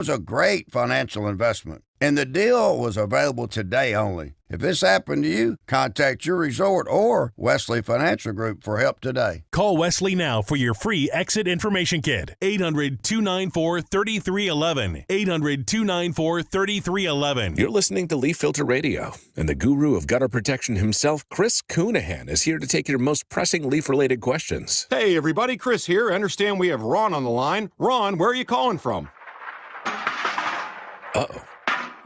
was a great financial investment, and the deal was available today only. If this happened to you, contact your resort or Wesley Financial Group for help today. Call Wesley now for your free exit information kit. 800-294-3311. 800-294-3311. You're listening to Leaf Filter Radio, and the guru of gutter protection himself, Chris Coonahan, is here to take your most pressing leaf-related questions. Hey, everybody, Chris here. I understand we have Ron on the line. Ron, where are you calling from? Uh-oh.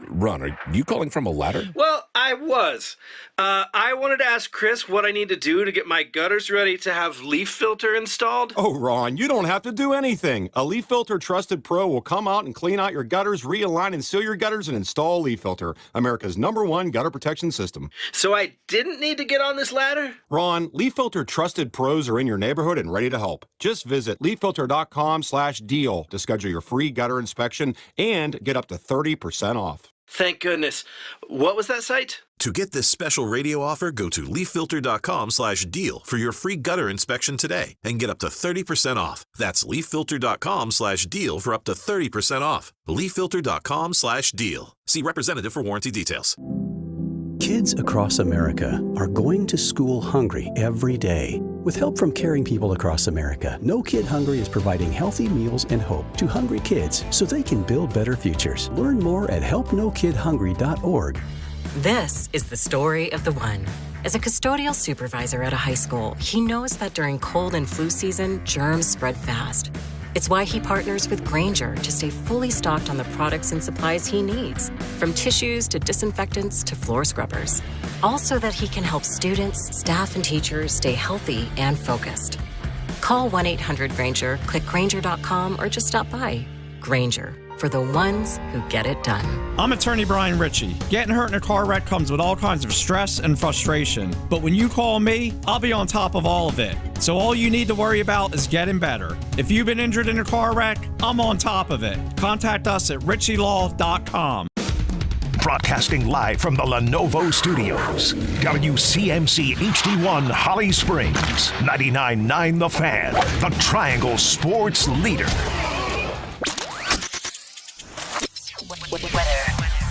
Ron, are you calling from a ladder? Well, I was. I wanted to ask Chris what I need to do to get my gutters ready to have leaf filter installed. Oh, Ron, you don't have to do anything. A Leaf Filter Trusted Pro will come out and clean out your gutters, realign and seal your gutters, and install Leaf Filter, America's #1 gutter protection system. So I didn't need to get on this ladder? Ron, Leaf Filter Trusted Pros are in your neighborhood and ready to help. Just visit leaffilter.com/deal to schedule your free gutter inspection and get up to 30% off. Thank goodness. What was that site? To get this special radio offer, go to leaffilter.com/deal for your free gutter inspection today and get up to 30% off. That's leaffilter.com/deal for up to 30% off. leaffilter.com/deal. See representative for warranty details. Kids across America are going to school hungry every day. With help from caring people across America, No Kid Hungry is providing healthy meals and hope to hungry kids so they can build better futures. Learn more at helpnokidhungry.org. This is the story of the one. As a custodial supervisor at a high school, he knows that during cold and flu season, germs spread fast. It's why he partners with Grainger to stay fully stocked on the products and supplies he needs, from tissues to disinfectants to floor scrubbers. All so that he can help students, staff, and teachers stay healthy and focused. Call 1-800-GRAINGER, click Grainger.com, or just stop by. Grainger, for the ones who get it done. I'm attorney Brian Ritchie. Getting hurt in a car wreck comes with all kinds of stress and frustration. But when you call me, I'll be on top of all of it. So all you need to worry about is getting better. If you've been injured in a car wreck, I'm on top of it. Contact us at ritchielaw.com. Broadcasting live from the Lenovo Studios. WCMC HD1 Holly Springs. 99.9 The Fan. The Triangle Sports Leader.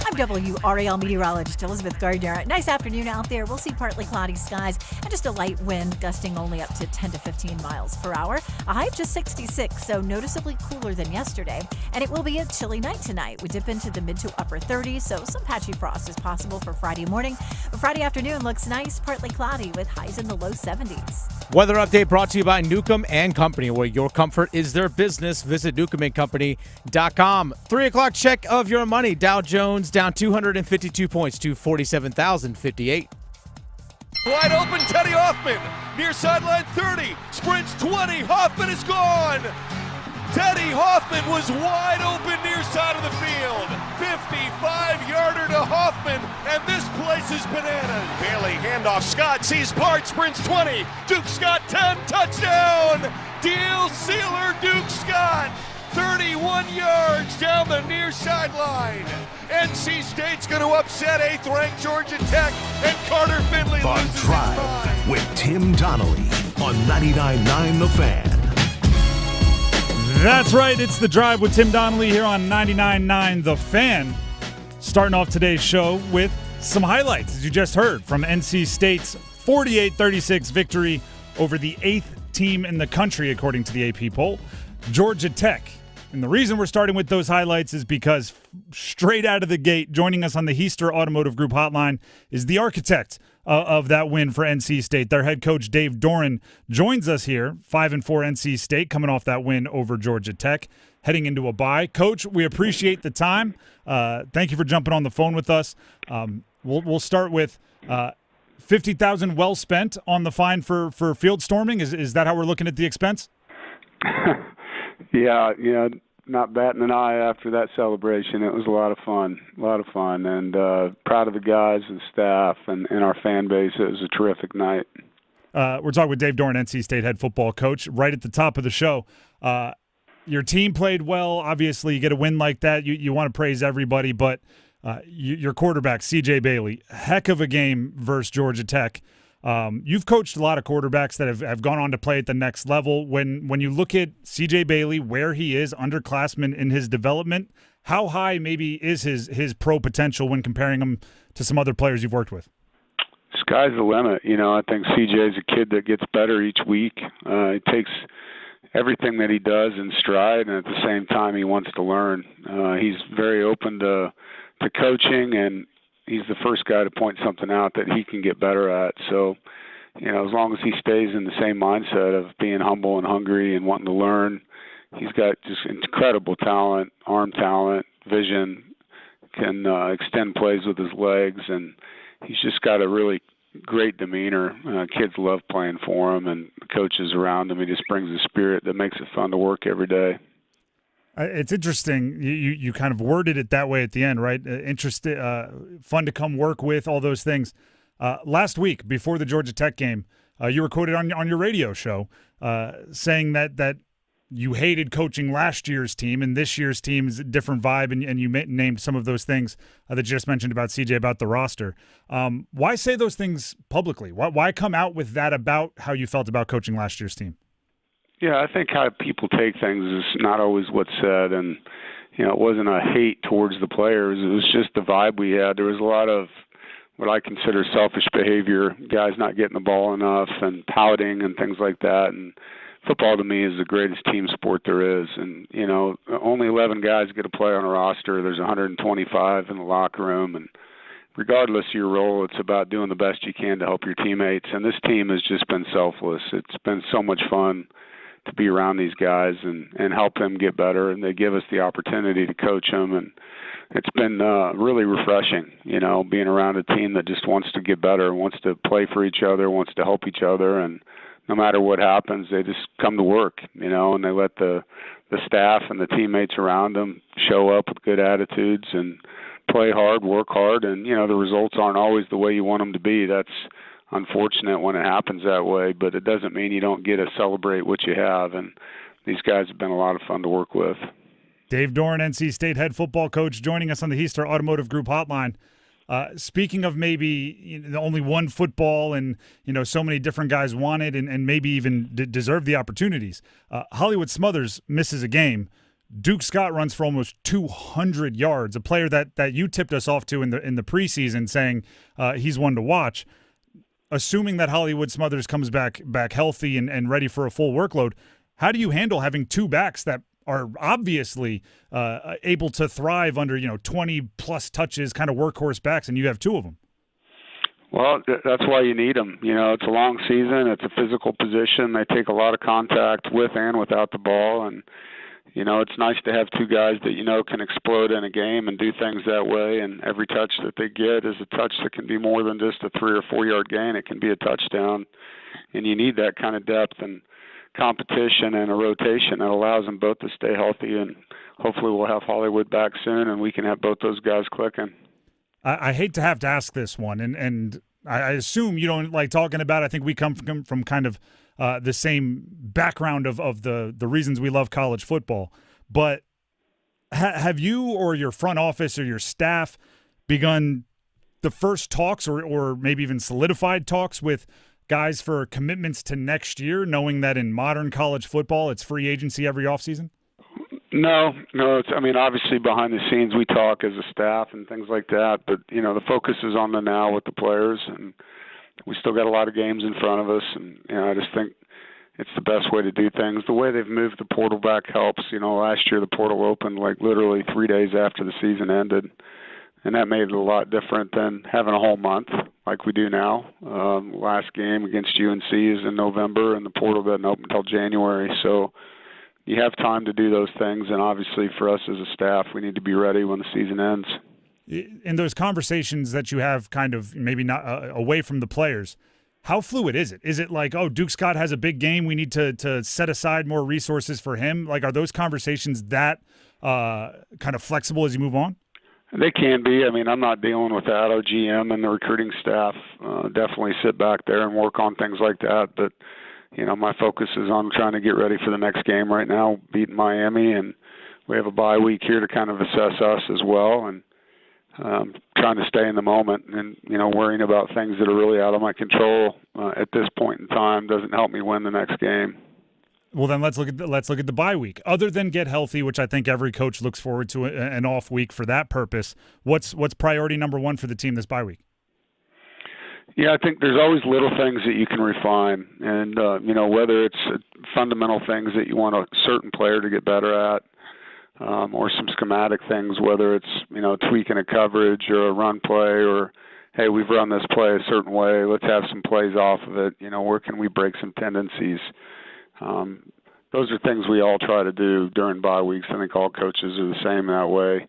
I'm WRAL meteorologist Elizabeth Gardner. Nice afternoon out there. We'll see partly cloudy skies and just a light wind gusting only up to 10 to 15 miles per hour. A high of just 66, so noticeably cooler than yesterday. And it will be a chilly night tonight. We dip into the mid to upper 30s, so some patchy frost is possible for Friday morning. But Friday afternoon looks nice, partly cloudy with highs in the low 70s. Weather update brought to you by Newcomb and Company, where your comfort is their business. Visit newcombandcompany.com. 3 o'clock check of your money. Dow Jones down 252 points to 47,058. Wide open, Teddy Hoffman, near sideline 30, sprints 20, Hoffman is gone. Teddy Hoffman was wide open near side of the field. 55-yarder to Hoffman, and this place is bananas. Bailey, handoff, Scott sees Bart, sprints 20, Duke Scott 10, touchdown. Deal sealer, Duke Scott. 31 yards down the near sideline. NC State's going to upset 8th-ranked Georgia Tech, and Carter Finley The loses his Drive mind. with Tim Donnelly on 99.9 The Fan. That's right. It's The Drive with Tim Donnelly here on 99.9 The Fan. Starting off today's show with some highlights, as you just heard, from NC State's 48-36 victory over the 8th team in the country, according to the AP poll, Georgia Tech. And the reason we're starting with those highlights is because straight out of the gate, joining us on the Heister Automotive Group hotline is the architect of that win for NC State. Their head coach, Dave Doeren, joins us here, 5-4 NC State, coming off that win over Georgia Tech, heading into a bye. Coach, we appreciate the time. Thank you for jumping on the phone with us. We'll start with $50,000 well spent on the fine for field storming. Is that how we're looking at the expense? Yeah, not batting an eye after that celebration. It was a lot of fun, and proud of the guys and staff and our fan base. It was a terrific night. We're talking with Dave Doeren, NC State head football coach. Right at the top of the show, your team played well. Obviously, you get a win like that, you want to praise everybody, but your quarterback, C.J. Bailey, heck of a game versus Georgia Tech. You've coached a lot of quarterbacks that have gone on to play at the next level. When you look at C.J. Bailey, where he is, underclassman in his development, How high maybe is his pro potential when comparing him to some other players you've worked with? Sky's the limit. I think CJ is a kid that gets better each week. He takes everything that he does in stride, and at the same time he wants to learn. He's very open to coaching, and he's the first guy to point something out that he can get better at. So, as long as he stays in the same mindset of being humble and hungry and wanting to learn, he's got just incredible talent, arm talent, vision, can extend plays with his legs, and he's just got a really great demeanor. Kids love playing for him, and the coaches around him. He just brings a spirit that makes it fun to work every day. It's interesting. You kind of worded it that way at the end, right? Fun to come work with, all those things. Last week, before the Georgia Tech game, you were quoted on your radio show saying that you hated coaching last year's team, and this year's team is a different vibe, and you named some of those things that you just mentioned about CJ, about the roster. Why say those things publicly? Why come out with that about how you felt about coaching last year's team? Yeah, I think how people take things is not always what's said, and it wasn't a hate towards the players. It was just the vibe we had. There was a lot of what I consider selfish behavior, guys not getting the ball enough and pouting and things like that. And football to me is the greatest team sport there is. And, only 11 guys get to play on a roster. There's 125 in the locker room. And regardless of your role, it's about doing the best you can to help your teammates. And this team has just been selfless. It's been so much fun to be around these guys and help them get better. And they give us the opportunity to coach them. And it's been really refreshing, being around a team that just wants to get better, wants to play for each other, wants to help each other. And no matter what happens, they just come to work, and they let the staff and the teammates around them show up with good attitudes and play hard, work hard. And, the results aren't always the way you want them to be. That's unfortunate when it happens that way, but it doesn't mean you don't get to celebrate what you have. And these guys have been a lot of fun to work with. Dave Doeren, NC State head football coach, joining us on the Heister Automotive Group hotline. Speaking of maybe only one football and, so many different guys wanted and maybe even deserve the opportunities, Hollywood Smothers misses a game. Duke Scott runs for almost 200 yards, a player that you tipped us off to in the preseason, saying he's one to watch. Assuming that Hollywood Smothers comes back healthy and ready for a full workload, how do you handle having two backs that are obviously able to thrive under 20-plus touches, kind of workhorse backs, and you have two of them? Well, that's why you need them. It's a long season. It's a physical position. They take a lot of contact with and without the ball, and it's nice to have two guys that can explode in a game and do things that way. And every touch that they get is a touch that can be more than just a 3 or 4 yard gain. It can be a touchdown, and you need that kind of depth and competition and a rotation that allows them both to stay healthy. And hopefully we'll have Hollywood back soon, and we can have both those guys clicking. I hate to have to ask this one, and I assume you don't like talking about it. I think we come from kind of the same background of the reasons we love college football. But have you or your front office or your staff begun the first talks or maybe even solidified talks with guys for commitments to next year, knowing that in modern college football it's free agency every offseason? No. Obviously behind the scenes we talk as a staff and things like that, but, the focus is on the now with the players, and we still got a lot of games in front of us, and, I just think it's the best way to do things. The way they've moved the portal back helps. Last year the portal opened literally 3 days after the season ended, and that made it a lot different than having a whole month like we do now. Last game against UNC is in November, and the portal doesn't open until January, so you have time to do those things, and obviously for us as a staff, we need to be ready when the season ends. In those conversations that you have kind of maybe not away from the players, how fluid is it? Is it like, oh, Duke Scott has a big game, we need to set aside more resources for him? Like, are those conversations that kind of flexible as you move on? They can be. I'm not dealing with that. Our GM and the recruiting staff definitely sit back there and work on things like that. But, my focus is on trying to get ready for the next game right now, beating Miami, and we have a bye week here to kind of assess us as well, and trying to stay in the moment and, worrying about things that are really out of my control at this point in time doesn't help me win the next game. Well, then let's look at the bye week. Other than get healthy, which I think every coach looks forward to an off week for that purpose. What's priority number one for the team this bye week? Yeah, I think there's always little things that you can refine, and whether it's fundamental things that you want a certain player to get better at, or some schematic things, whether it's tweaking a coverage or a run play, or hey, we've run this play a certain way, let's have some plays off of it. Where can we break some tendencies? Those are things we all try to do during bye weeks. I think all coaches are the same that way.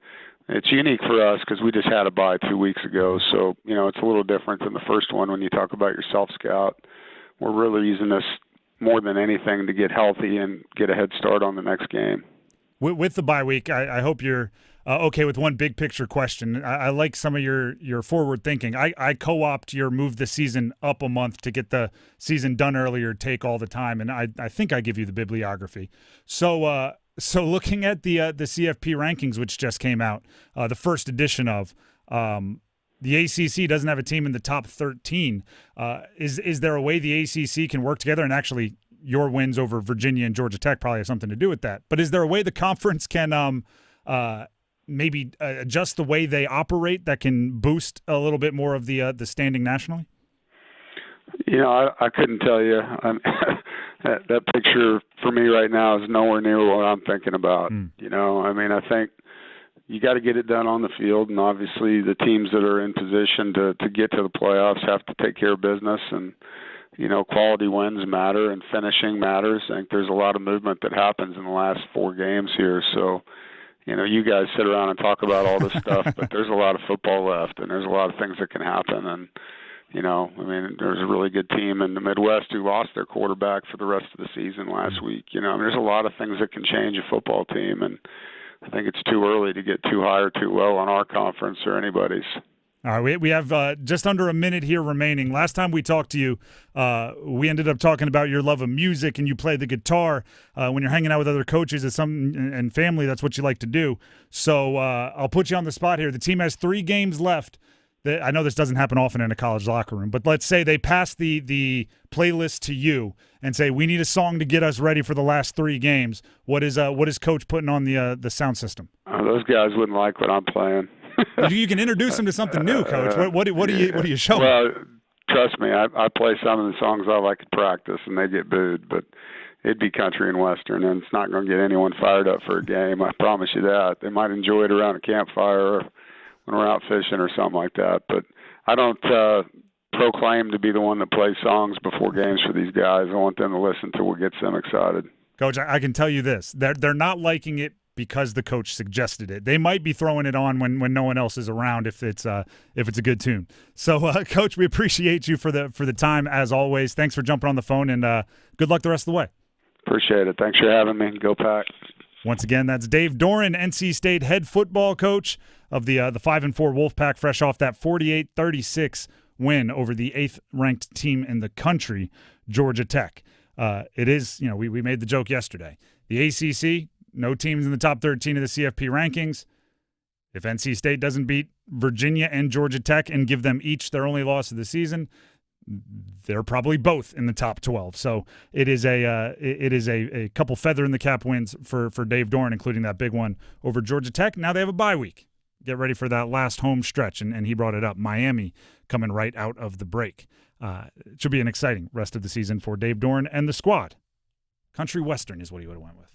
It's unique for us because we just had a bye 2 weeks ago, so it's a little different than the first one when you talk about your self-scout. We're really using this more than anything to get healthy and get a head start on the next game. With the bye week, I hope you're okay with one big picture question. I like some of your forward thinking. I co-opt your move the season up a month to get the season done earlier take all the time, and I think I give you the bibliography. So looking at the CFP rankings, which just came out, the first edition of, the ACC doesn't have a team in the top 13. Is there a way the ACC can work together? And actually, your wins over Virginia and Georgia Tech probably have something to do with that. But is there a way the conference can maybe adjust the way they operate that can boost a little bit more of the standing nationally? I couldn't tell you. That picture for me right now is nowhere near what I'm thinking about. I think you got to get it done on the field, and obviously the teams that are in position to get to the playoffs have to take care of business, and quality wins matter and finishing matters. I think there's a lot of movement that happens in the last 4 games here, so you guys sit around and talk about all this stuff, but there's a lot of football left, and there's a lot of things that can happen, and there's a really good team in the Midwest who lost their quarterback for the rest of the season last week. There's a lot of things that can change a football team, and I think it's too early to get too high or too low on our conference or anybody's. All right, we have just under a minute here remaining. Last time we talked to you, we ended up talking about your love of music, and you play the guitar when you're hanging out with other coaches and family. That's what you like to do. So I'll put you on the spot here. The team has 3 games left. I know this doesn't happen often in a college locker room, but let's say they pass the playlist to you and say, we need a song to get us ready for the last 3 games. What is Coach putting on the sound system? Those guys wouldn't like what I'm playing. You can introduce them to something new, Coach. What do you show them? Well, trust me, I play some of the songs I like to practice, and they get booed, but it'd be country and western, and it's not going to get anyone fired up for a game. I promise you that. They might enjoy it around a campfire or when we're out fishing or something like that, but I don't proclaim to be the one that plays songs before games for these guys. I want them to listen to what gets them excited. Coach, I can tell you this. They're not liking it because the coach suggested it. They might be throwing it on when no one else is around if it's a good tune. So, Coach, we appreciate you for the time as always. Thanks for jumping on the phone, and good luck the rest of the way. Appreciate it. Thanks for having me. Go Pack. Once again, that's Dave Doeren, NC State head football coach of the 5-4 Wolfpack, fresh off that 48-36 win over the 8th-ranked team in the country, Georgia Tech. It is, we made the joke yesterday. The ACC, no teams in the top 13 of the CFP rankings. If NC State doesn't beat Virginia and Georgia Tech and give them each their only loss of the season, they're probably both in the top 12. So it is a couple feather in the cap wins for Dave Doeren, including that big one over Georgia Tech. Now they have a bye week. Get ready for that last home stretch, and he brought it up. Miami coming right out of the break. It should be an exciting rest of the season for Dave Doeren and the squad. Country Western is what he would have went with.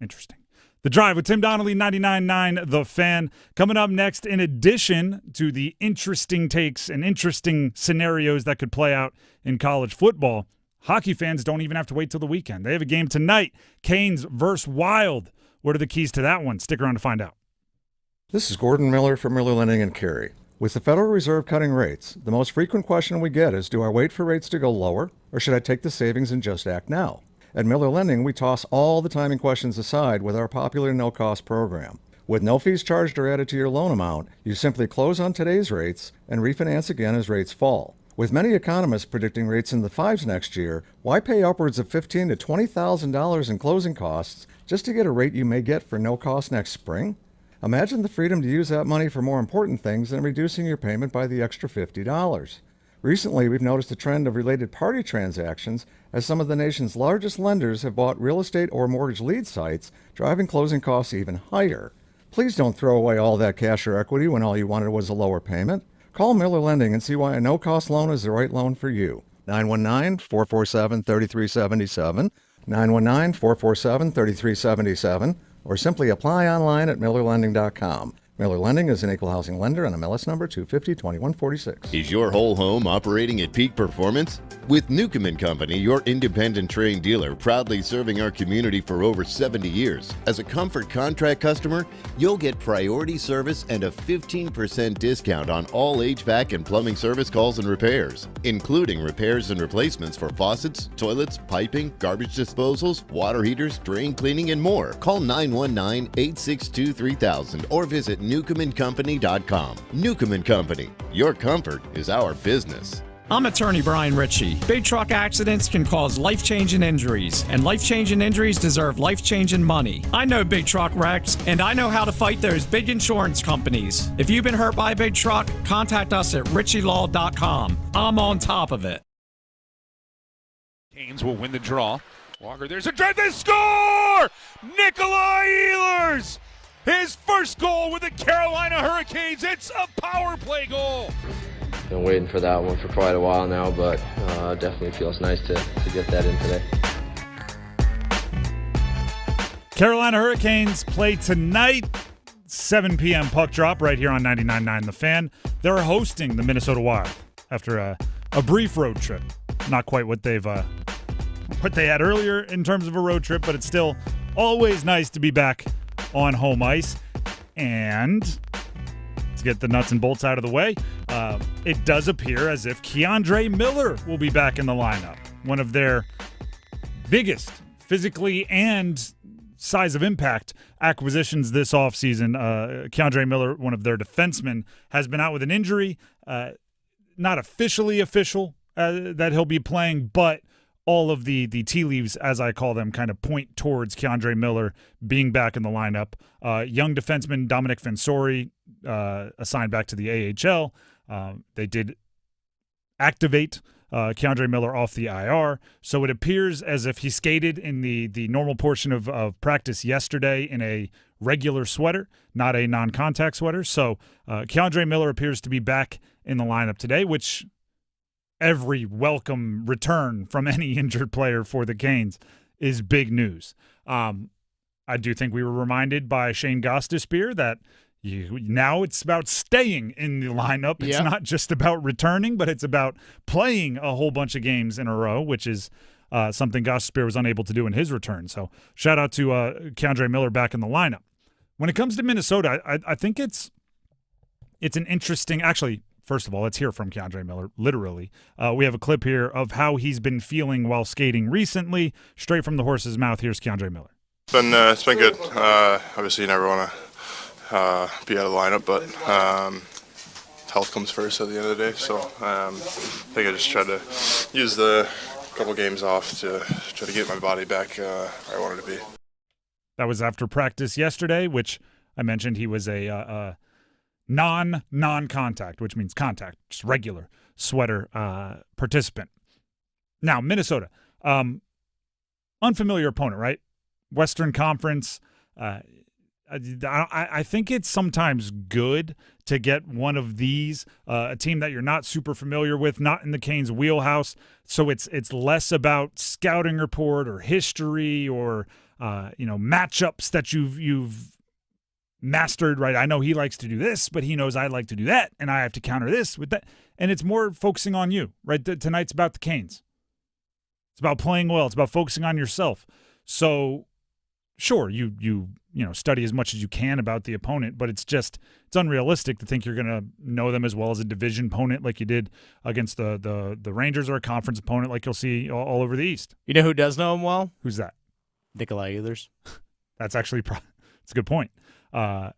Interesting. The Drive with Tim Donnelly, 99.9 The Fan. Coming up next, in addition to the interesting takes and interesting scenarios that could play out in college football, hockey fans don't even have to wait till the weekend. They have a game tonight, Canes versus Wild. What are the keys to that one? Stick around to find out. This is Gordon Miller from Miller Lending in Cary. With the Federal Reserve cutting rates, the most frequent question we get is, do I wait for rates to go lower, or should I take the savings and just act now? At Miller Lending, we toss all the timing questions aside with our popular no-cost program. With no fees charged or added to your loan amount, you simply close on today's rates and refinance again as rates fall. With many economists predicting rates in the 5s next year, why pay upwards of $15,000 to $20,000 in closing costs just to get a rate you may get for no cost next spring? Imagine the freedom to use that money for more important things than reducing your payment by the extra $50. Recently, we've noticed a trend of related party transactions as some of the nation's largest lenders have bought real estate or mortgage lead sites, driving closing costs even higher. Please don't throw away all that cash or equity when all you wanted was a lower payment. Call Miller Lending and see why a no-cost loan is the right loan for you. 919-447-3377, 919-447-3377, or simply apply online at millerlending.com. Miller Lending is an equal housing lender on MLS number 250-2146. Is your whole home operating at peak performance? With Newcomb & Company, your independent Trane dealer, proudly serving our community for over 70 years. As a Comfort contract customer, you'll get priority service and a 15% discount on all HVAC and plumbing service calls and repairs, including repairs and replacements for faucets, toilets, piping, garbage disposals, water heaters, drain cleaning, and more. Call 919-862-3000 or visit newcombandcompany.com. Newcomb & Company. Your comfort is our business. I'm attorney Brian Ritchie. Big truck accidents can cause life-changing injuries, and life-changing injuries deserve life-changing money. I know big truck wrecks, and I know how to fight those big insurance companies. If you've been hurt by a big truck, contact us at ritchielaw.com. I'm on top of it. Canes will win the draw. Walker, there's a drive, they score! Nikolai Ehlers! His first goal with the Carolina Hurricanes. It's a power play goal. Been waiting for that one for quite a while now, but definitely feels nice to get that in today. Carolina Hurricanes play tonight, 7 p.m. puck drop right here on 99.9 The Fan. They're hosting the Minnesota Wild after a brief road trip. Not quite what they had earlier in terms of a road trip, but it's still always nice to be back on home ice. And to get the nuts and bolts out of the way, it does appear as if Keandre Miller will be back in the lineup. One of their biggest physically and size of impact acquisitions this offseason. Keandre Miller, one of their defensemen, has been out with an injury. Not officially official that he'll be playing, but all of the tea leaves, as I call them, kind of point towards Keandre Miller being back in the lineup. Young defenseman Dominic Fensori assigned back to the AHL. They did activate Keandre Miller off the IR, so it appears as if he skated in the normal portion of practice yesterday in a regular sweater, not a non-contact sweater. So Keandre Miller appears to be back in the lineup today, which every welcome return from any injured player for the Canes is big news. I do think we were reminded by Shane Gostisbehere that now it's about staying in the lineup. It's not just about returning, but it's about playing a whole bunch of games in a row, which is something Gostisbehere was unable to do in his return. So shout out to Keandre Miller back in the lineup. When it comes to Minnesota, I think it's an interesting – actually, first of all, let's hear from Keandre Miller, literally. We have a clip here of how he's been feeling while skating recently. Straight from the horse's mouth, here's Keandre Miller. It's been good. Obviously, you never want to be out of the lineup, but health comes first at the end of the day. So I think I just tried to use the couple games off to try to get my body back where I wanted to be. That was after practice yesterday, which I mentioned he was a non-contact, which means contact, just regular sweater participant. Now, Minnesota, unfamiliar opponent, right? Western Conference. I think it's sometimes good to get one of these, a team that you're not super familiar with, not in the Canes' wheelhouse. So it's less about scouting report or history or matchups that you've mastered, right? I know he likes to do this, but he knows I like to do that, and I have to counter this with that. And it's more focusing on you, right? Tonight's about the Canes. It's about playing well. It's about focusing on yourself. So sure, you study as much as you can about the opponent, but it's unrealistic to think you're going to know them as well as a division opponent like you did against the Rangers, or a conference opponent like you'll see all over the East. You know who does know him well? Who's that? Nikolai Ehlers. That's actually that's a good point. All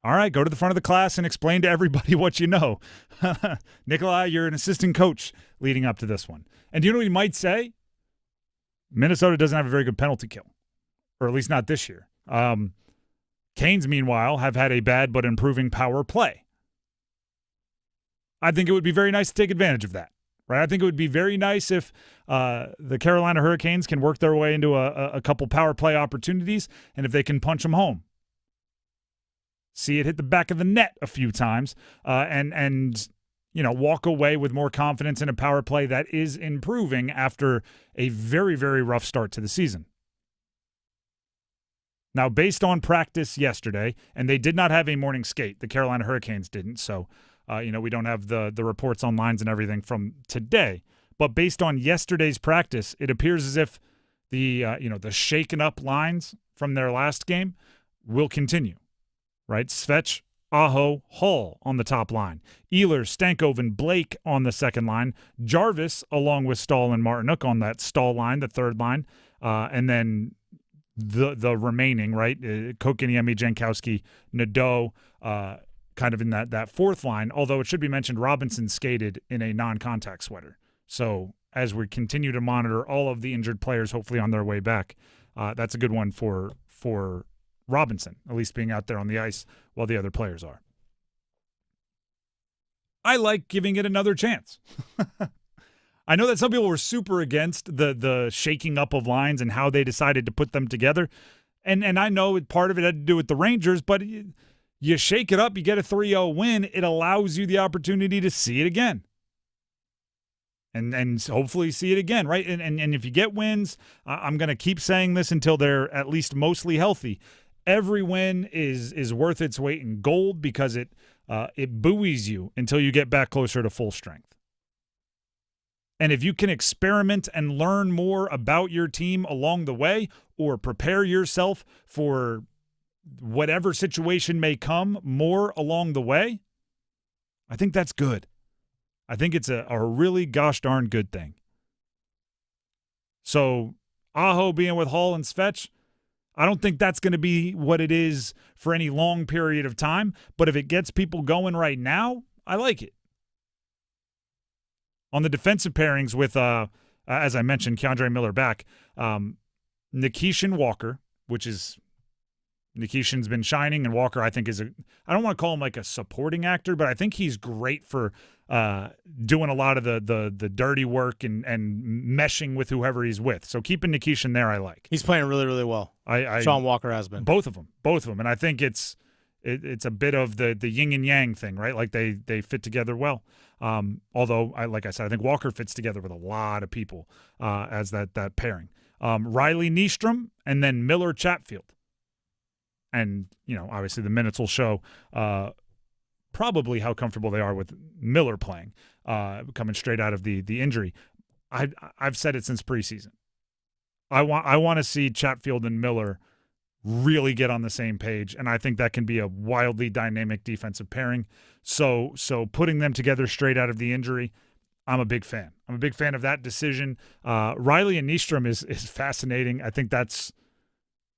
right, go to the front of the class and explain to everybody what you know. Nikolai, you're an assistant coach leading up to this one. And do you know what he might say? Minnesota doesn't have a very good penalty kill, or at least not this year. Canes, meanwhile, have had a bad but improving power play. I think it would be very nice to take advantage of that. Right, I think it would be very nice if the Carolina Hurricanes can work their way into a couple power play opportunities, and if they can punch them home. See it hit the back of the net a few times, and walk away with more confidence in a power play that is improving after a very, very rough start to the season. Now, based on practice yesterday, and they did not have a morning skate, the Carolina Hurricanes didn't, so we don't have the reports on lines and everything from today. But based on yesterday's practice, it appears as if the shaken up lines from their last game will continue. Right? Svech, Aho, Hall on the top line. Ehlers, Stankoven, Blake on the second line. Jarvis along with Stahl and Martinook on that Stahl line, the third line. And then the remaining, right? Kokiniemi, Jankowski, Nadeau, kind of in that fourth line, although it should be mentioned Robinson skated in a non-contact sweater. So as we continue to monitor all of the injured players, hopefully on their way back, that's a good one for Robinson, at least being out there on the ice while the other players are. I like giving it another chance. I know that some people were super against the shaking up of lines and how they decided to put them together. And I know part of it had to do with the Rangers, but you shake it up, you get a 3-0 win, it allows you the opportunity to see it again. And hopefully see it again, right? And if you get wins, I'm going to keep saying this until they're at least mostly healthy. Every win is worth its weight in gold because it buoys you until you get back closer to full strength. And if you can experiment and learn more about your team along the way or prepare yourself for whatever situation may come more along the way, I think that's good. I think it's a really gosh darn good thing. So Aho being with Hall and Svech, I don't think that's going to be what it is for any long period of time, but if it gets people going right now, I like it. On the defensive pairings with, as I mentioned, Keandre Miller back, Nikishin Walker, which is Nikishin's been shining, and Walker I think I don't want to call him like a supporting actor, but I think he's great for doing a lot of the dirty work and meshing with whoever he's with. So keeping Nikishin there, I like. He's playing really, really well. Sean Walker has been. Both of them, and I think it's a bit of the yin and yang thing, right? Like they fit together well. Although, like I said, I think Walker fits together with a lot of people as that pairing. Riley Nystrom and then Miller Chatfield. And, obviously the minutes will show probably how comfortable they are with Miller playing, coming straight out of the injury. I've said it since preseason. I want to see Chatfield and Miller really get on the same page, and I think that can be a wildly dynamic defensive pairing. So putting them together straight out of the injury, I'm a big fan. I'm a big fan of that decision. Riley and Nystrom is fascinating. I think that's,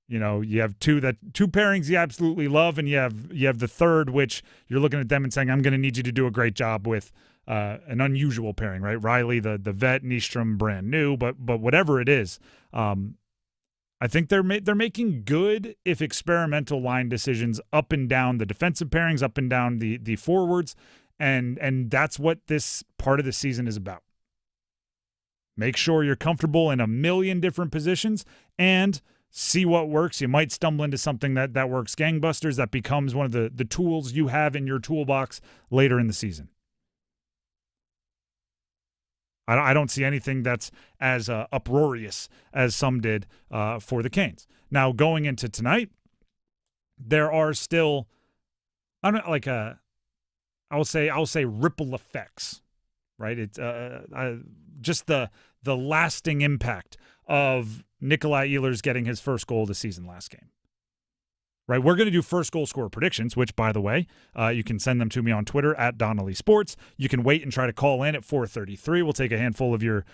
you have two pairings you absolutely love, and you have the third, which you're looking at them and saying, I'm going to need you to do a great job with an unusual pairing, right? Riley, the vet, Nystrom, brand new, but whatever it is, I think they're making good, if experimental, line decisions up and down the defensive pairings, up and down the forwards, and that's what this part of the season is about. Make sure you're comfortable in a million different positions and see what works. You might stumble into something that works gangbusters, that becomes one of the tools you have in your toolbox later in the season. I don't see anything that's as uproarious as some did for the Canes. Now, going into tonight, there are still, I'll say ripple effects, right? It's just the lasting impact of Nikolai Ehlers getting his first goal of the season last game. Right, we're going to do first goal scorer predictions, which, by the way, you can send them to me on Twitter at Donnelly Sports. You can wait and try to call in at 4:33. We'll take a handful of your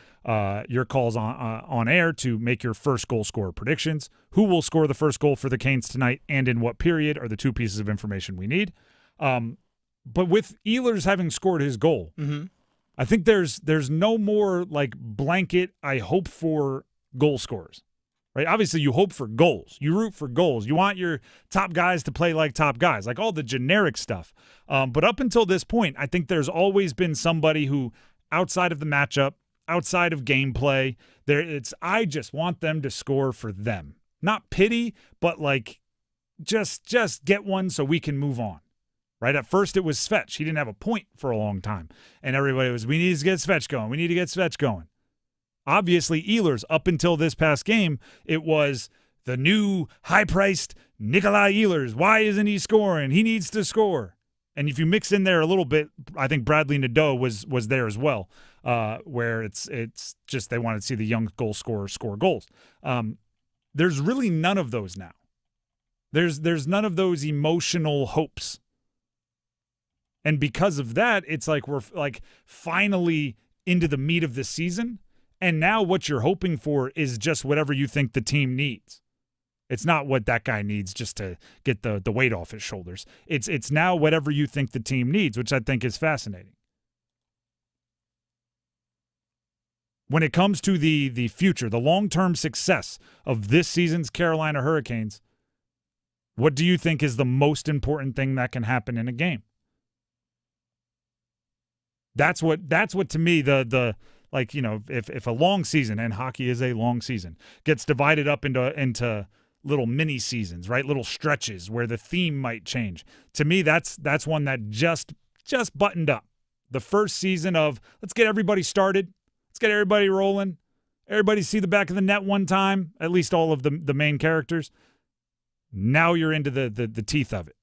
calls on air to make your first goal scorer predictions. Who will score the first goal for the Canes tonight, and in what period, are the two pieces of information we need. But with Ehlers having scored his goal, I think there's no more like blanket I hope for goal scorers. right? Obviously, you hope for goals. You root for goals. You want your top guys to play like top guys, like all the generic stuff. But up until this point, I think there's always been somebody who, outside of the matchup, outside of gameplay, I just want them to score for them. Not pity, but like just get one so we can move on. Right? At first it was Svetch. He didn't have a point for a long time. And everybody was, we need to get Svetch going. We need to get Svetch going. Obviously, Ehlers, up until this past game, it was the new high-priced Nikolai Ehlers. Why isn't he scoring? He needs to score. And if you mix in there a little bit, I think Bradley Nadeau was there as well, where it's just they wanted to see the young goal scorer score goals. There's really none of those now. There's none of those emotional hopes. And because of that, it's like we're like finally into the meat of the season. And now what you're hoping for is just whatever you think the team needs. It's not what that guy needs just to get the weight off his shoulders. It's now whatever you think the team needs, which I think is fascinating. When it comes to the future, the long-term success of this season's Carolina Hurricanes, what do you think is the most important thing that can happen in a game? That's what to me the like, you know, if a long season, and hockey is a long season, gets divided up into little mini seasons, right? Little stretches where the theme might change. To me, that's one that just buttoned up. The first season of let's get everybody started, let's get everybody rolling, everybody see the back of the net one time, at least all of the main characters. Now you're into the teeth of it.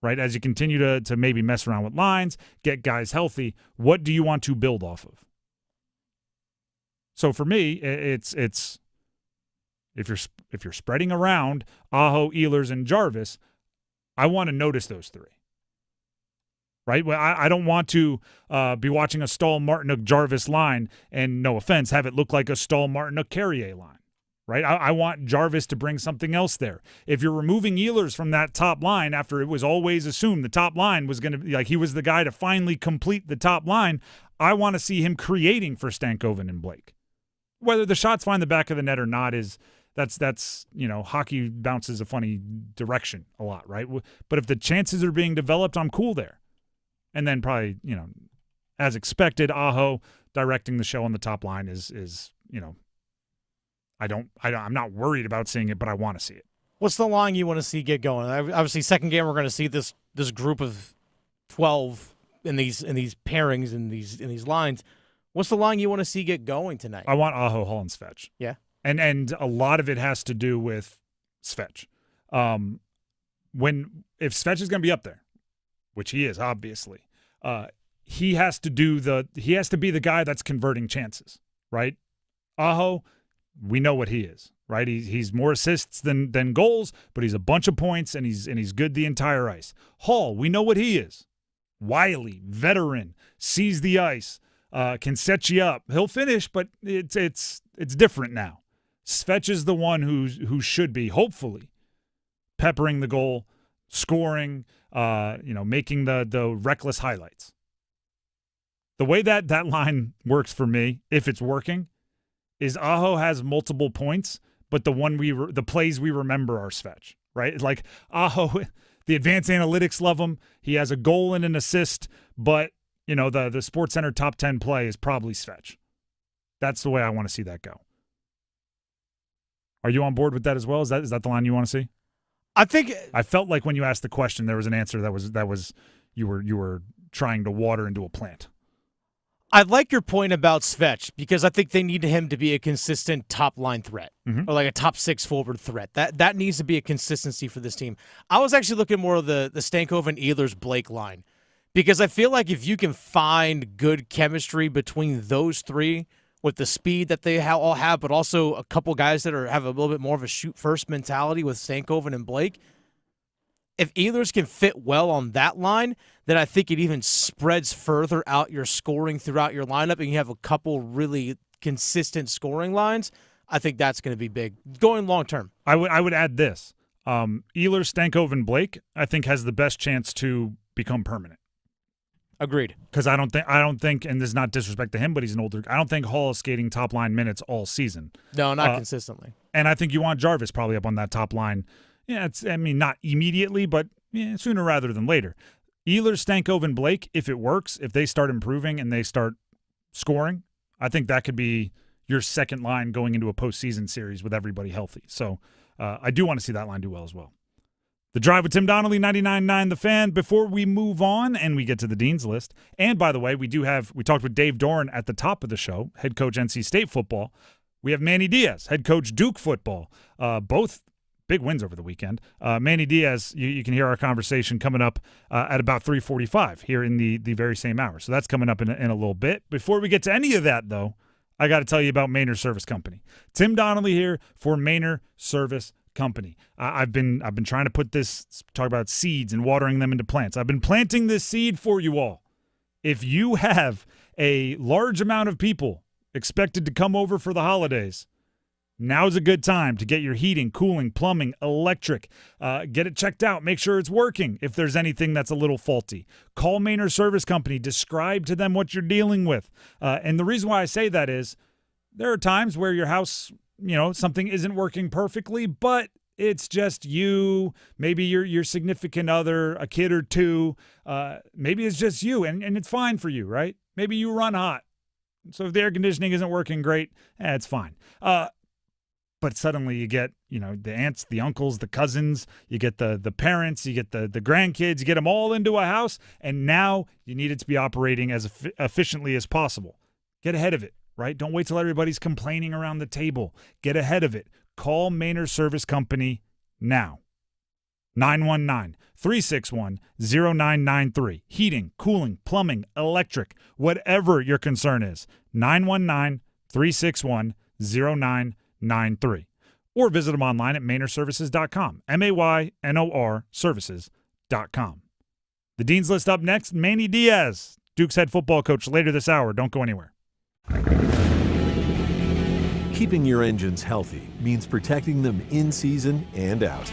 Right, as you continue to maybe mess around with lines, get guys healthy, what do you want to build off of? So for me, it's if you're spreading around Aho, Ehlers, and Jarvis, I want to notice those three. Right, well, I don't want to be watching a Stahl, Martinook, Jarvis line, and no offense, have it look like a Stahl, Martinook, Carrier line. Right, I want Jarvis to bring something else there. If you're removing Ehlers from that top line after it was always assumed the top line was going to be like he was the guy to finally complete the top line, I want to see him creating for Stankoven and Blake. Whether the shots find the back of the net or not that's you know, hockey bounces a funny direction a lot, right? But if the chances are being developed, I'm cool there. And then probably, you know, as expected, Aho directing the show on the top line is you know, I'm not worried about seeing it, but I want to see it. What's the line you want to see get going? Obviously, second game we're going to see this group of 12 in these pairings in these lines. What's the line you want to see get going tonight? I want Aho, Hall, and Svetch. Yeah, and a lot of it has to do with Svetch. If Svetch is going to be up there, which he is obviously, he has to be the guy that's converting chances, right? Aho, we know what he is, right? He's more assists than goals, but he's a bunch of points, and he's good the entire ice. Hall, we know what he is. Wily, veteran, sees the ice, can set you up. He'll finish, but it's different now. Svetch is the one who should be, hopefully, peppering the goal, scoring, making the reckless highlights. The way that line works for me, if it's working, is Aho has multiple points, but the plays we remember are Svetch, right? Like Aho, the advanced analytics love him. He has a goal and an assist, but you know the SportsCenter top 10 play is probably Svetch. That's the way I want to see that go. Are you on board with that as well? Is that the line you want to see? I felt like when you asked the question, there was an answer that was you were trying to water into a plant. I like your point about Svetch because I think they need him to be a consistent top-line threat or like a top-6 forward threat. That needs to be a consistency for this team. I was actually looking more of the Stankoven, Ehlers, Blake line because I feel like if you can find good chemistry between those three with the speed that they all have, but also a couple guys that have a little bit more of a shoot-first mentality with Stankoven and Blake, if Ehlers can fit well on that line, then I think it even spreads further out your scoring throughout your lineup, and you have a couple really consistent scoring lines. I think that's going to be big going long term. I would add this: Ehlers, Stankoven, Blake, I think has the best chance to become permanent. Agreed. Because I don't think, and this is not disrespect to him, but he's an older. I don't think Hall is skating top line minutes all season. No, not consistently. And I think you want Jarvis probably up on that top line. Yeah, not immediately, but sooner rather than later. Ehlers, Stankov, and Blake, if it works, if they start improving and they start scoring, I think that could be your second line going into a postseason series with everybody healthy. So I do want to see that line do well as well. The Drive with Tim Donnelly, 99.9 The Fan. Before we move on and we get to the Dean's List, and by the way, we talked with Dave Doeren at the top of the show, head coach NC State football. We have Manny Diaz, head coach Duke football. Both big wins over the weekend. Manny Diaz, you can hear our conversation coming up at about 3:45 here in the very same hour. So that's coming up in a little bit. Before we get to any of that, though, I got to tell you about Maynard Service Company. Tim Donnelly here for Maynard Service Company. I've been trying to talk about seeds and watering them into plants. I've been planting this seed for you all. If you have a large amount of people expected to come over for the holidays, now's a good time to get your heating, cooling, plumbing, electric. Get it checked out. Make sure it's working if there's anything that's a little faulty. Call Maynard Service Company. Describe to them what you're dealing with. And the reason why I say that is there are times where your house, something isn't working perfectly, but it's just you, maybe your significant other, a kid or two. Maybe it's just you, and it's fine for you, right? Maybe you run hot. So if the air conditioning isn't working great, it's fine. But suddenly you get, the aunts, the uncles, the cousins, you get the parents, you get the grandkids, you get them all into a house, and now you need it to be operating as efficiently as possible. Get ahead of it, right? Don't wait till everybody's complaining around the table. Get ahead of it. Call Maynard Service Company now. 919-361-0993. Heating, cooling, plumbing, electric, whatever your concern is. 919-361-0993. Or visit them online at MaynardServices.com. MAYNOR Services.com. The Dean's List up next. Manny Diaz, Duke's head football coach, later this hour. Don't go anywhere. Keeping your engines healthy means protecting them in season and out.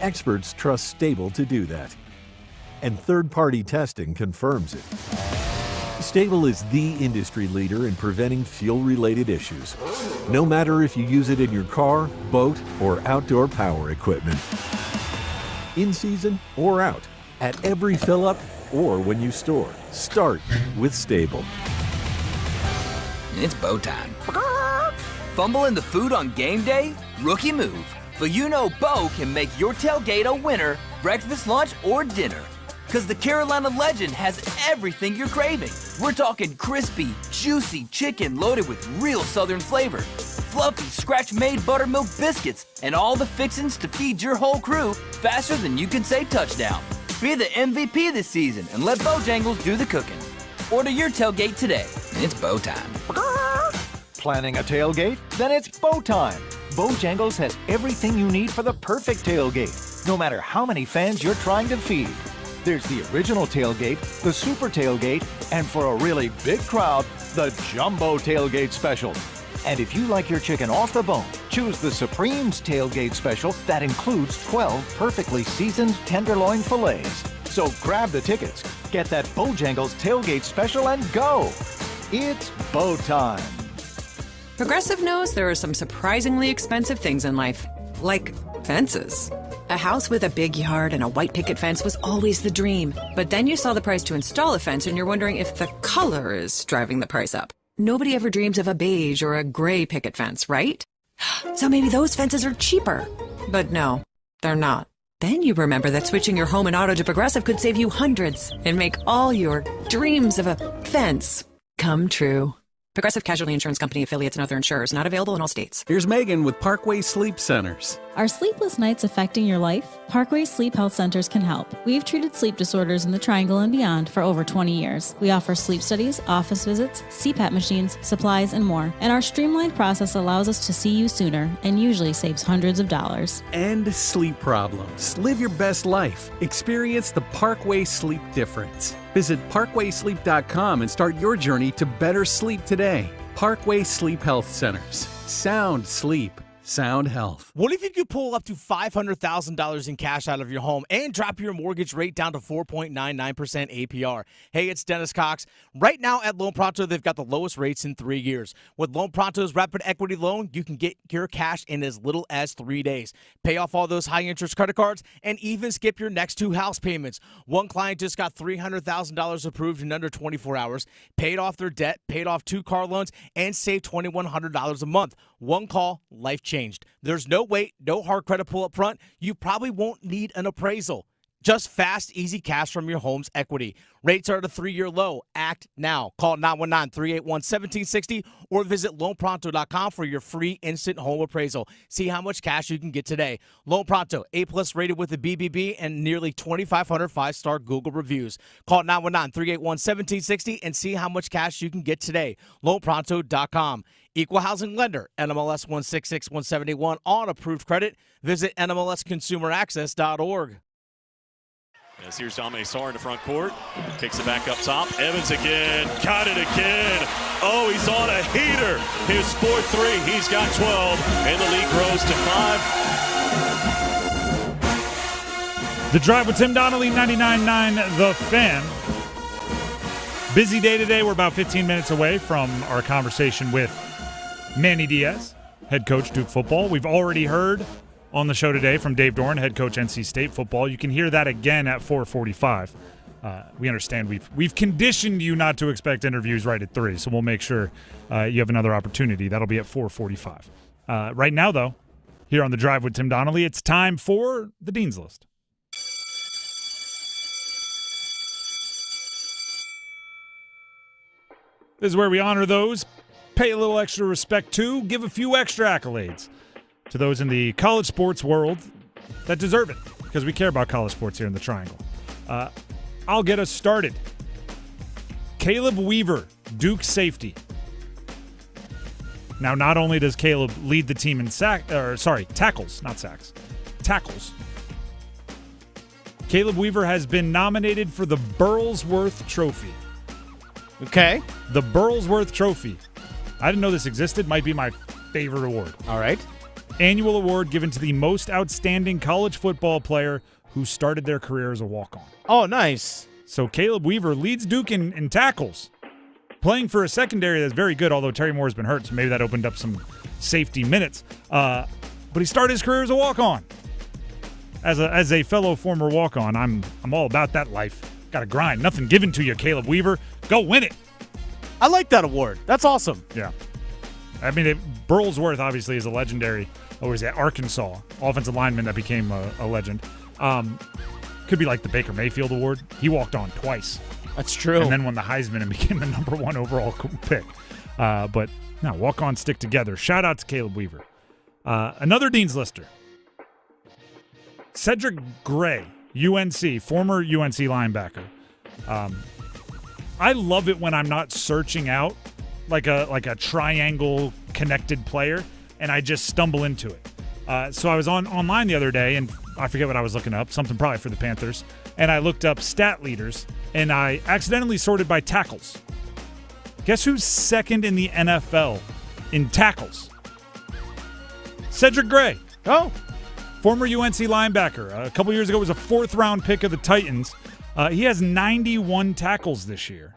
Experts trust Stable to do that. And third-party testing confirms it. Stable is the industry leader in preventing fuel-related issues, no matter if you use it in your car, boat, or outdoor power equipment. In season or out, at every fill-up or when you store, start with Stable. It's bow time. Fumble in the food on game day? Rookie move. But Bo can make your tailgate a winner, breakfast, lunch, or dinner. Because the Carolina Legend has everything you're craving. We're talking crispy, juicy chicken loaded with real Southern flavor, fluffy, scratch-made buttermilk biscuits, and all the fixins to feed your whole crew faster than you can say touchdown. Be the MVP this season and let Bojangles do the cooking. Order your tailgate today. It's bow time. Planning a tailgate? Then it's bow time. Bojangles has everything you need for the perfect tailgate, no matter how many fans you're trying to feed. There's the original tailgate, the super tailgate, and for a really big crowd, the jumbo tailgate special. And if you like your chicken off the bone, choose the Supreme's tailgate special that includes 12 perfectly seasoned tenderloin fillets. So grab the tickets, get that Bojangles tailgate special, and go. It's bow time. Progressive knows there are some surprisingly expensive things in life, like fences. A house with a big yard and a white picket fence was always the dream. But then you saw the price to install a fence and you're wondering if the color is driving the price up. Nobody ever dreams of a beige or a gray picket fence, right? So maybe those fences are cheaper. But no, they're not. Then you remember that switching your home and auto to Progressive could save you hundreds and make all your dreams of a fence come true. Progressive Casualty Insurance Company, affiliates, and other insurers. Not available in all states. Here's Megan with Parkway Sleep Centers. Are sleepless nights affecting your life? Parkway Sleep Health Centers can help. We've treated sleep disorders in the Triangle and beyond for over 20 years. We offer sleep studies, office visits, CPAP machines, supplies, and more. And our streamlined process allows us to see you sooner and usually saves hundreds of dollars. End sleep problems. Live your best life. Experience the Parkway Sleep difference. Visit parkwaysleep.com and start your journey to better sleep today. Parkway Sleep Health Centers. Sound sleep. sound health. What if you could pull up to $500,000 in cash out of your home and drop your mortgage rate down to 4.99% APR? Hey, it's Dennis Cox. Right now at Loan Pronto, they've got the lowest rates in 3 years. With Loan Pronto's Rapid Equity Loan, you can get your cash in as little as 3 days. Pay off all those high-interest credit cards and even skip your next 2 house payments. One client just got $300,000 approved in under 24 hours, paid off their debt, paid off 2 car loans, and saved $2,100 a month. One call, life changed. There's no wait, no hard credit pull up front. You probably won't need an appraisal. Just fast, easy cash from your home's equity. Rates are at a 3-year low. Act now. Call 919-381-1760 or visit loanpronto.com for your free instant home appraisal. See how much cash you can get today. Loan Pronto, A+ rated with a BBB and nearly 2,500 5-star Google reviews. Call 919-381-1760 and see how much cash you can get today. Loanpronto.com. Equal housing lender, NMLS 166171 on approved credit. Visit NMLSconsumeraccess.org. As here's Dame Sarr in the front court. Kicks it back up top. Evans again. Got it again. Oh, he's on a heater. His 4th 3. He's got 12. And the lead grows to 5. The Drive with Tim Donnelly, 99.9 The Fan. Busy day today. We're about 15 minutes away from our conversation with Manny Diaz, head coach Duke football. We've already heard on the show today from Dave Doeren, head coach NC State football. You can hear that again at 4:45. We understand we've conditioned you not to expect interviews right at 3, so we'll make sure you have another opportunity. That'll be at 4:45. Right now, though, here on the Drive with Tim Donnelly, it's time for the Dean's List. This is where we honor those, pay a little extra respect to, give a few extra accolades to those in the college sports world that deserve it, because we care about college sports here in the Triangle. I'll get us started. Caleb Weaver, Duke safety. Now, not only does Caleb lead the team in tackles, not sacks, tackles. Caleb Weaver has been nominated for the Burlsworth Trophy. Okay. The Burlsworth Trophy. I didn't know this existed. Might be my favorite award. All right. Annual award given to the most outstanding college football player who started their career as a walk-on. Oh, nice. So Caleb Weaver leads Duke in tackles, playing for a secondary that's very good, although Terry Moore's been hurt, so maybe that opened up some safety minutes. But he started his career as a walk-on. As a fellow former walk-on, I'm all about that life. Got to grind. Nothing given to you, Caleb Weaver. Go win it. I like that award. That's awesome. Yeah. I mean, Burlsworth obviously is a legendary, Arkansas offensive lineman that became a legend. Could be like the Baker Mayfield Award. He walked on twice. That's true. And then won the Heisman and became the number 1 overall pick. But no, walk-on stick together. Shout out to Caleb Weaver. Another Dean's Lister. Cedric Gray, UNC, former UNC linebacker. I love it when I'm not searching out like a triangle connected player and I just stumble into it. So I was online the other day and I forget what I was looking up, something probably for the Panthers, and I looked up stat leaders and I accidentally sorted by tackles. Guess who's second in the NFL in tackles? Cedric Gray. Oh. Former UNC linebacker. A couple years ago was a 4th-round pick of the Titans. He has 91 tackles this year.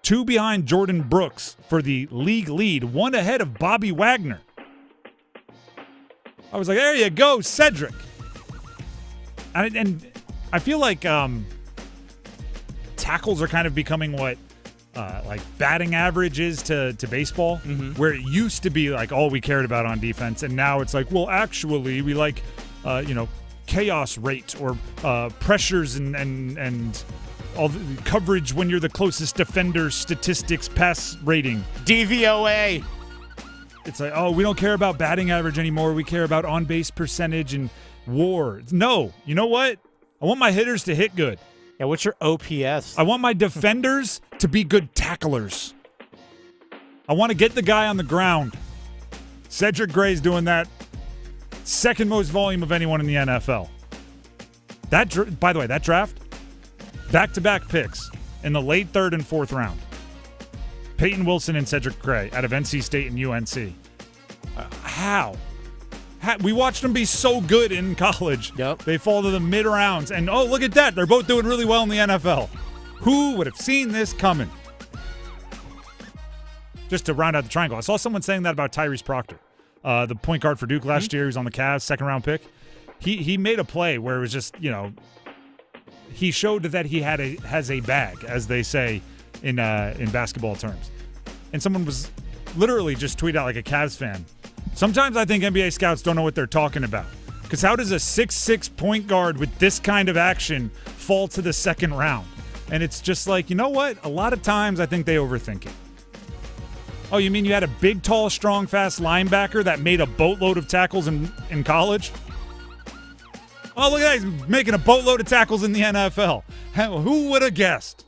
2 behind Jordan Brooks for the league lead, 1 ahead of Bobby Wagner. I was like, there you go, Cedric. And I feel like tackles are kind of becoming what like batting average is to baseball, where it used to be like all we cared about on defense, and now it's like, well, actually, we like, chaos rate or pressures and all the coverage when you're the closest defender, statistics, pass rating. DVOA. It's like, oh, we don't care about batting average anymore. We care about on-base percentage and WAR. No. You know what? I want my hitters to hit good. Yeah, what's your OPS? I want my defenders to be good tacklers. I want to get the guy on the ground. Cedric Gray's doing that. Second most volume of anyone in the NFL. By the way, that draft, back-to-back picks in the late 3rd and 4th round. Peyton Wilson and Cedric Gray out of NC State and UNC. How? We watched them be so good in college. Yep. They fall to the mid-rounds, and oh, look at that. They're both doing really well in the NFL. Who would have seen this coming? Just to round out the triangle, I saw someone saying that about Tyrese Proctor, the point guard for Duke last year. He was on the Cavs, second-round pick. He made a play where it was just, he showed that he has a bag, as they say in basketball terms. And someone was literally just tweeted out like a Cavs fan. Sometimes I think NBA scouts don't know what they're talking about. Because how does a 6'6" point guard with this kind of action fall to the second round? And it's just like, you know what? A lot of times I think they overthink it. Oh, you mean you had a big, tall, strong, fast linebacker that made a boatload of tackles in college? Oh, look at that. He's making a boatload of tackles in the NFL. Who would have guessed?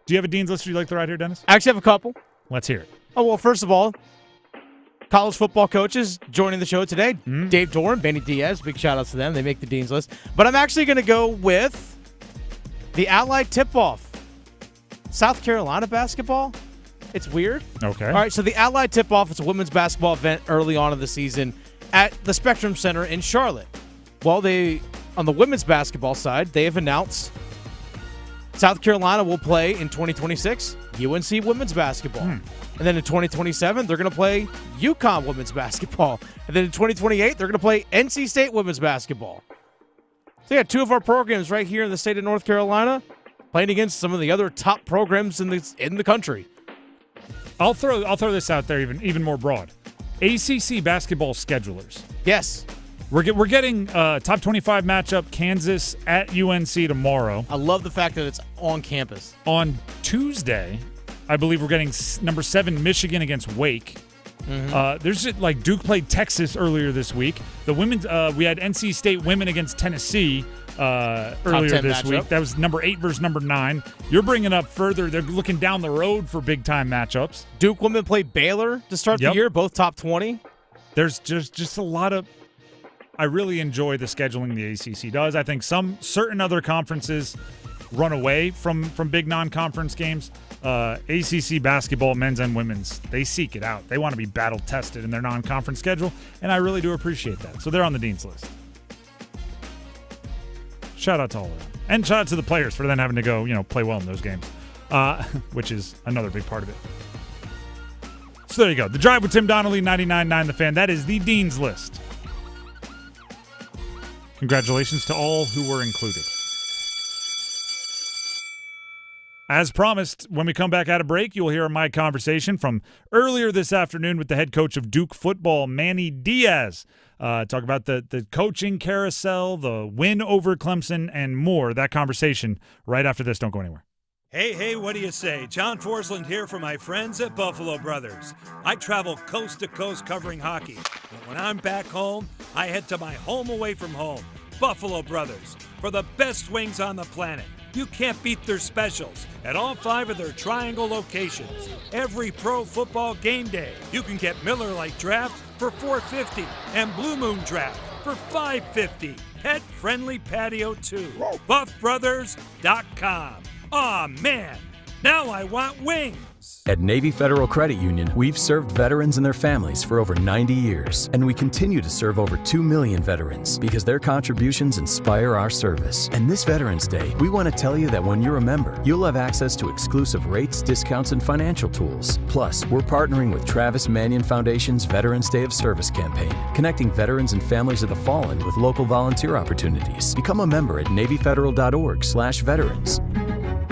Do you have a Dean's List you'd like to write here, Dennis? I actually have a couple. Let's hear it. Oh, well, first of all, college football coaches joining the show today. Dave Doeren, Manny Diaz, big shout-outs to them. They make the Dean's List. But I'm actually going to go with the Allied tip-off. South Carolina basketball. It's weird. Okay. All right, so the Allied tip-off is a women's basketball event early on in the season at the Spectrum Center in Charlotte. Well, on the women's basketball side, they have announced South Carolina will play in 2026 UNC women's basketball. And then in 2027, they're going to play UConn women's basketball. And then in 2028, they're going to play NC State women's basketball. So, yeah, two of our programs right here in the state of North Carolina playing against some of the other top programs in the country. I'll throw this out there even more broad. ACC basketball schedulers. Yes. We're getting top 25 matchup, Kansas at UNC tomorrow. I love the fact that it's on campus. On Tuesday, I believe we're getting number 7 Michigan against Wake. There's just, like, Duke played Texas earlier this week. The women's we had NC State women against Tennessee earlier this week. That was number 8 versus number 9. You're bringing up further. They're looking down the road for big-time matchups. Duke women played Baylor to start the year, both top 20. There's just a lot of – I really enjoy the scheduling the ACC does. I think some certain other conferences run away from big non-conference games. ACC basketball, men's and women's, they seek it out. They want to be battle-tested in their non-conference schedule, and I really do appreciate that. So they're on the Dean's List. Shout out to all of them. And shout out to the players for then having to go, play well in those games, which is another big part of it. So there you go. The Drive with Tim Donnelly, 99.9 The Fan. That is the Dean's List. Congratulations to all who were included. As promised, when we come back out of break, you'll hear my conversation from earlier this afternoon with the head coach of Duke football, Manny Diaz. Talk about the coaching carousel, the win over Clemson, and more. That conversation right after this. Don't go anywhere. Hey, what do you say? John Forsland here for my friends at Buffalo Brothers. I travel coast to coast covering hockey. But when I'm back home, I head to my home away from home, Buffalo Brothers, for the best wings on the planet. You can't beat their specials at all 5 of their Triangle locations. Every pro football game day, you can get Miller Lite Draft for $4.50 and Blue Moon Draft for $5.50. Pet-friendly patio too. BuffBrothers.com. Aw, man, now I want wings. At Navy Federal Credit Union, we've served veterans and their families for over 90 years, and we continue to serve over 2 million veterans because their contributions inspire our service. And this Veterans Day, we want to tell you that when you're a member, you'll have access to exclusive rates, discounts, and financial tools. Plus, we're partnering with Travis Manion Foundation's Veterans Day of Service campaign, connecting veterans and families of the fallen with local volunteer opportunities. Become a member at NavyFederal.org/veterans.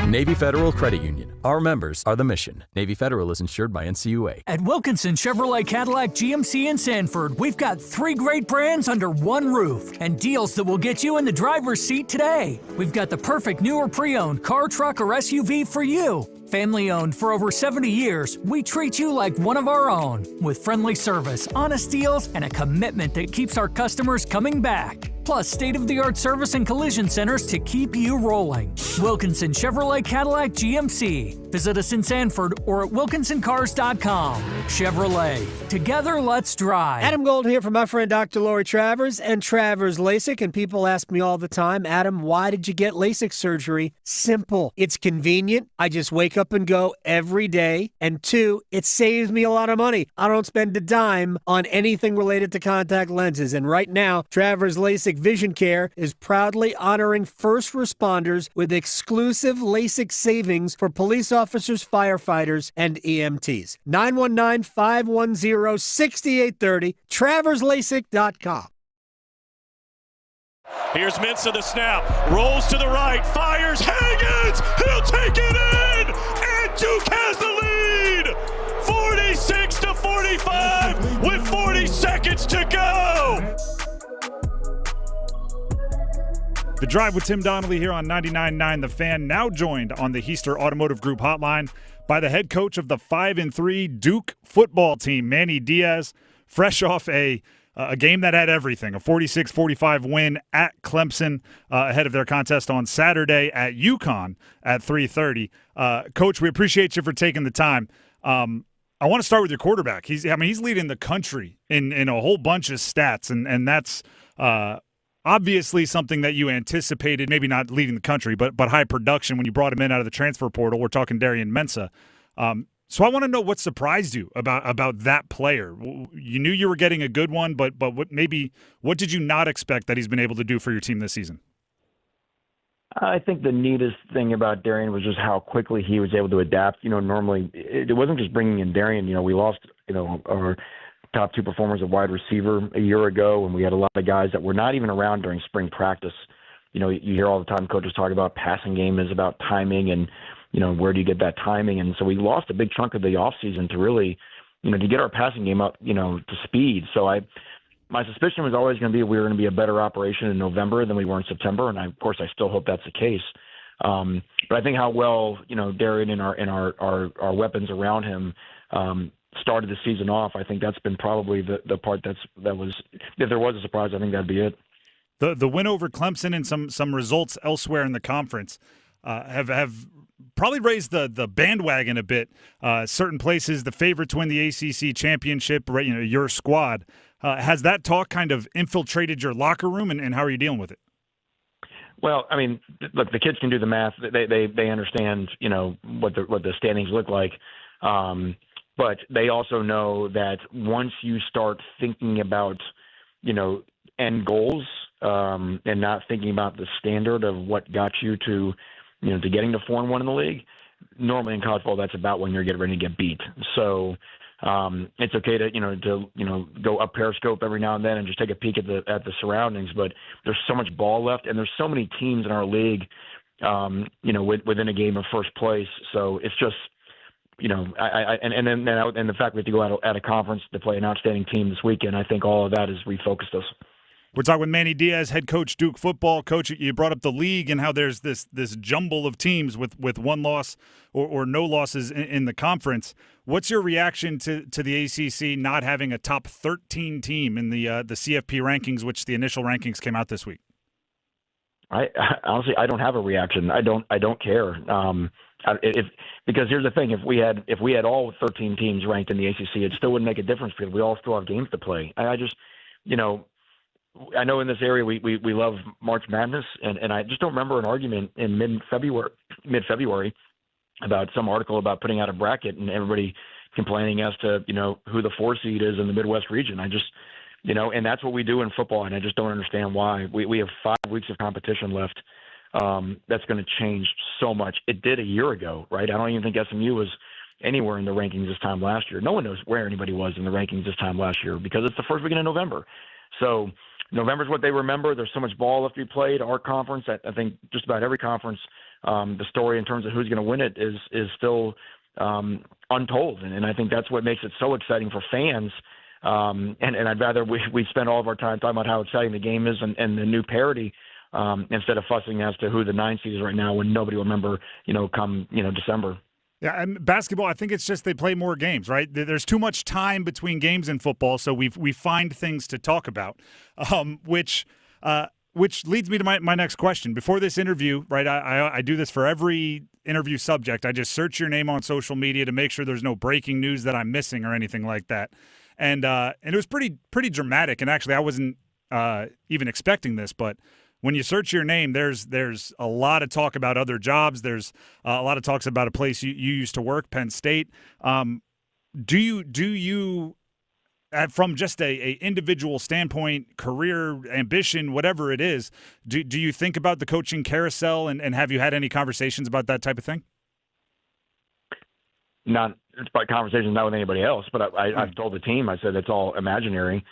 Navy Federal Credit Union. Our members are the mission. Navy Federal is insured by NCUA. At Wilkinson Chevrolet Cadillac GMC in Sanford, we've got 3 great brands under one roof and deals that will get you in the driver's seat today. We've got the perfect new or pre-owned car, truck, or SUV for you. Family owned for over 70 years, we treat you like one of our own with friendly service, honest deals, and a commitment that keeps our customers coming back. plus state-of-the-art service and collision centers to keep you rolling. Wilkinson Chevrolet Cadillac GMC. Visit us in Sanford or at wilkinsoncars.com. Chevrolet. Together, let's drive. Adam Gold here from my friend Dr. Lori Travers and Travers LASIK. And people ask me all the time, Adam, why did you get LASIK surgery? Simple. It's convenient. I just wake up and go every day. And 2, it saves me a lot of money. I don't spend a dime on anything related to contact lenses. And right now, Travers LASIK Vision Care is proudly honoring first responders with exclusive LASIK savings for police officers, firefighters, and EMTs. 919-510-6830, TraversLASIK.com. Here's Mintz of the snap, rolls to the right, fires, Hagens, he'll take it in, and Duke has the lead, 46-45 with 40 seconds to go. The Drive with Tim Donnelly here on 99.9 The Fan, now joined on the Heister Automotive Group hotline by the head coach of the 5-3 Duke football team, Manny Diaz, fresh off a game that had everything, a 46-45 win at Clemson ahead of their contest on Saturday at UConn at 3:30. Coach, we appreciate you for taking the time. I want to start with your quarterback. He's leading the country in a whole bunch of stats, and that's obviously something that you anticipated, maybe not leading the country, but high production when you brought him in out of the transfer portal. We're talking Darian Mensah. So I want to know what surprised you about that player. You knew you were getting a good one, but what did you not expect that he's been able to do for your team this season? I think the neatest thing about Darian was just how quickly he was able to adapt. Normally it wasn't just bringing in Darian. We lost, our top 2 performers at wide receiver a year ago, and we had a lot of guys that were not even around during spring practice. You hear all the time coaches talk about passing game is about timing and, where do you get that timing? And so we lost a big chunk of the offseason to really, to get our passing game up, to speed. So my suspicion was always going to be we were going to be a better operation in November than we were in September, and of course I still hope that's the case. But I think how well, Darian and our weapons around him started the season off, I think that's been probably the part that was, if there was a surprise, I think that'd be it. The win over Clemson and some results elsewhere in the conference have probably raised the bandwagon a bit. Certain places, the favorites win the ACC championship, right? Your squad. Has that talk kind of infiltrated your locker room, and how are you dealing with it? Well, look, the kids can do the math. They understand, what the standings look like. But they also know that once you start thinking about, end goals, and not thinking about the standard of what got you to getting to 4-1 in the league, normally in college football, that's about when you're getting ready to get beat. So it's okay to go up Periscope every now and then and just take a peek at the surroundings. But there's so much ball left, and there's so many teams in our league, within a game of first place. So it's just, and the fact we have to go out at a conference to play an outstanding team this weekend, I think all of that has refocused us. We're talking with Manny Diaz, head coach, Duke football. Coach, you brought up the league and how there's this jumble of teams with one loss or no losses in the conference. What's your reaction to the ACC not having a top 13 team in the CFP rankings, which the initial rankings came out this week? I honestly don't have a reaction. I don't care. Because here's the thing: if we had all 13 teams ranked in the ACC, it still wouldn't make a difference because we all still have games to play. I know in this area we love March Madness, and I just don't remember an argument in mid-February about some article about putting out a bracket and everybody complaining as to who the 4 seed is in the Midwest region. I just and that's what we do in football, and I just don't understand why. We have 5 weeks of competition left. That's going to change so much. It did a year ago, right? I don't even think SMU was anywhere in the rankings this time last year. No one knows where anybody was in the rankings this time last year because it's the first weekend in November. So November's what they remember. There's so much ball left to be played. Our conference, I think just about every conference, the story in terms of who's going to win it is still untold. And I think that's what makes it so exciting for fans. And I'd rather we spend all of our time talking about how exciting the game is and the new parity instead of fussing as to who the 9 seed is right now when nobody will remember, come December. Yeah, and basketball, I think it's just they play more games, right? There's too much time between games in football, so we find things to talk about, which Which leads me to my next question. Before this interview, right, I do this for every interview subject. I just search your name on social media to make sure there's no breaking news that I'm missing or anything like that. And it was pretty dramatic. And actually, I wasn't even expecting this, but when you search your name, there's a lot of talk about other jobs. There's a lot of talks about a place you used to work, Penn State. Do you from just a individual standpoint, career ambition, whatever it is, do you think about the coaching carousel, and have you had any conversations about that type of thing? Not by conversations, not with anybody else, but I've told the team, I said it's all imaginary.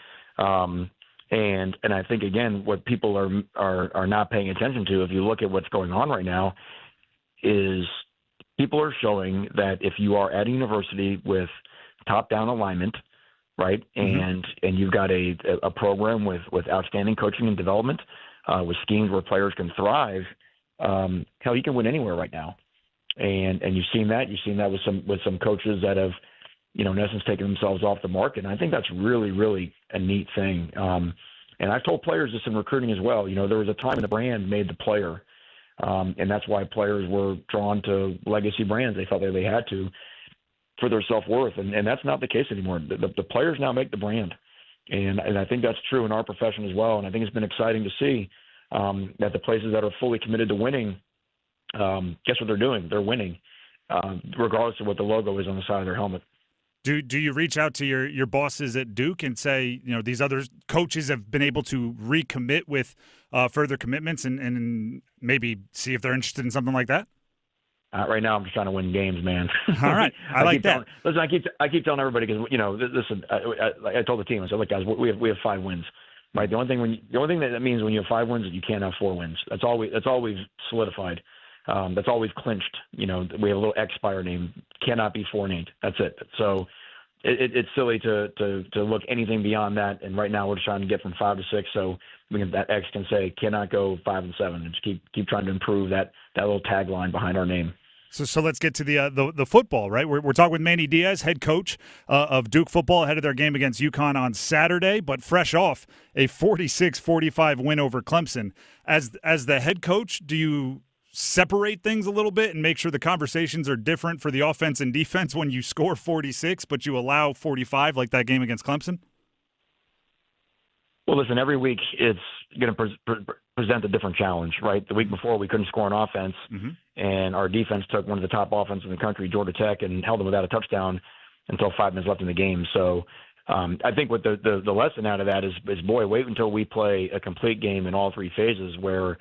And I think, again, what people are not paying attention to, if you look at what's going on right now, is people are showing that if you are at a university with top-down alignment, right, and you've got a program with outstanding coaching and development, with schemes where players can thrive, hell, you can win anywhere right now. And you've seen that. You've seen that with some coaches that have, in essence, taken themselves off the market. And I think that's really, really a neat thing. And I've told players this in recruiting as well. There was a time when the brand made the player, and that's why players were drawn to legacy brands. They felt that they had to for their self-worth, and that's not the case anymore. The players now make the brand, and I think that's true in our profession as well. And I think it's been exciting to see that the places that are fully committed to winning, guess what they're doing? They're winning, regardless of what the logo is on the side of their helmet. Do you reach out to your bosses at Duke and say, these other coaches have been able to recommit with further commitments and maybe see if they're interested in something like that? Right now, I'm just trying to win games, man. All right, I like that. Listen, I keep telling everybody because listen, I told the team, I said, look, guys, we have 5 wins, right? The only thing that means when you have 5 wins is you can't have 4 wins. That's all we've solidified. That's all we've clinched. We have a little X by our name. Cannot be 4-8. That's it. So it's silly to look anything beyond that. And right now we're just trying to get from 5 to 6, so that X can say cannot go 5 and 7, and just keep trying to improve that little tagline behind our name. So let's get to the football, right? We're talking with Manny Diaz, head coach of Duke football, ahead of their game against UConn on Saturday, but fresh off a 46-45 win over Clemson. As the head coach, do you separate things a little bit and make sure the conversations are different for the offense and defense when you score 46, but you allow 45 like that game against Clemson? Well, listen, every week it's going to present a different challenge, right? The week before we couldn't score on offense, and our defense took one of the top offenses in the country, Georgia Tech, and held them without a touchdown until 5 minutes left in the game. So I think what the lesson out of that is, boy, wait until we play a complete game in all 3 phases where,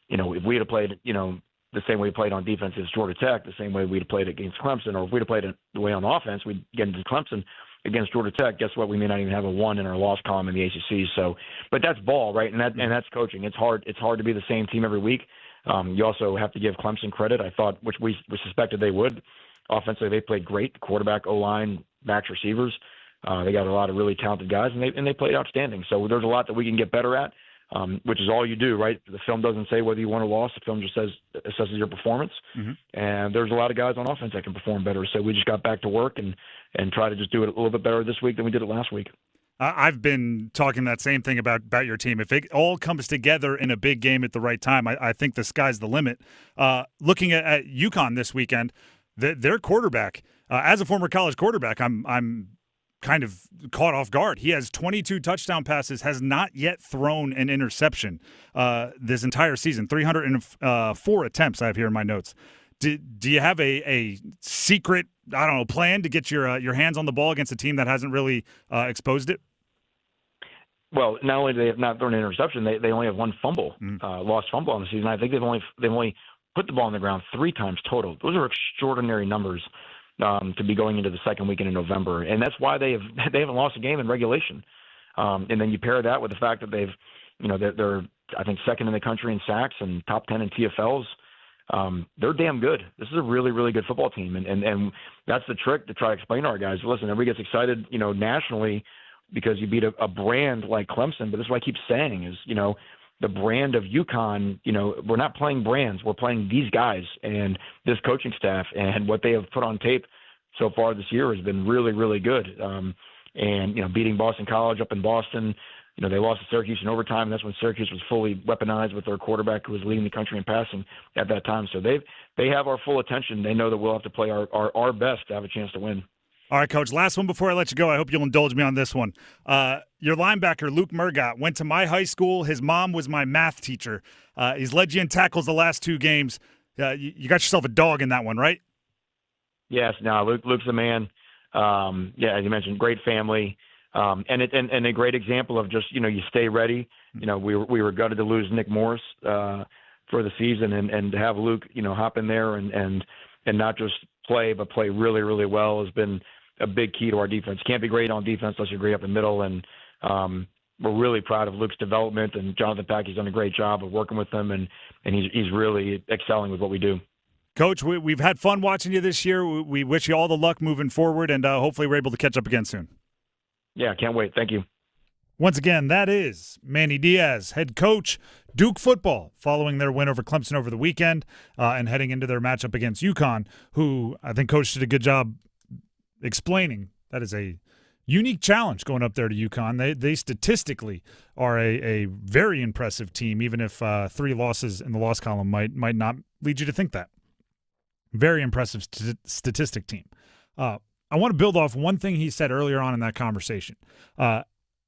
if we had played, the same way we played on defense against Georgia Tech, the same way we'd have played against Clemson, or if we'd have played it the way on offense, we'd get into Clemson against Georgia Tech. Guess what? We may not even have a 1 in our loss column in the ACC. So, but that's ball, right? And that's coaching. It's hard to be the same team every week. You also have to give Clemson credit. I thought, which we suspected they would. Offensively, they played great. Quarterback, O-line, backs, receivers. They got a lot of really talented guys, and they played outstanding. So there's a lot that we can get better at. Which is all you do, right? The film doesn't say whether you won or lost. The film just assesses your performance. And there's a lot of guys on offense that can perform better. So we just got back to work and try to just do it a little bit better this week than we did it last week. I've been talking that same thing about your team. If it all comes together in a big game at the right time, I think the sky's the limit. Looking at UConn this weekend, their quarterback, as a former college quarterback, I'm kind of caught off guard. He has 22 touchdown passes, has not yet thrown an interception this entire season. 304 attempts I have here in my notes. Do you have a secret, plan to get your hands on the ball against a team that hasn't really exposed it? Well, not only do they have not thrown an interception, they only have 1 fumble, lost fumble on the season. I think they've only put the ball on the ground 3 times total. Those are extraordinary numbers. To be going into the second weekend in November, and that's why they haven't lost a game in regulation. And then you pair that with the fact that they're I think 2nd in the country in sacks and top 10 in TFLs. They're damn good. This is a really, really good football team, and that's the trick to try to explain to our guys. Listen, everybody gets excited, nationally because you beat a brand like Clemson, but this is what I keep saying is, the brand of UConn, we're not playing brands. We're playing these guys and this coaching staff, and what they have put on tape so far this year has been really, really good. And, beating Boston College up in Boston, they lost to Syracuse in overtime, and that's when Syracuse was fully weaponized with their quarterback who was leading the country in passing at that time. So they have our full attention. They know that we'll have to play our best to have a chance to win. All right, Coach, last one before I let you go. I hope you'll indulge me on this one. Your linebacker, Luke Murgott, went to my high school. His mom was my math teacher. He's led you in tackles the last 2 games. You got yourself a dog in that one, right? Yes, no, Luke's the man. As you mentioned, great family. And a great example of just, you stay ready. We were gutted to lose Nick Morris for the season, and to have Luke, hop in there and not just play, but play really, really well has been a big key to our defense. Can't be great on defense unless you're great up the middle, and we're really proud of Luke's development, and Jonathan Packey's done a great job of working with him, and he's really excelling with what we do. Coach, we've had fun watching you this year. We wish you all the luck moving forward, and hopefully we're able to catch up again soon. Yeah, can't wait. Thank you. Once again, that is Manny Diaz, head coach, Duke football, following their win over Clemson over the weekend and heading into their matchup against UConn, who I think Coach did a good job explaining. That is a unique challenge going up there to UConn. They statistically are a very impressive team, even if 3 losses in the loss column might not lead you to think that. Very impressive statistic team. I want to build off one thing he said earlier on in that conversation,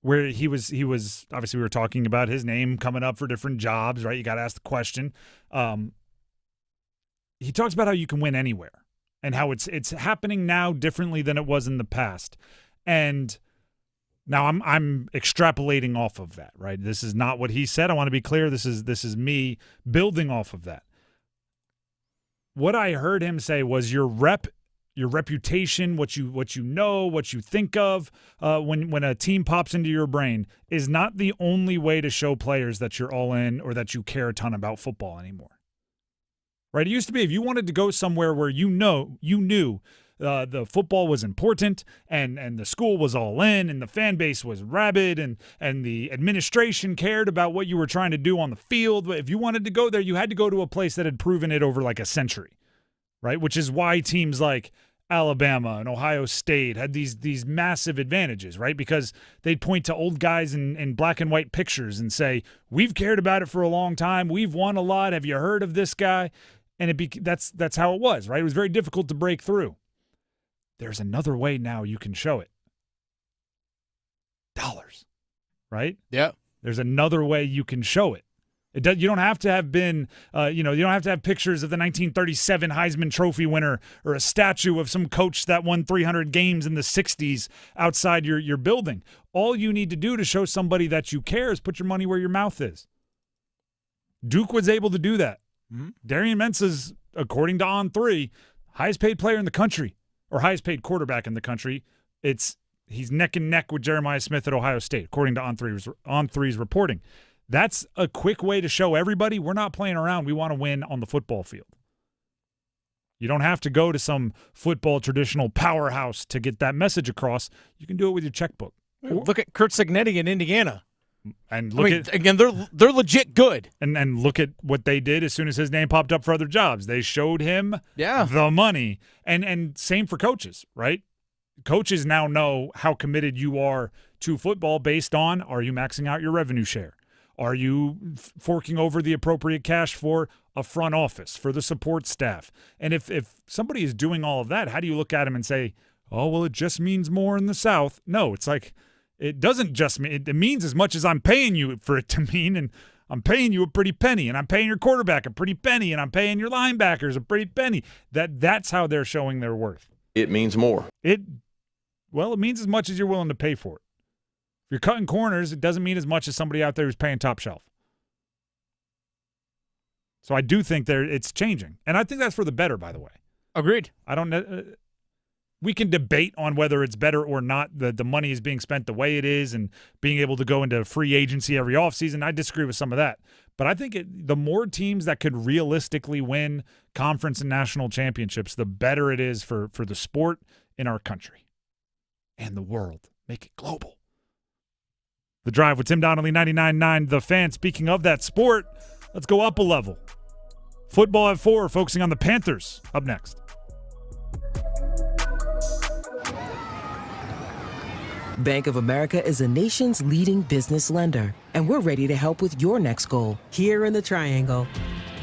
where he was obviously we were talking about his name coming up for different jobs, right? You got to ask the question. He talks about how you can win anywhere and how it's happening now differently than it was in the past. And now I'm extrapolating off of that, right? This is not what he said. I want to be clear. This is me building off of that. What I heard him say was your reputation, what you know, what you think of when a team pops into your brain is not the only way to show players that you're all in or that you care a ton about football anymore. Right? It used to be if you wanted to go somewhere where you knew the football was important and the school was all in and the fan base was rabid and the administration cared about what you were trying to do on the field. But if you wanted to go there, you had to go to a place that had proven it over like a century, right? Which is why teams like Alabama and Ohio State had these massive advantages, right? Because they'd point to old guys in black and white pictures and say, we've cared about it for a long time. We've won a lot. Have you heard of this guy? And that's how it was, right? It was very difficult to break through. There's another way now you can show it. Dollars, right? Yeah. There's another way you can show it. You don't have to have been, you don't have to have pictures of the 1937 Heisman Trophy winner or a statue of some coach that won 300 games in the 60s outside your building. All you need to do to show somebody that you care is put your money where your mouth is. Duke was able to do that. Mm-hmm. Darian Mensah's, according to On3, highest paid player in the country, or highest paid quarterback in the country. He's neck and neck with Jeremiah Smith at Ohio State, according to On3's reporting. That's a quick way to show everybody we're not playing around. We want to win on the football field. You don't have to go to some football traditional powerhouse to get that message across. You can do it with your checkbook. Look at Kurt Cignetti in Indiana. And again, they're legit good. And look at what they did as soon as his name popped up for other jobs. They showed him the money. And same for coaches, right? Coaches now know how committed you are to football based on, are you maxing out your revenue share? Are you forking over the appropriate cash for a front office, for the support staff? And if somebody is doing all of that, how do you look at them and say, oh, well, it just means more in the South? No, it's like, it doesn't just mean, it means as much as I'm paying you for it to mean, and I'm paying you a pretty penny, and I'm paying your quarterback a pretty penny, and I'm paying your linebackers a pretty penny. That's how they're showing their worth. It means more. It means as much as you're willing to pay for it. If you're cutting corners, it doesn't mean as much as somebody out there who's paying top shelf. So I do think it's changing. And I think that's for the better, by the way. Agreed. I don't know. We can debate on whether it's better or not. The money is being spent the way it is and being able to go into free agency every offseason. I disagree with some of that. But I think the more teams that could realistically win conference and national championships, the better it is for the sport in our country and the world. Make it global. The Drive with Tim Donnelly, 99.9 The Fan. Speaking of that sport, let's go up a level. Football at 4, focusing on the Panthers. Up next. Bank of America is the nation's leading business lender, and we're ready to help with your next goal here in the Triangle.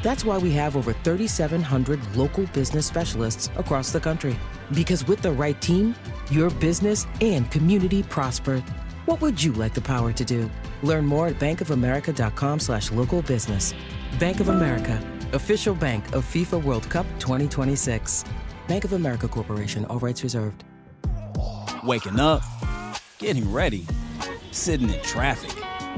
That's why we have over 3,700 local business specialists across the country. Because with the right team, your business and community prosper. What would you like the power to do? Learn more at bankofamerica.com/local business. Bank of America, official bank of FIFA World Cup 2026. Bank of America Corporation, all rights reserved. Waking up, getting ready, sitting in traffic.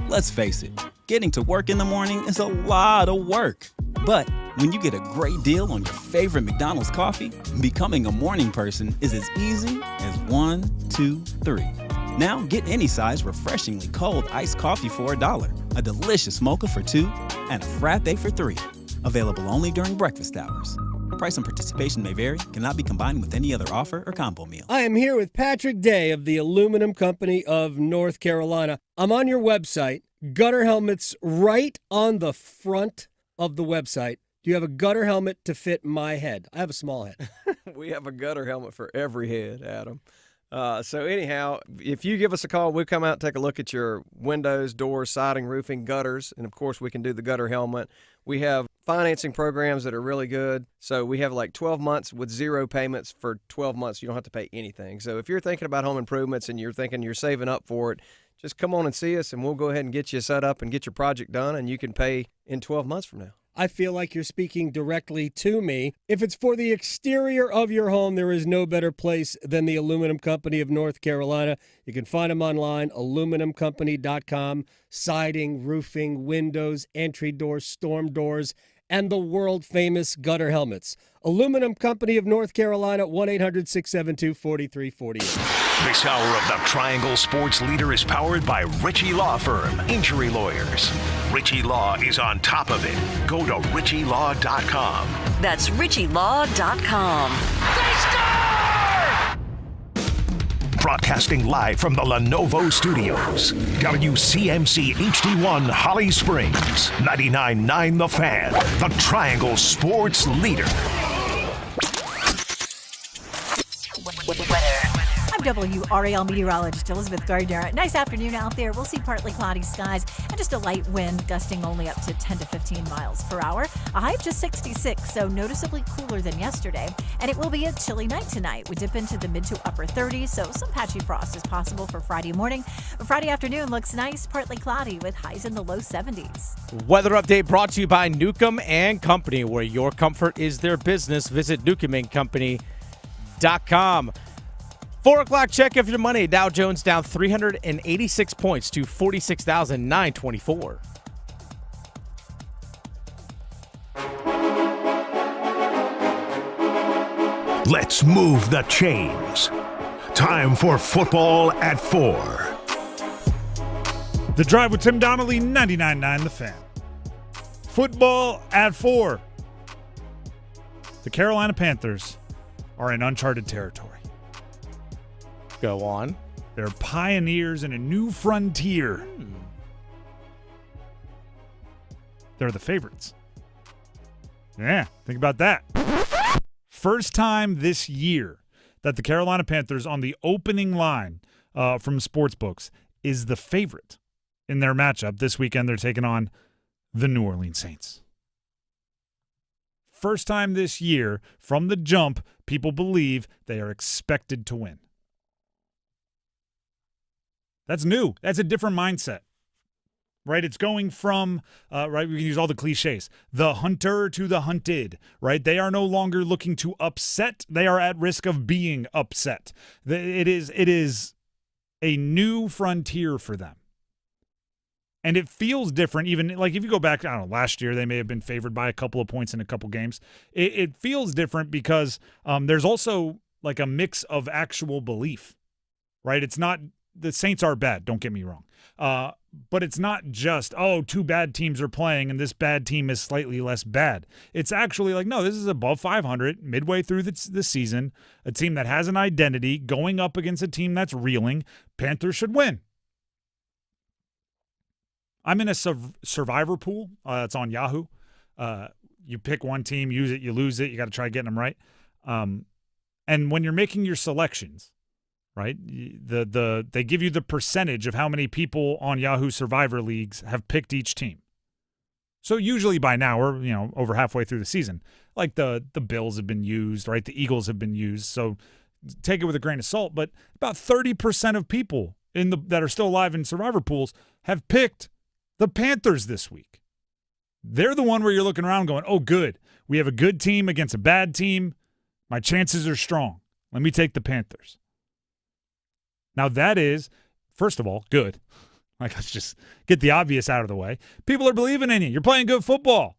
Let's face it, getting to work in the morning is a lot of work. But when you get a great deal on your favorite McDonald's coffee, becoming a morning person is as easy as 1, 2, 3. Now get any size refreshingly cold iced coffee for $1, a delicious mocha for $2, and a frappe for $3. Available only during breakfast hours. Price and participation may vary, cannot be combined with any other offer or combo meal. I am here with Patrick Day of the Aluminum Company of North Carolina. I'm on your website. Gutter helmets right on the front of the website. Do you have a gutter helmet to fit my head? I have a small head. We have a gutter helmet for every head, Adam. So anyhow, if you give us a call, we'll come out and take a look at your windows, doors, siding, roofing, gutters, and of course we can do the gutter helmet. We have financing programs that are really good. So we have like 12 months with 0 payments for 12 months. You don't have to pay anything. So if you're thinking about home improvements and you're thinking you're saving up for it, just come on and see us and we'll go ahead and get you set up and get your project done and you can pay in 12 months from now. I feel like you're speaking directly to me. If it's for the exterior of your home, there is no better place than the Aluminum Company of North Carolina. You can find them online, aluminumcompany.com. Siding, roofing, windows, entry doors, storm doors, and the world-famous gutter helmets. Aluminum Company of North Carolina, 1-800-672-4348. This hour of the Triangle Sports Leader is powered by Ritchie Law Firm, injury lawyers. Ritchie Law is on top of it. Go to ritchielaw.com. That's ritchielaw.com. They score! Broadcasting live from the Lenovo Studios. WCMC HD1 Holly Springs. 99.9 The Fan. The Triangle Sports Leader. I'm WRAL meteorologist Elizabeth Gardner. Nice afternoon out there. We'll see partly cloudy skies and just a light wind gusting only up to 10 to 15 miles per hour. A high of just 66, so noticeably cooler than yesterday. And it will be a chilly night tonight. We dip into the mid to upper 30s, so some patchy frost is possible for Friday morning. But Friday afternoon looks nice, partly cloudy with highs in the low 70s. Weather update brought to you by Newcomb and Company, where your comfort is their business. Visit newcombandcompany.com. 4 o'clock check of your money. Dow Jones down 386 points to 46,924. Let's move the chains. Time for Football at 4. The Drive with Tim Donnelly, 99.9 The Fan. Football at 4. The Carolina Panthers are in uncharted territory. Go on. They're pioneers in a new frontier. They're the favorites. Yeah, think about that. First time this year that the Carolina Panthers on the opening line from sportsbooks is the favorite in their matchup. This weekend they're taking on the New Orleans Saints. First time this year from the jump, people believe they are expected to win. That's new. That's a different mindset, right? It's going from, right, we can use all the cliches, the hunter to the hunted, right? They are no longer looking to upset. They are at risk of being upset. It is a new frontier for them. And it feels different, even like if you go back, I don't know, last year they may have been favored by a couple of points in a couple games. It feels different because there's also like a mix of actual belief, right? It's not, the Saints are bad, don't get me wrong. But it's not just, oh, 2 bad teams are playing and this bad team is slightly less bad. It's actually like, no, this is above 500 midway through the season, a team that has an identity going up against a team that's reeling. Panthers should win. I'm in a survivor pool. It's on Yahoo. You pick one team, use it, you lose it. You got to try getting them right. And when you're making your selections, right? They give you the percentage of how many people on Yahoo Survivor Leagues have picked each team. So usually by now we're over halfway through the season. Like the Bills have been used, right? The Eagles have been used. So take it with a grain of salt. But about 30% of people that are still alive in Survivor pools have picked the Panthers this week. They're the one where you're looking around going, oh, good. We have a good team against a bad team. My chances are strong. Let me take the Panthers. Now that is, first of all, good. Like, let's just get the obvious out of the way. People are believing in you. You're playing good football.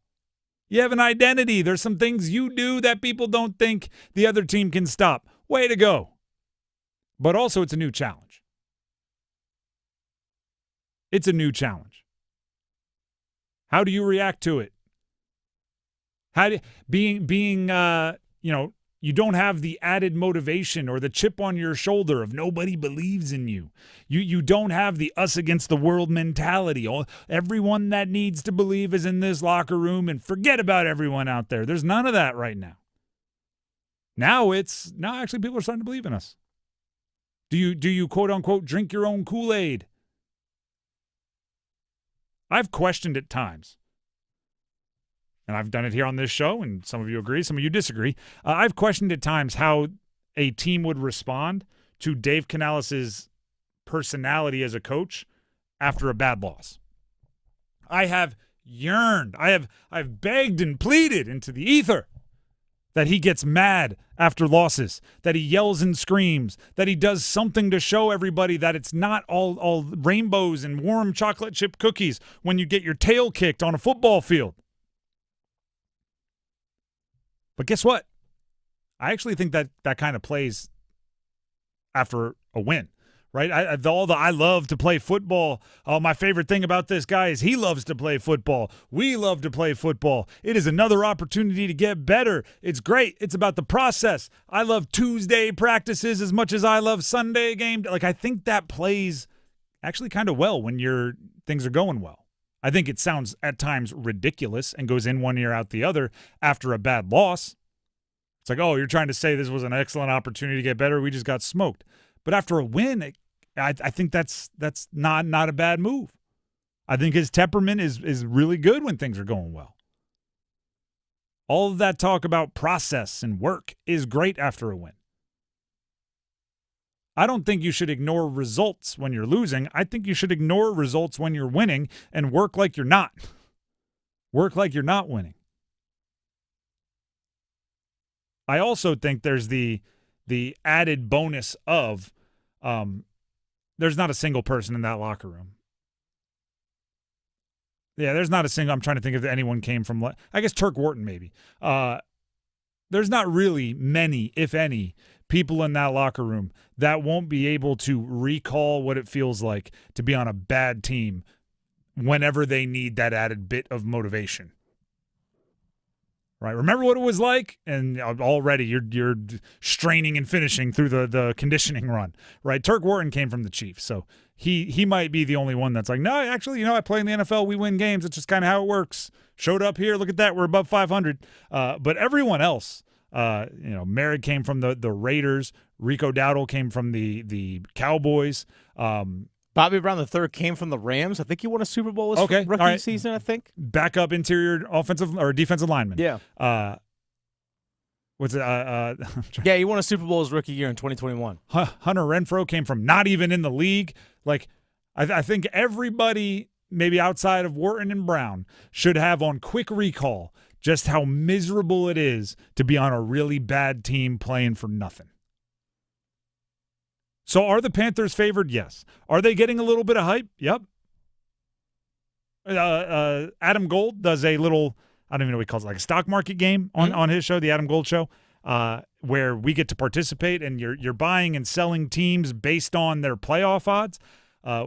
You have an identity. There's some things you do that people don't think the other team can stop. Way to go. But also it's a new challenge. It's a new challenge. How do you react to it? You don't have the added motivation or the chip on your shoulder of nobody believes in you. You don't have the us against the world mentality. Everyone that needs to believe is in this locker room and forget about everyone out there. There's none of that right now. Now actually people are starting to believe in us. Do you quote unquote drink your own Kool-Aid? I've questioned at times. And I've done it here on this show, and some of you agree, some of you disagree. I've questioned at times how a team would respond to Dave Canales' personality as a coach after a bad loss. I have yearned, I've begged and pleaded into the ether that he gets mad after losses, that he yells and screams, that he does something to show everybody that it's not all rainbows and warm chocolate chip cookies when you get your tail kicked on a football field. But guess what? I actually think that kind of plays after a win, right? I love to play football. Oh, my favorite thing about this guy is he loves to play football. We love to play football. It is another opportunity to get better. It's great. It's about the process. I love Tuesday practices as much as I love Sunday game. Like, I think that plays actually kind of well when things are going well. I think it sounds at times ridiculous and goes in one ear out the other after a bad loss. It's like, oh, you're trying to say this was an excellent opportunity to get better. We just got smoked. But after a win, I think that's not a bad move. I think his temperament is really good when things are going well. All of that talk about process and work is great after a win. I don't think you should ignore results when you're losing. I think you should ignore results when you're winning and work like you're not. Work like you're not winning. I also think there's the added bonus of there's not a single person in that locker room. Yeah, there's not a single. I'm trying to think if anyone came from, I guess Turk Wharton maybe. There's not really many, if any, people in that locker room that won't be able to recall what it feels like to be on a bad team whenever they need that added bit of motivation. Right? Remember what it was like? And already you're straining and finishing through the conditioning run. Right? Turk Wharton came from the Chiefs, so he might be the only one that's like, no, actually, I play in the NFL, we win games. It's just kind of how it works. Showed up here, look at that, we're above 500. But everyone else, Merritt came from the Raiders. Rico Dowdle came from the Cowboys. Bobby Brown III came from the Rams. I think he won a Super Bowl his rookie season, I think. Backup interior offensive or defensive lineman. Yeah. What's it? Yeah, he won a Super Bowl his rookie year in 2021. Hunter Renfrow came from not even in the league. Like, I think everybody, maybe outside of Wharton and Brown, should have on quick recall just how miserable it is to be on a really bad team playing for nothing. So are the Panthers favored? Yes. Are they getting a little bit of hype? Yep. Adam Gold does a little, I don't even know what he calls it, like a stock market game on his show, the Adam Gold Show, where we get to participate and you're buying and selling teams based on their playoff odds.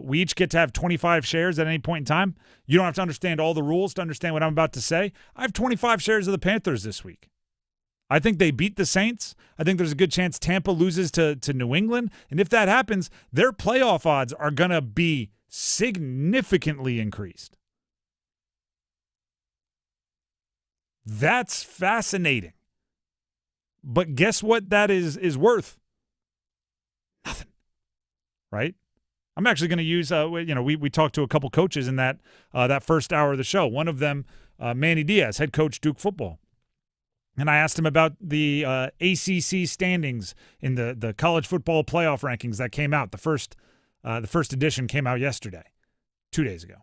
We each get to have 25 shares at any point in time. You don't have to understand all the rules to understand what I'm about to say. I have 25 shares of the Panthers this week. I think they beat the Saints. I think there's a good chance Tampa loses to New England. And if that happens, their playoff odds are going to be significantly increased. That's fascinating. But guess what that is worth? Nothing. right? I'm actually going to use, we talked to a couple coaches in that first hour of the show. One of them, Manny Diaz, head coach Duke football. And I asked him about the ACC standings in the college football playoff rankings that came out. The first edition came out yesterday, 2 days ago.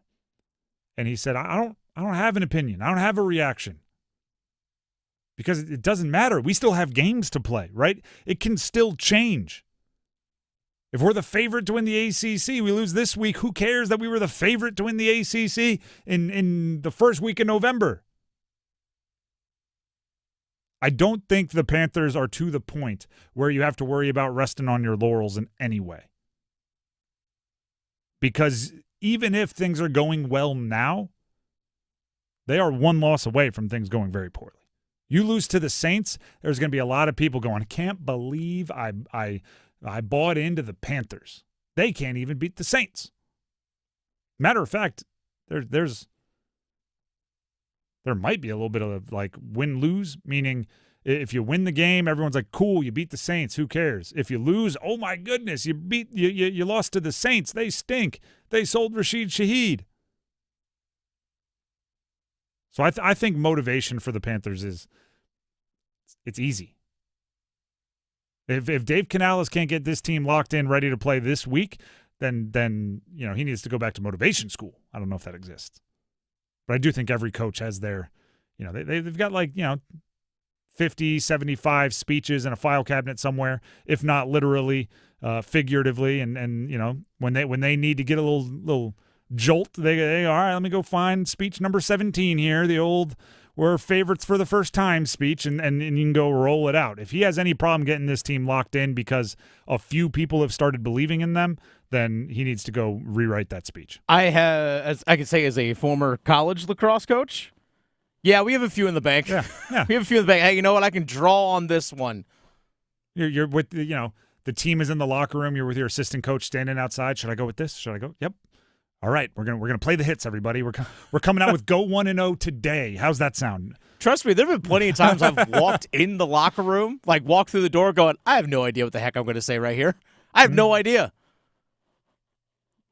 And he said, I don't have an opinion. I don't have a reaction. Because it doesn't matter. We still have games to play, right? It can still change. If we're the favorite to win the ACC, we lose this week. Who cares that we were the favorite to win the ACC in the first week of November? I don't think the Panthers are to the point where you have to worry about resting on your laurels in any way. Because even if things are going well now, they are one loss away from things going very poorly. You lose to the Saints, there's going to be a lot of people going, I can't believe I bought into the Panthers. They can't even beat the Saints. Matter of fact, there might be a little bit of like win-lose, meaning if you win the game, everyone's like, cool, you beat the Saints, who cares? If you lose, oh my goodness, you lost to the Saints, they stink. They sold Rashid Shaheed. So I think motivation for the Panthers it's easy. If Dave Canales can't get this team locked in, ready to play this week, then he needs to go back to motivation school. I don't know if that exists. But I do think every coach has their, they've got 50, 75 speeches in a file cabinet somewhere, if not literally, figuratively. And when they need to get a little jolt, they all right, let me go find speech number 17 here, the old we're favorites for the first time speech, and you can go roll it out. If he has any problem getting this team locked in because a few people have started believing in them, then he needs to go rewrite that speech. I have, as a former college lacrosse coach, yeah, we have a few in the bank. Yeah. We have a few in the bank. Hey, you know what? I can draw on this one. You're with the team is in the locker room. You're with your assistant coach standing outside. Should I go with this? Should I go? Yep. All right, we're gonna play the hits, everybody. We're coming out with go 1-0 today. How's that sound? Trust me, there have been plenty of times I've walked in the locker room, walked through the door going, I have no idea what the heck I'm going to say right here. I have no idea.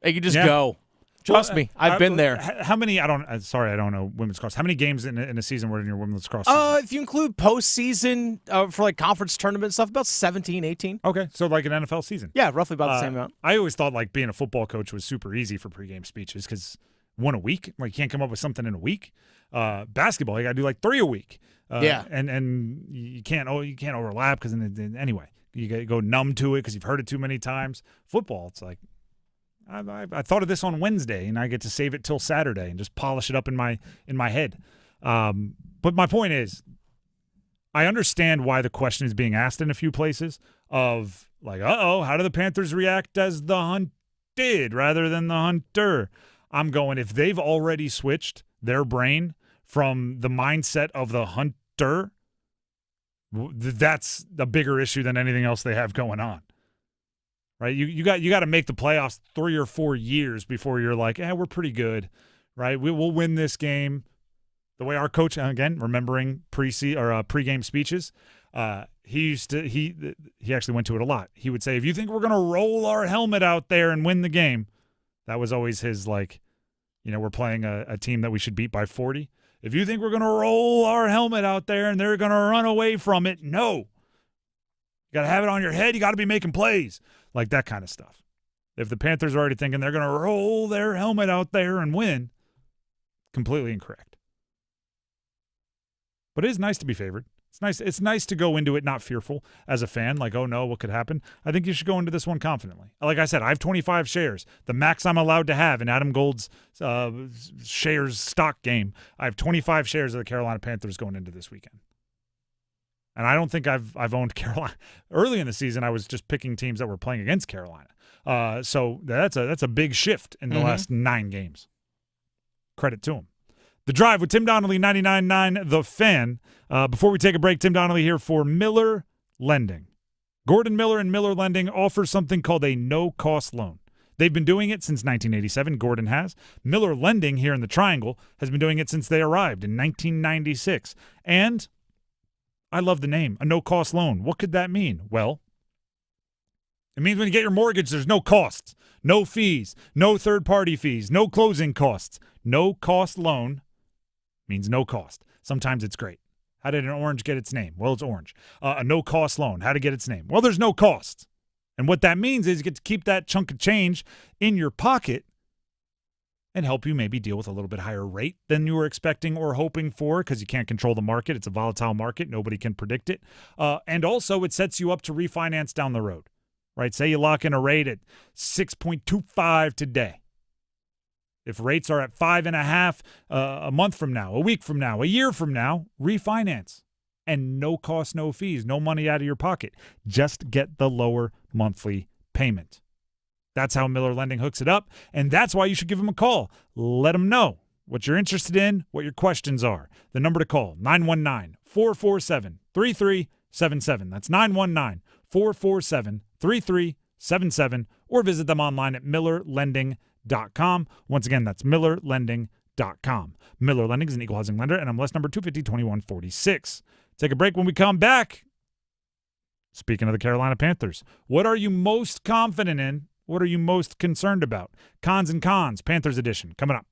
You can just go. Trust me, I've been there. How many? I don't know women's lacrosse. How many games in a season were in your women's lacrosse season? If you include postseason for conference tournament stuff, about 17, 18. Okay, so like an NFL season. Yeah, roughly about the same amount. I always thought being a football coach was super easy for pregame speeches because one a week. You can't come up with something in a week. Basketball, you got to do 3 a week. Yeah, and you can't overlap because anyway, you got to go numb to it because you've heard it too many times. Football, it's like. I thought of this on Wednesday, and I get to save it till Saturday and just polish it up in my head. But my point is, I understand why the question is being asked in a few places of how do the Panthers react as the hunted rather than the hunter? I'm going, if they've already switched their brain from the mindset of the hunter, that's a bigger issue than anything else they have going on. Right, you got to make the playoffs 3 or 4 years before you're like, we're pretty good, right? We'll win this game. The way our coach, again, remembering pregame speeches, he actually went to it a lot. He would say, if you think we're gonna roll our helmet out there and win the game, that was always his we're playing a team that we should beat by 40. If you think we're gonna roll our helmet out there and they're gonna run away from it, no. You got to have it on your head. You got to be making plays. That kind of stuff. If the Panthers are already thinking they're going to roll their helmet out there and win, completely incorrect. But it is nice to be favored. It's nice to go into it not fearful as a fan, oh no, what could happen? I think you should go into this one confidently. Like I said, I have 25 shares, the max I'm allowed to have in Adam Gold's shares stock game. I have 25 shares of the Carolina Panthers going into this weekend. And I don't think I've owned Carolina. Early in the season, I was just picking teams that were playing against Carolina. So that's a big shift in the last 9 games. Credit to him. The Drive with Tim Donnelly, 99.9 The Fan. Before we take a break, Tim Donnelly here for Miller Lending. Gordon Miller and Miller Lending offers something called a no-cost loan. They've been doing it since 1987. Gordon has. Miller Lending here in the Triangle has been doing it since they arrived in 1996. And I love the name, a no-cost loan. What could that mean? Well, It means when you get your mortgage, there's no costs, no fees, no third-party fees, no closing costs. No-cost loan means no cost. Sometimes it's great. How did an orange get its name? Well, it's orange. A no-cost loan. How to get its name? Well, there's no cost. And what that means is you get to keep that chunk of change in your pocket and help you maybe deal with a little bit higher rate than you were expecting or hoping for, because you can't control the market. It's a volatile market. Nobody can predict it. And also it sets you up to refinance down the road, right? Say you lock in a rate at 6.25 today. If rates are at 5.5 a month from now, a week from now, a year from now, refinance. And no cost, no fees, no money out of your pocket. Just get the lower monthly payment. That's how Miller Lending hooks it up, and that's why you should give them a call. Let them know what you're interested in, what your questions are. The number to call, 919-447-3377. That's 919-447-3377, or visit them online at millerlending.com. Once again, that's millerlending.com. Miller Lending is an equal housing lender, and MLS number 250-2146. Take a break. When we come back, speaking of the Carolina Panthers, what are you most confident in? What are you most concerned about? Cons and Cons, Panthers edition, coming up.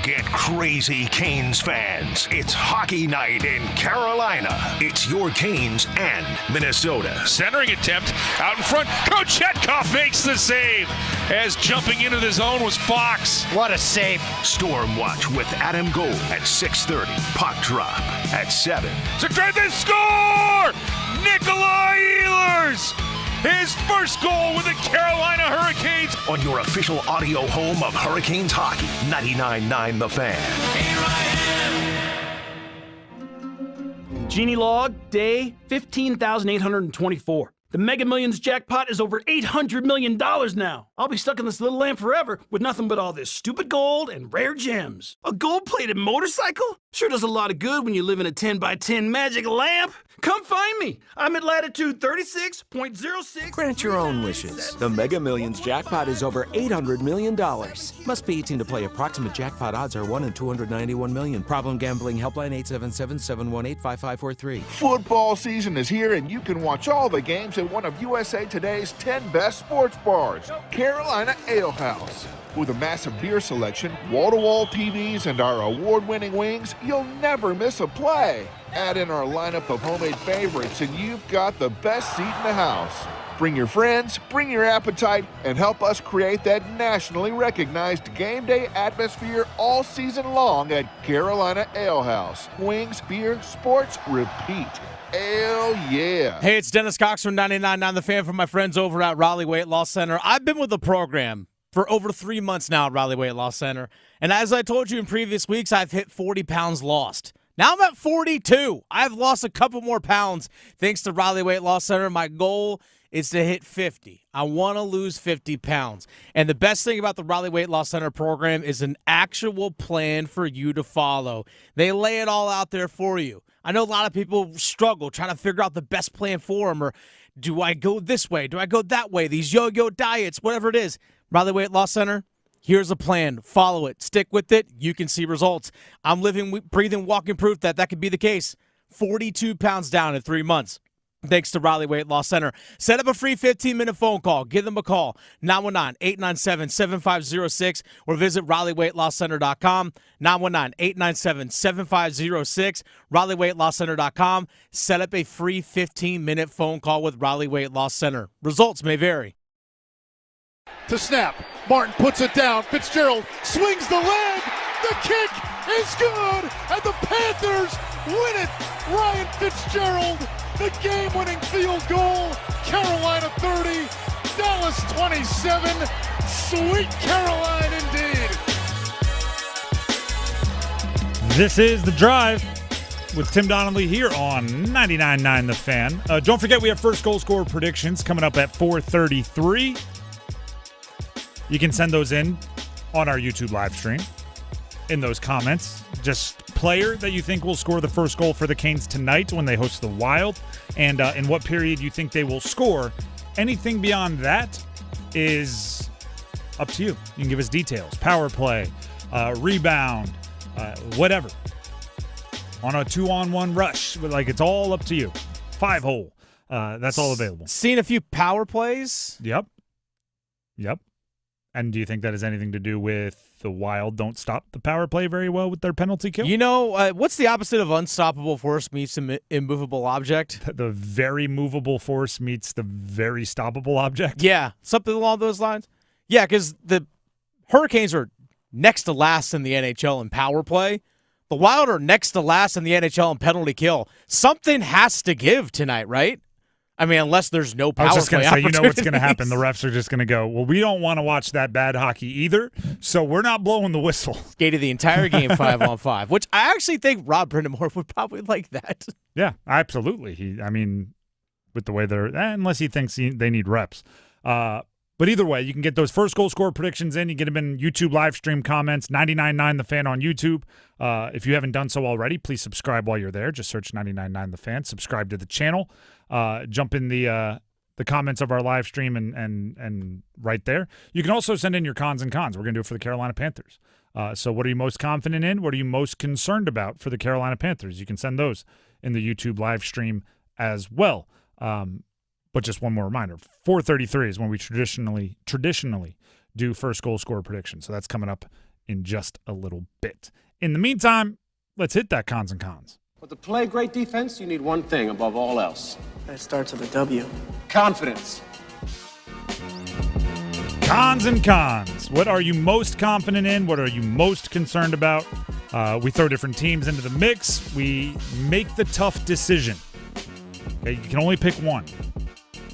Get crazy, Canes fans. It's hockey night in Carolina. It's your Canes and Minnesota. Centering attempt out in front. Kochetkov makes the save as jumping into the zone was Fox. What a save. Storm Watch with Adam Gold at 6:30. Puck drop at 7. To try to score! Nikolai Ehlers! His first goal with the Carolina Hurricanes. On your official audio home of Hurricanes hockey, 99.9 The Fan. Genie log, day 15,824. The Mega Millions jackpot is over $800 million now. I'll be stuck in this little lamp forever with nothing but all this stupid gold and rare gems. A gold-plated motorcycle? Sure does a lot of good when you live in a 10 by 10 magic lamp. Come find me. I'm at latitude 36.06. Grant your own wishes. The Mega Millions jackpot is over $800 million. Must be 18 to play. Approximate jackpot odds are 1 in 291 million. Problem gambling helpline 877-718-5543. Football season is here, and you can watch all the games at one of USA Today's 10 best sports bars, Carolina Ale House. With a massive beer selection, wall-to-wall TVs, and our award-winning wings, you'll never miss a play. Add in our lineup of homemade favorites, and you've got the best seat in the house. Bring your friends, bring your appetite, and help us create that nationally recognized game day atmosphere all season long at Carolina Ale House. Wings, beer, sports, repeat. Hell yeah. Hey, it's Dennis Cox from 99.9 The Fan from my friends over at Raleigh Weight Loss Center. I've been with the program for over 3 months now at Raleigh Weight Loss Center. And as I told you in previous weeks, I've hit 40 pounds lost. Now I'm at 42. I've lost a couple more pounds thanks to Raleigh Weight Loss Center. My goal is to hit 50. I want to lose 50 pounds. And the best thing about the Raleigh Weight Loss Center program is an actual plan for you to follow. They lay it all out there for you. I know a lot of people struggle trying to figure out the best plan for them, or do I go this way? Do I go that way? These yo-yo diets, whatever it is. Raleigh Weight Loss Center, here's a plan. Follow it. Stick with it. You can see results. I'm living, breathing, walking proof that that could be the case. 42 pounds down in 3 months. Thanks to Raleigh Weight Loss Center. Set up a free 15-minute phone call. Give them a call, 919-897-7506, or visit RaleighWeightLossCenter.com, 919-897-7506, RaleighWeightLossCenter.com. Set up a free 15-minute phone call with Raleigh Weight Loss Center. Results may vary. To snap. Martin puts it down. Fitzgerald swings the leg. The kick is good, and the Panthers win it. Ryan Fitzgerald, the game-winning field goal. Carolina 30, Dallas 27. Sweet Caroline indeed. This is The Drive with Tim Donnelly here on 99.9 The Fan. Don't forget we have first goal scorer predictions coming up at 4:33. You can send those in on our YouTube live stream. In those comments, just player that you think will score the first goal for the Canes tonight when they host the Wild, and in what period you think they will score. Anything beyond that is up to you. You can give us details, power play, rebound, whatever. On a 2-on-1 rush, like, it's all up to you. 5-hole. That's all available. Seen a few power plays. Yep. And do you think that has anything to do with the Wild don't stop the power play very well with their penalty kill? You know, what's the opposite of unstoppable force meets immovable object? The very movable force meets the very stoppable object? Yeah, something along those lines. Yeah, because the Hurricanes are next to last in the NHL in power play. The Wild are next to last in the NHL in penalty kill. Something has to give tonight, right? I mean, unless there's no power play. I was just going to say, you know what's going to opportunities. happen. The refs are just going to go, well, we don't want to watch that bad hockey either, so we're not blowing the whistle. Skated the entire game 5-on-5, which I actually think Rob Brindamore would probably like that. Yeah, absolutely. With the way they're, unless he thinks they need reps. But either way, you can get those first goal score predictions in. You get them in YouTube live stream comments, 99.9 The Fan on YouTube. If you haven't done so already, please subscribe while you're there. Just search 99.9 The Fan. Subscribe to the channel. Jump in the comments of our live stream and right there. You can also send in your cons and cons. We're going to do it for the Carolina Panthers. So what are you most confident in? What are you most concerned about for the Carolina Panthers? You can send those in the YouTube live stream as well. But just one more reminder, 4:33 is when we traditionally do first goal scorer prediction. So that's coming up in just a little bit. In the meantime, let's hit that cons and cons. But to play great defense, you need one thing above all else. That starts with a W. Confidence. Cons and cons. What are you most confident in? What are you most concerned about? We throw different teams into the mix. We make the tough decision. Okay, you can only pick one.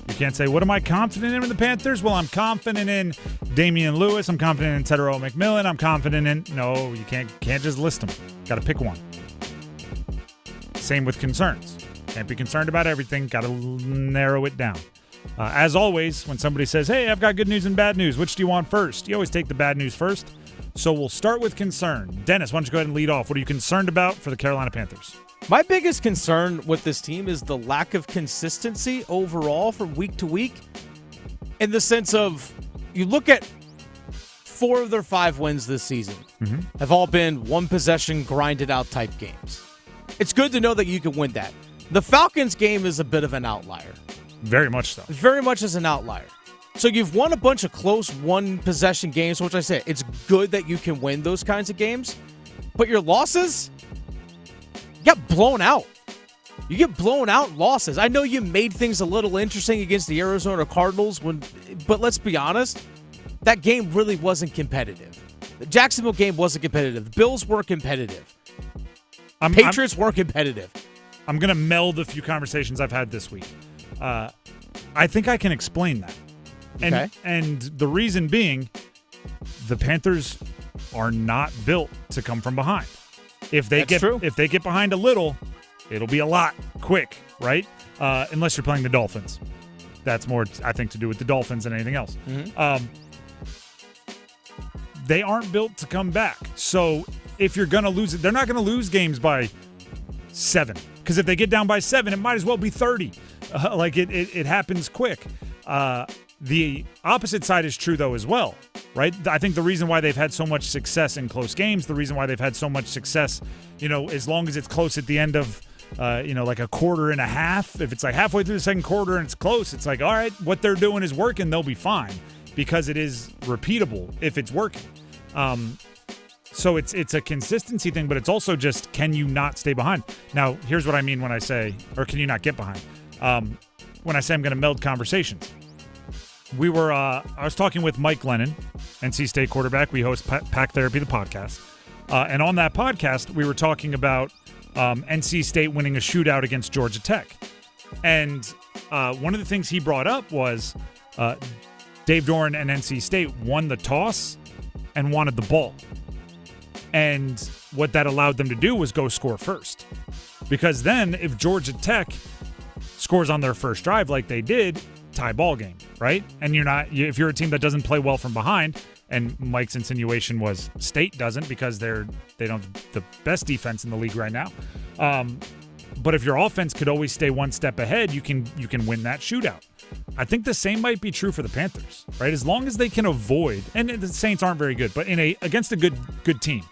You can't say, what am I confident in with the Panthers? Well, I'm confident in Damian Lewis. I'm confident in Tedero McMillan. I'm confident in... No, you can't just list them. Got to pick one. Same with concerns. Can't be concerned about everything. Got to narrow it down. As always, when somebody says, hey, I've got good news and bad news, which do you want first? You always take the bad news first. So we'll start with concern. Dennis, why don't you go ahead and lead off? What are you concerned about for the Carolina Panthers? My biggest concern with this team is the lack of consistency overall from week to week. In the sense of, you look at 4 of their 5 wins this season have all been one possession grinded out type games. It's good to know that you can win that. The Falcons game is a bit of an outlier. Very much so. Very much as an outlier. So you've won a bunch of close one possession games, which I said, it's good that you can win those kinds of games. But your losses, you got blown out. You get blown out losses. I know you made things a little interesting against the Arizona Cardinals, but let's be honest, that game really wasn't competitive. The Jacksonville game wasn't competitive. The Bills were competitive. Patriots were competitive. I'm going to meld a few conversations I've had this week. I think I can explain that. And the reason being, the Panthers are not built to come from behind. If they get behind a little, it'll be a lot quick, right? Unless you're playing the Dolphins. That's more, I think, to do with the Dolphins than anything else. They aren't built to come back. So if you're going to lose it, they're not going to lose games by 7. Because if they get down by 7, it might as well be 30. It happens quick. The opposite side is true, though, as well, right? I think the reason why they've had so much success in close games, the reason why they've had so much success, as long as it's close at the end of, like a quarter and a half, if it's like halfway through the second quarter and it's close, it's like, all right, what they're doing is working, they'll be fine because it is repeatable if it's working. So it's a consistency thing, but it's also just, can you not stay behind? Now, here's what I mean when I say, or can you not get behind? When I say I'm going to meld conversations. I was talking with Mike Lennon, NC State quarterback. We host Pack Therapy, the podcast. And on that podcast, we were talking about NC State winning a shootout against Georgia Tech. And one of the things he brought up was Dave Doeren and NC State won the toss and wanted the ball. And what that allowed them to do was go score first. Because then if Georgia Tech scores on their first drive like they did, tie ball game, right? And if you're a team that doesn't play well from behind, and Mike's insinuation was State doesn't because they don't have the best defense in the league right now. But if your offense could always stay one step ahead, you can win that shootout. I think the same might be true for the Panthers, right? As long as they can avoid, and the Saints aren't very good, but against a good team,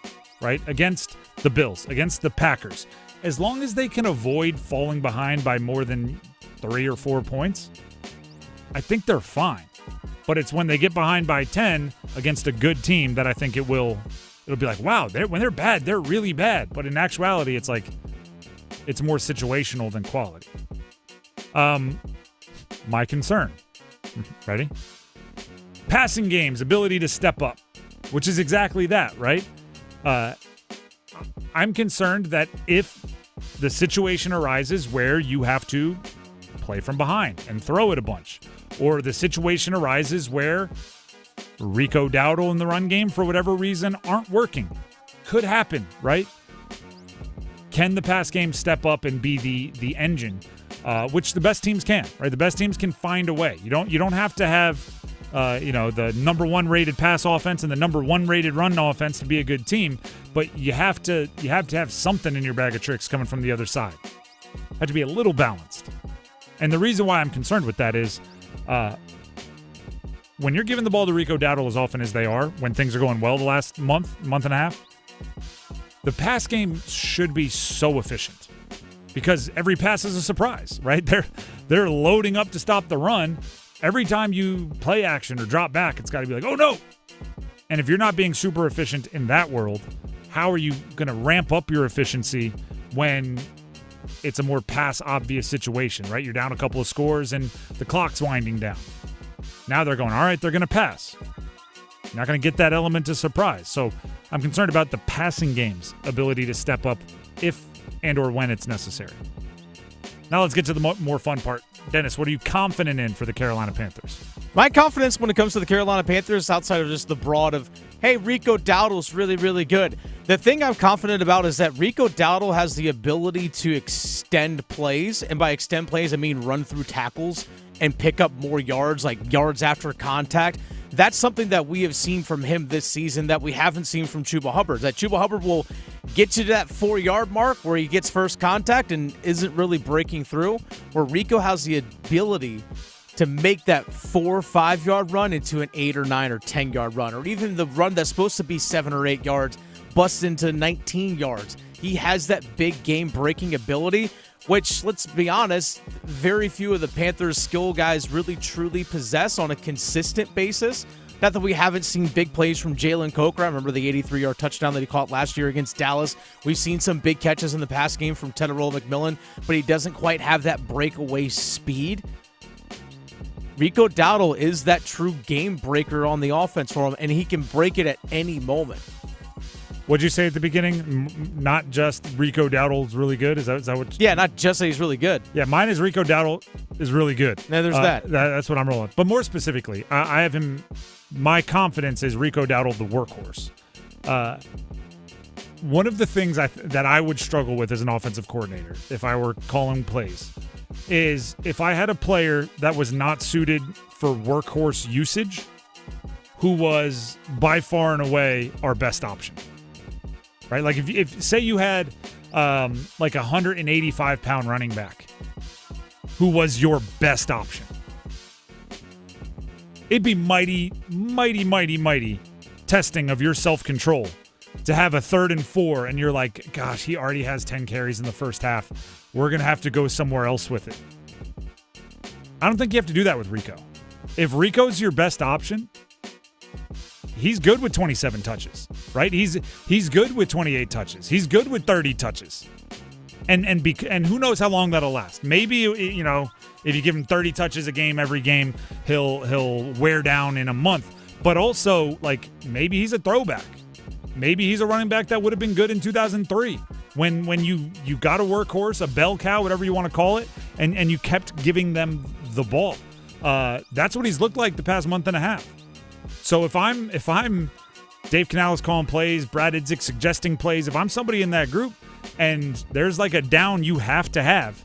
right? Against the Bills, against the Packers, as long as they can avoid falling behind by more than 3 or 4 points, I think they're fine. But it's when they get behind by 10 against a good team that I think it'll be like, wow, when they're bad, they're really bad. But in actuality, it's like it's more situational than quality. My concern. Ready? Passing games, ability to step up, which is exactly that, right? I'm concerned that if the situation arises where you have to play from behind and throw it a bunch, or the situation arises where Rico Dowdle in the run game, for whatever reason, aren't working. Could happen, right? Can the pass game step up and be the engine, which the best teams can, right? The best teams can find a way. You don't have to have the number 1 rated pass offense and the number 1 rated run offense to be a good team, but you have to have something in your bag of tricks coming from the other side. Have to be a little balanced. And the reason why I'm concerned with that is when you're giving the ball to Rico Dowdle as often as they are, when things are going well the last month and a half, the pass game should be so efficient because every pass is a surprise, right? They're loading up to stop the run. Every time you play action or drop back, it's got to be like, oh no. And if you're not being super efficient in that world, how are you going to ramp up your efficiency when it's a more pass-obvious situation, right? You're down a couple of scores and the clock's winding down. Now they're going, all right, they're going to pass. You're not going to get that element of surprise. So I'm concerned about the passing game's ability to step up if and or when it's necessary. Now let's get to the more fun part. Dennis, what are you confident in for the Carolina Panthers? My confidence when it comes to the Carolina Panthers, outside of just the broad of, hey, Rico Dowdle's really, really good. The thing I'm confident about is that Rico Dowdle has the ability to extend plays, and by extend plays, I mean run through tackles and pick up more yards, like yards after contact. That's something that we have seen from him this season that we haven't seen from Chuba Hubbard. That Chuba Hubbard will get to that 4-yard mark where he gets first contact and isn't really breaking through, where Rico has the ability to make that 4 or 5-yard run into an 8 or 9 or 10-yard run, or even the run that's supposed to be 7 or 8 yards busts into 19 yards. He has that big game-breaking ability, which, let's be honest, very few of the Panthers' skill guys really truly possess on a consistent basis. Not that we haven't seen big plays from Jalen Coker. I remember the 83-yard touchdown that he caught last year against Dallas. We've seen some big catches in the pass game from Teterola McMillan, but he doesn't quite have that breakaway speed. Rico Dowdle is that true game breaker on the offense for him, and he can break it at any moment. What'd you say at the beginning? Not just Rico Dowdle's really good? Is that what? Yeah, not just that he's really good. Yeah, mine is Rico Dowdle is really good. Yeah, there's that. That's what I'm rolling. But more specifically, I have him. My confidence is Rico Dowdle, the workhorse. One of the things that I would struggle with as an offensive coordinator, if I were calling plays, is if I had a player that was not suited for workhorse usage, who was by far and away our best option. Right? Like if say you had like a 185-pound running back who was your best option, it'd be mighty testing of your self-control to have a 3rd and 4 and you're like, gosh, he already has 10 carries in the first half. We're going to have to go somewhere else with it. I don't think you have to do that with Rico. If Rico's your best option, he's good with 27 touches, right? He's good with 28 touches. He's good with 30 touches. And who knows how long that'll last. Maybe, you know, if you give him 30 touches a game every game, he'll wear down in a month. But also, like, maybe he's a throwback. Maybe he's a running back that would have been good in 2003 when you got a workhorse, a bell cow, whatever you want to call it, and you kept giving them the ball. That's what he's looked like the past month and a half. So if I'm Dave Canales calling plays, Brad Idzik suggesting plays, if I'm somebody in that group and there's like a down you have to have,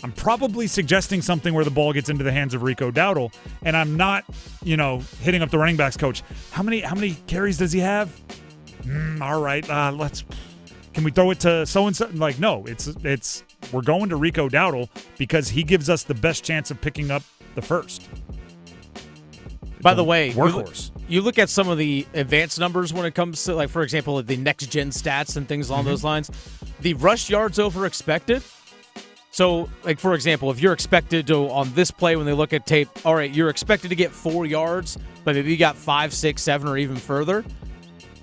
I'm probably suggesting something where the ball gets into the hands of Rico Dowdle, and I'm not, hitting up the running backs coach. How many carries does he have? All right, can we throw it to so and so? Like, no, it's we're going to Rico Dowdle because he gives us the best chance of picking up the first. By the way, workhorse. You look at some of the advanced numbers when it comes to, like, for example, the next-gen stats and things along those lines. The rush yards over expected, So, like, for example, if you're expected to, on this play, when they look at tape, all right, you're expected to get 4 yards, but maybe you got 5, 6, 7, or even further.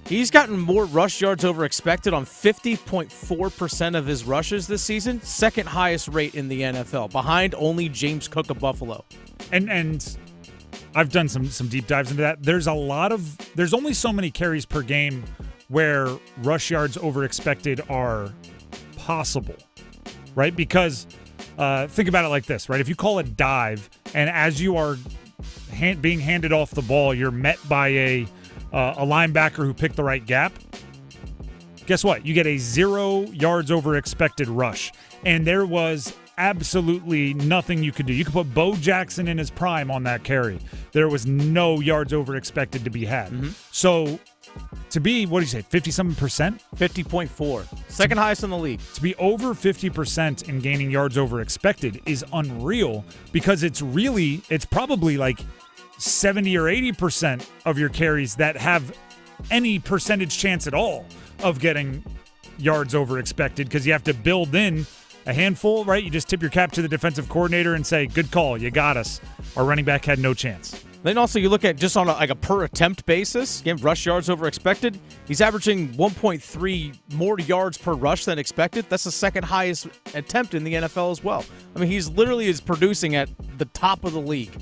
He's gotten more rush yards over expected on 50.4% of his rushes this season, second highest rate in the NFL, behind only James Cook of Buffalo. And I've done some deep dives into that. There's only so many carries per game where rush yards over expected are possible, right? Because think about it like this, right? If you call a dive and as you are being handed off the ball, you're met by a linebacker who picked the right gap, guess what? You get a 0 yards over expected rush. And there was absolutely nothing you could do. You could put Bo Jackson in his prime on that carry. There was no yards over expected to be had. Mm-hmm. So to be, what do you say, 50-something%? 50.4. Second highest in the league. To be over 50% in gaining yards over expected is unreal because it's probably like 70 or 80% of your carries that have any percentage chance at all of getting yards over expected because you have to build in a handful, right? You just tip your cap to the defensive coordinator and say, good call, you got us. Our running back had no chance. Then also you look at just on a per attempt basis, again, rush yards over expected. He's averaging 1.3 more yards per rush than expected. That's the second highest attempt in the NFL as well. I mean, he's literally is producing at the top of the league.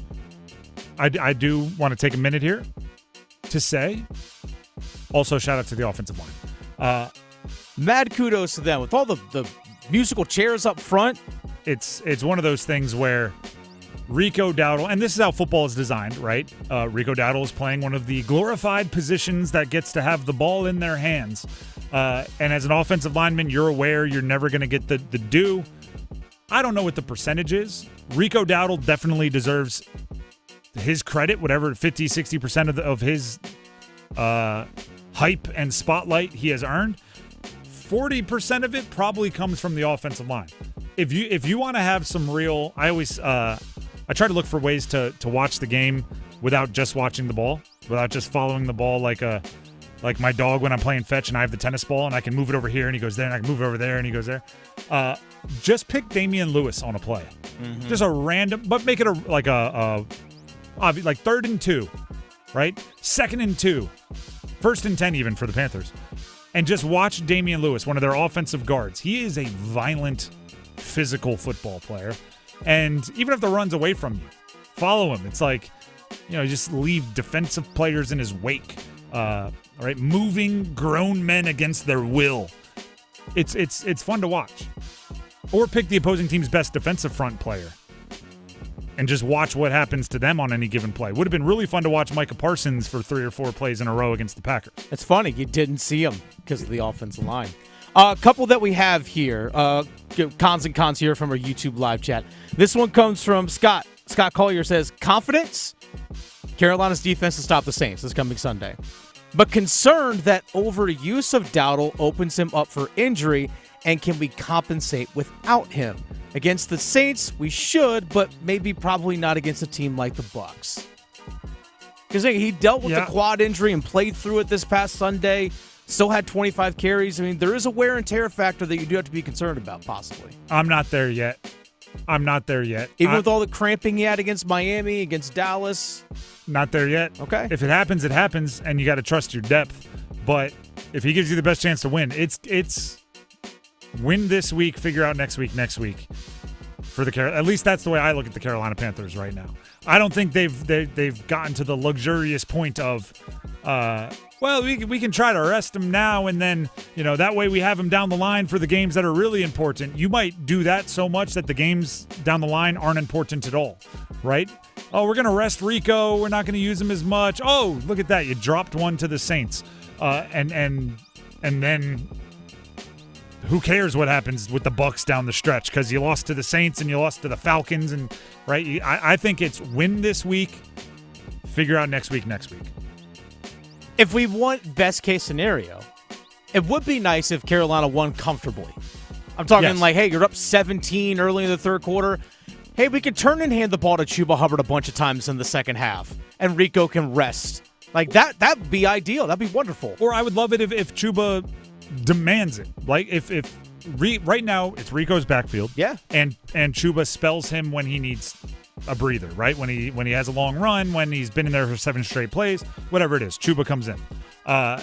I do want to take a minute here to say, also shout out to the offensive line. Mad kudos to them. With all the musical chairs up front, it's one of those things where Rico Dowdle, and this is how football is designed, right? Rico Dowdle is playing one of the glorified positions that gets to have the ball in their hands. And as an offensive lineman, you're aware you're never going to get the due. I don't know what the percentage is. Rico Dowdle definitely deserves his credit, whatever 50, 60% of his hype and spotlight he has earned. 40% of it probably comes from the offensive line. If you want to have some real, I always I try to look for ways to watch the game without just watching the ball, without just following the ball like my dog when I'm playing fetch and I have the tennis ball and I can move it over here and he goes there and I can move it over there and he goes there. Just pick Damian Lewis on a play. Mm-hmm. Just a random, but make it like 3rd and 2, right? 2nd and 2, 1st and 10 even for the Panthers. And just watch Damian Lewis, one of their offensive guards. He is a violent, physical football player. And even if the run's away from you, follow him. It's like, just leave defensive players in his wake. Right? Moving grown men against their will. It's fun to watch. Or pick the opposing team's best defensive front player and just watch what happens to them on any given play. Would have been really fun to watch Micah Parsons for 3 or 4 plays in a row against the Packers. It's funny. You didn't see him because of the offensive line. A couple that we have here. Cons and cons here from our YouTube live chat. This one comes from Scott. Scott Collier says, confidence? Carolina's defense to stop the Saints this coming Sunday. But concerned that overuse of Dowdle opens him up for injury, and can we compensate without him? Against the Saints, we should, but maybe probably not against a team like the Bucs. Because he dealt with the quad injury and played through it this past Sunday. Still had 25 carries. I mean, there is a wear and tear factor that you do have to be concerned about, possibly. I'm not there yet. Even with all the cramping he had against Miami, against Dallas. Not there yet. Okay. If it happens, it happens, and you got to trust your depth. But if he gives you the best chance to win, it's win this week, figure out next week for the At least that's the way I look at the Carolina Panthers right now. I don't think they've gotten to the luxurious point of, we can try to arrest them now and then, that way we have them down the line for the games that are really important. You might do that so much that the games down the line aren't important at all, right? Oh, we're going to rest Rico. We're not going to use him as much. Oh, look at that. You dropped one to the Saints. And then who cares what happens with the Bucs down the stretch because you lost to the Saints and you lost to the Falcons. And right, I think it's win this week, figure out next week. If we want best case scenario, it would be nice if Carolina won comfortably. I'm talking like, hey, you're up 17 early in the third quarter. Hey, we can turn and hand the ball to Chuba Hubbard a bunch of times in the second half, and Rico can rest. Like, that'd be ideal. That'd be wonderful. Or I would love it if Chuba demands it. Like, if right now it's Rico's backfield. Yeah. And Chuba spells him when he needs a breather, right? When he has a long run, when he's been in there for 7 straight plays, whatever it is, Chuba comes in. I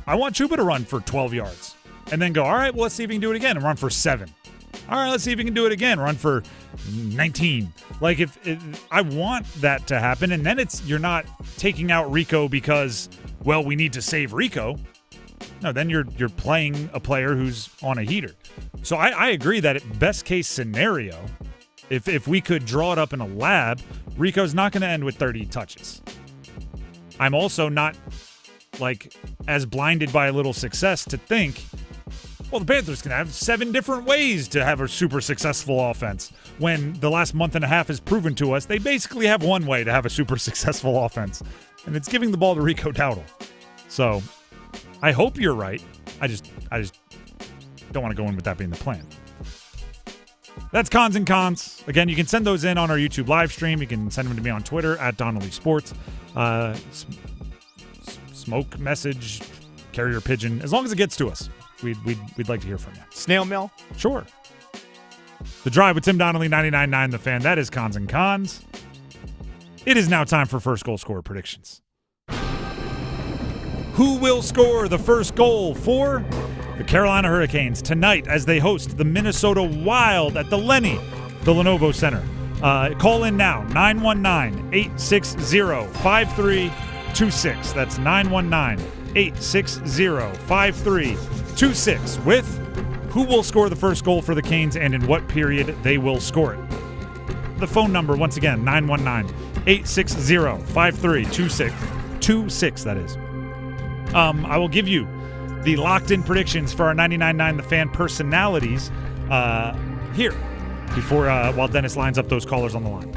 want Chuba to run for 12 yards and then go, all right, well, let's see if he can do it again and run for 7. All right, let's see if he can do it again, run for 19. Like, if I want that to happen, and then you're not taking out Rico because, well, we need to save Rico. No, then you're playing a player who's on a heater. So I agree that at best case scenario, if we could draw it up in a lab, Rico's not going to end with 30 touches. I'm also not like as blinded by a little success to think, well, the Panthers can have 7 different ways to have a super successful offense, when the last month and a half has proven to us they basically have one way to have a super successful offense, and it's giving the ball to Rico Dowdle. So I hope you're right. I just don't want to go in with that being the plan. That's Cons and Cons. Again, you can send those in on our YouTube live stream. You can send them to me on Twitter at Donnelly Sports. Smoke message, carrier pigeon, as long as it gets to us. We'd like to hear from you. Snail mail? Sure. The Drive with Tim Donnelly, 99.9 The Fan. That is Cons and Cons. It is now time for first goal scorer predictions. Who will score the first goal for the Carolina Hurricanes tonight as they host the Minnesota Wild at the Lenovo Center? Call in now, 919-860-5326. That's 919-860-5326 with who will score the first goal for the Canes and in what period they will score it. The phone number, once again, 919-860-5326. That is. I will give you the locked-in predictions for our 99.9 The Fan personalities here before while Dennis lines up those callers on the line.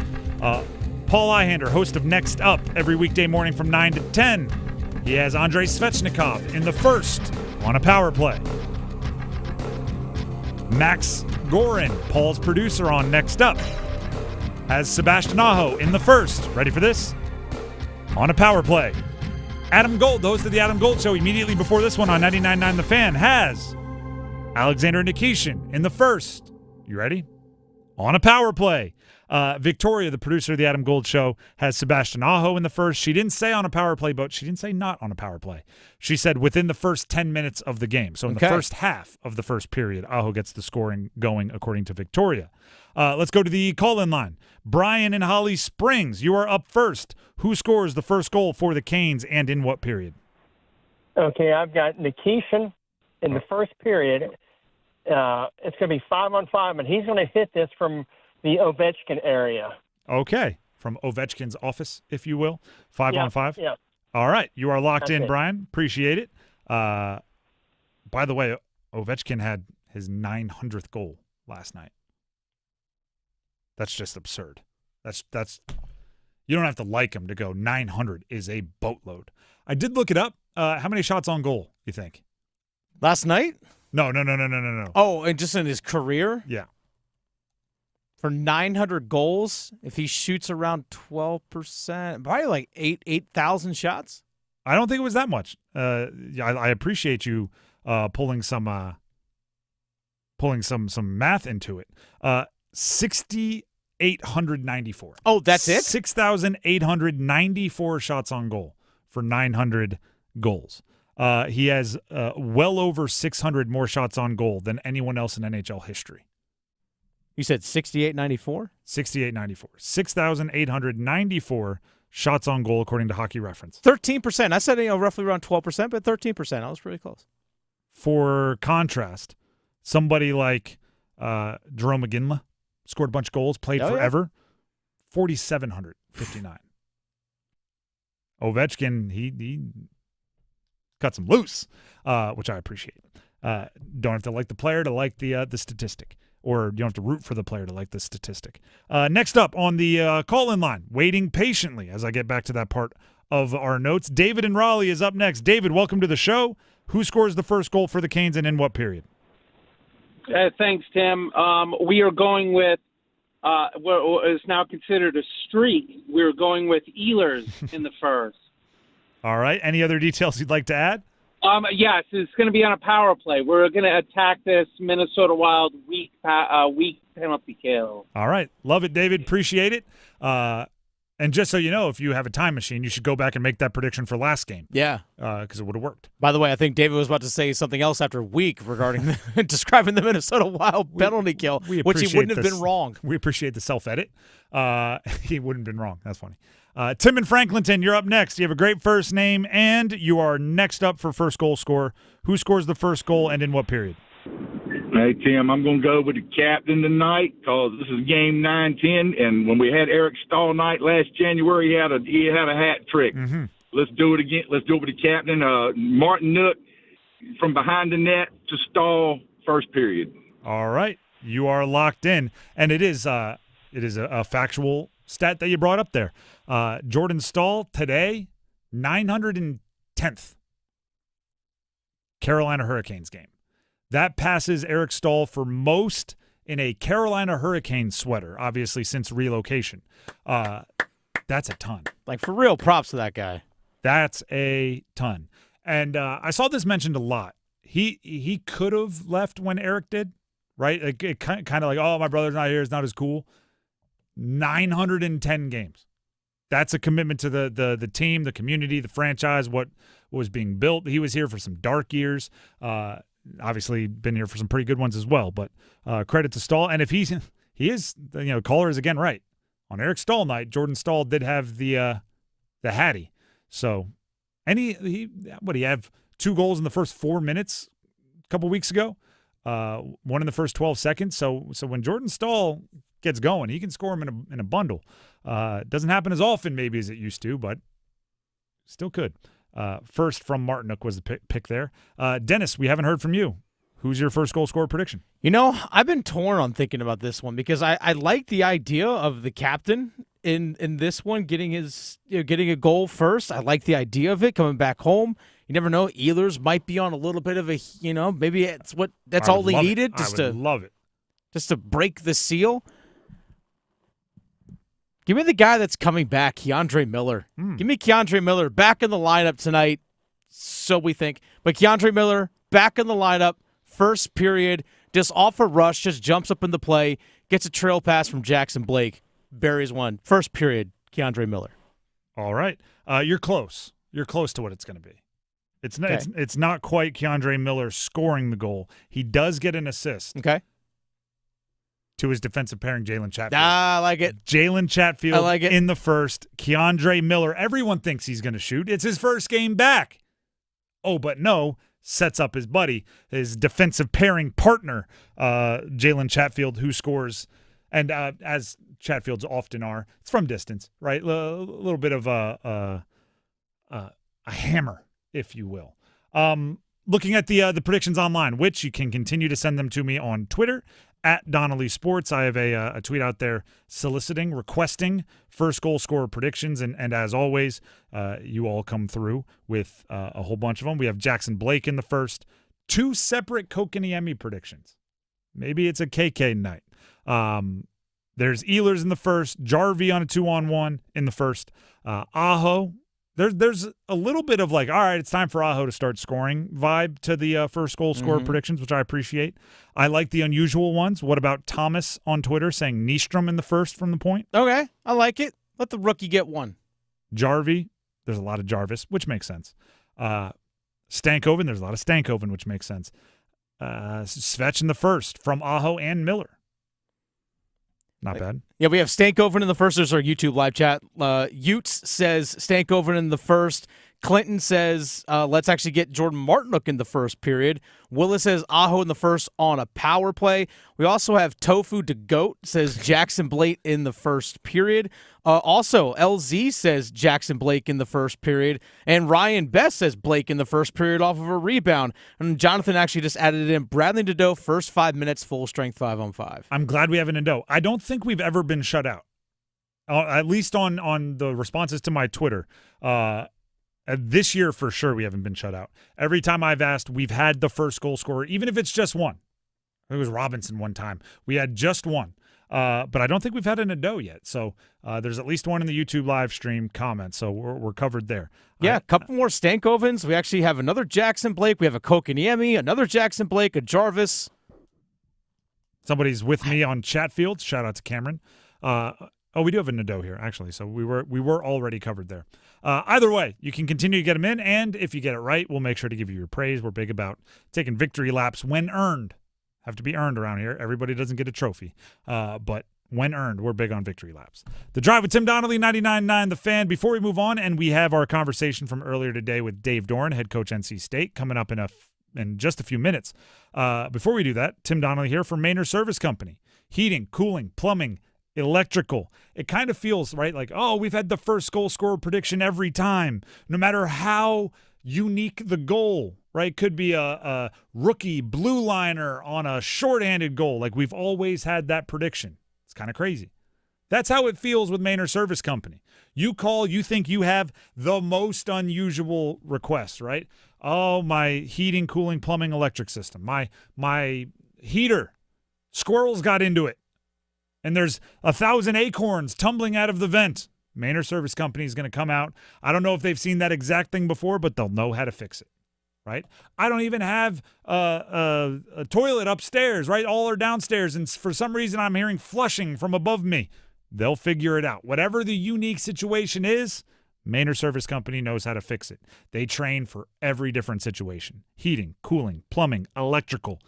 Paul Ihander, host of Next Up, every weekday morning from 9 to 10. He has Andrei Svechnikov in the first on a power play. Max Gorin, Paul's producer on Next Up, has Sebastian Aho in the first. Ready for this? On a power play. Adam Gold, the host of the Adam Gold Show, immediately before this one on 99.9 The Fan, has Alexander Nikishin in the first. You ready? On a power play. Victoria, the producer of the Adam Gold Show, has Sebastian Aho in the first. She didn't say on a power play, but she didn't say not on a power play. She said within the first 10 minutes of the game. So in the first half of the first period, Aho gets the scoring going according to Victoria. Let's go to the call-in line. Brian in Holly Springs, you are up first. Who scores the first goal for the Canes and in what period? Okay, I've got Nikishin in the first period. It's going to be 5-on-5, and he's going to hit this from the Ovechkin area. Okay, from Ovechkin's office, if you will. 5-on-5? Yeah. All right, you are locked in, it. Brian. Appreciate it. By the way, Ovechkin had his 900th goal last night. That's just absurd. That's you don't have to like him to go 900 is a boatload. I did look it up. How many shots on goal, you think? Last night? No. Oh, and just in his career? Yeah. For 900 goals, if he shoots around 12%, probably like 8,000 shots? I don't think it was that much. I appreciate you pulling some math into it. 6,894. Oh, that's it? 6,894 shots on goal for 900 goals. He has well over 600 more shots on goal than anyone else in NHL history. You said 6,894? 6,894. 6,894 shots on goal according to Hockey Reference. 13%. I said roughly around 12%, but 13%. I was pretty close. For contrast, somebody like Jerome McGinley scored a bunch of goals, played forever. 4,759. Ovechkin, he cut some loose, which I appreciate. Don't have to like the player to like the statistic. Or you don't have to root for the player to like the statistic. Next up on the call-in line, waiting patiently as I get back to that part of our notes, David in Raleigh is up next. David, welcome to the show. Who scores the first goal for the Canes and in what period? Thanks, Tim. We are going with what is now considered a streak. We're going with Ehlers in the first. All right. Any other details you'd like to add? Yes, it's going to be on a power play. We're going to attack this Minnesota Wild weak penalty kill. All right. Love it, David. Appreciate it. And just so you know, if you have a time machine, you should go back and make that prediction for last game. Yeah. Because it would have worked. By the way, I think David was about to say something else after week regarding describing the Minnesota Wild penalty kill, which he wouldn't have been wrong. We appreciate the self-edit. He wouldn't have been wrong. That's funny. Tim in Franklinton, you're up next. You have a great first name, and you are next up for first goal scorer. Who scores the first goal and in what period? Hey, Tim, I'm going to go with the captain tonight because this is game 9-10, and when we had Eric Stahl night last January, he had a hat trick. Mm-hmm. Let's do it again. Let's do it with the captain. Martin Nook from behind the net to Stahl, first period. All right. You are locked in, and it is a factual stat that you brought up there. Jordan Stahl today, 910th Carolina Hurricanes game. That passes Eric Stahl for most in a Carolina Hurricanes sweater, obviously since relocation. That's a ton. Like, for real, props to that guy. That's a ton. And I saw this mentioned a lot. He could have left when Eric did, right? Like, it kind of like, oh, my brother's not here. It's not as cool. 910 games. That's a commitment to the team, the community, the franchise, what was being built. He was here for some dark years. Obviously been here for some pretty good ones as well, but credit to Stahl. And if he is, caller is again right. On Eric Stahl night, Jordan Stahl did have the Hattie. So, and he have 2 goals in the first 4 minutes a couple weeks ago, one in the first 12 seconds. So when Jordan Stahl gets going, he can score him in a bundle. Doesn't happen as often maybe as it used to, but still could. First from Martinook was the pick there. Dennis, we haven't heard from you. Who's your first goal scorer prediction? I've been torn on thinking about this one because I like the idea of the captain in this one getting a goal first. I like the idea of it coming back home. You never know. Ehlers might be on a little bit of a, maybe that's all he needed. Love it. Just to break the seal. Give me the guy that's coming back, Keandre Miller. Give me Keandre Miller back in the lineup tonight, so we think. But Keandre Miller back in the lineup, first period, just off a rush, just jumps up in the play, gets a trail pass from Jackson Blake, buries one. First period, Keandre Miller. All right. You're close. You're close to what it's going to be. It's not quite Keandre Miller scoring the goal. He does get an assist. Okay. To his defensive pairing, Jalen Chatfield. I like it. Jalen Chatfield in the first. Keandre Miller, everyone thinks he's going to shoot. It's his first game back. Oh, but no, sets up his buddy, his defensive pairing partner, Jalen Chatfield, who scores. And as Chatfields often are, it's from distance, right? A little bit of a hammer, if you will. Looking at the predictions online, which you can continue to send them to me on Twitter, at Donnelly Sports. I have a tweet out there requesting first goal scorer predictions. And as always, you all come through with a whole bunch of them. We have Jackson Blake in the first, 2 separate Kokaniemi predictions. Maybe it's a KK night. There's Ehlers in the first, Jarvie on a 2-on-1 in the first, Aho. There's a little bit of like, all right, it's time for Aho to start scoring vibe to the first goal scorer predictions, which I appreciate. I like the unusual ones. What about Thomas on Twitter saying Nystrom in the first from the point? Okay, I like it. Let the rookie get one. Jarvie, there's a lot of Jarvis, which makes sense. Stankoven, there's a lot of Stankoven, which makes sense. Svetch in the first from Aho and Miller. Not bad. Yeah, we have Stankoven in the first. There's our YouTube live chat. Utes says Stankoven in the first. Clinton says, let's actually get Jordan Martinook in the first period. Willis says Aho in the first on a power play. We also have Tofu to Goat says Jackson Blake in the first period. Also, LZ says Jackson Blake in the first period. And Ryan Best says Blake in the first period off of a rebound. And Jonathan actually just added it in. Bradley Nadeau, first 5 minutes, full strength 5-on-5. I'm glad we have an Nadeau. I don't think we've ever been shut out, at least on the responses to my Twitter. This year, for sure, we haven't been shut out. Every time I've asked, we've had the first goal scorer, even if it's just one. I think it was Robinson one time. We had just one. But I don't think we've had a Nadeau yet. So there's at least one in the YouTube live stream comment. So we're covered there. Yeah, a couple more Stankovens. We actually have another Jackson Blake. We have a Kokaniemi, another Jackson Blake, a Jarvis. Somebody's with me on Chatfield. Shout out to Cameron. We do have a Nadeau here, actually. So we were already covered there. Either way, you can continue to get them in, and if you get it right, we'll make sure to give you your praise. We're big about taking victory laps when earned. Have to be earned around here. Everybody doesn't get a trophy. But when earned, we're big on victory laps. The Drive with Tim Donnelly, 99.9 The Fan. Before we move on, and we have our conversation from earlier today with Dave Doeren, head coach NC State, coming up in just a few minutes. Before we do that, Tim Donnelly here from Manor Service Company. Heating, cooling, plumbing, electrical. It kind of feels, right, like, oh, we've had the first goal scorer prediction every time, no matter how unique the goal, right? Could be a rookie blue liner on a shorthanded goal. Like, we've always had that prediction. It's kind of crazy. That's how it feels with Manor Service Company. You call, you think you have the most unusual requests, right? Oh, my heating, cooling, plumbing, electric system. My heater, squirrels got into it. And there's 1,000 acorns tumbling out of the vent. Manor Service Company is going to come out. I don't know if they've seen that exact thing before, but they'll know how to fix it, right? I don't even have a toilet upstairs, right? All are downstairs, and for some reason I'm hearing flushing from above me. They'll figure it out. Whatever the unique situation is, Manor Service Company knows how to fix it. They train for every different situation. Heating, cooling, plumbing, electrical,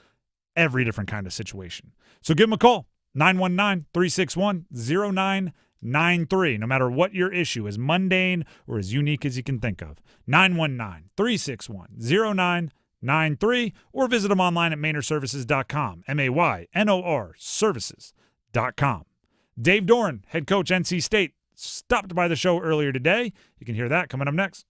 every different kind of situation. So give them a call. 919-361-0993. No matter what your issue, as mundane or as unique as you can think of. 919-361-0993, or visit them online at manorservices.com. MAYNOR services.com. Dave Doeren, head coach NC State, stopped by the show earlier today. You can hear that coming up next.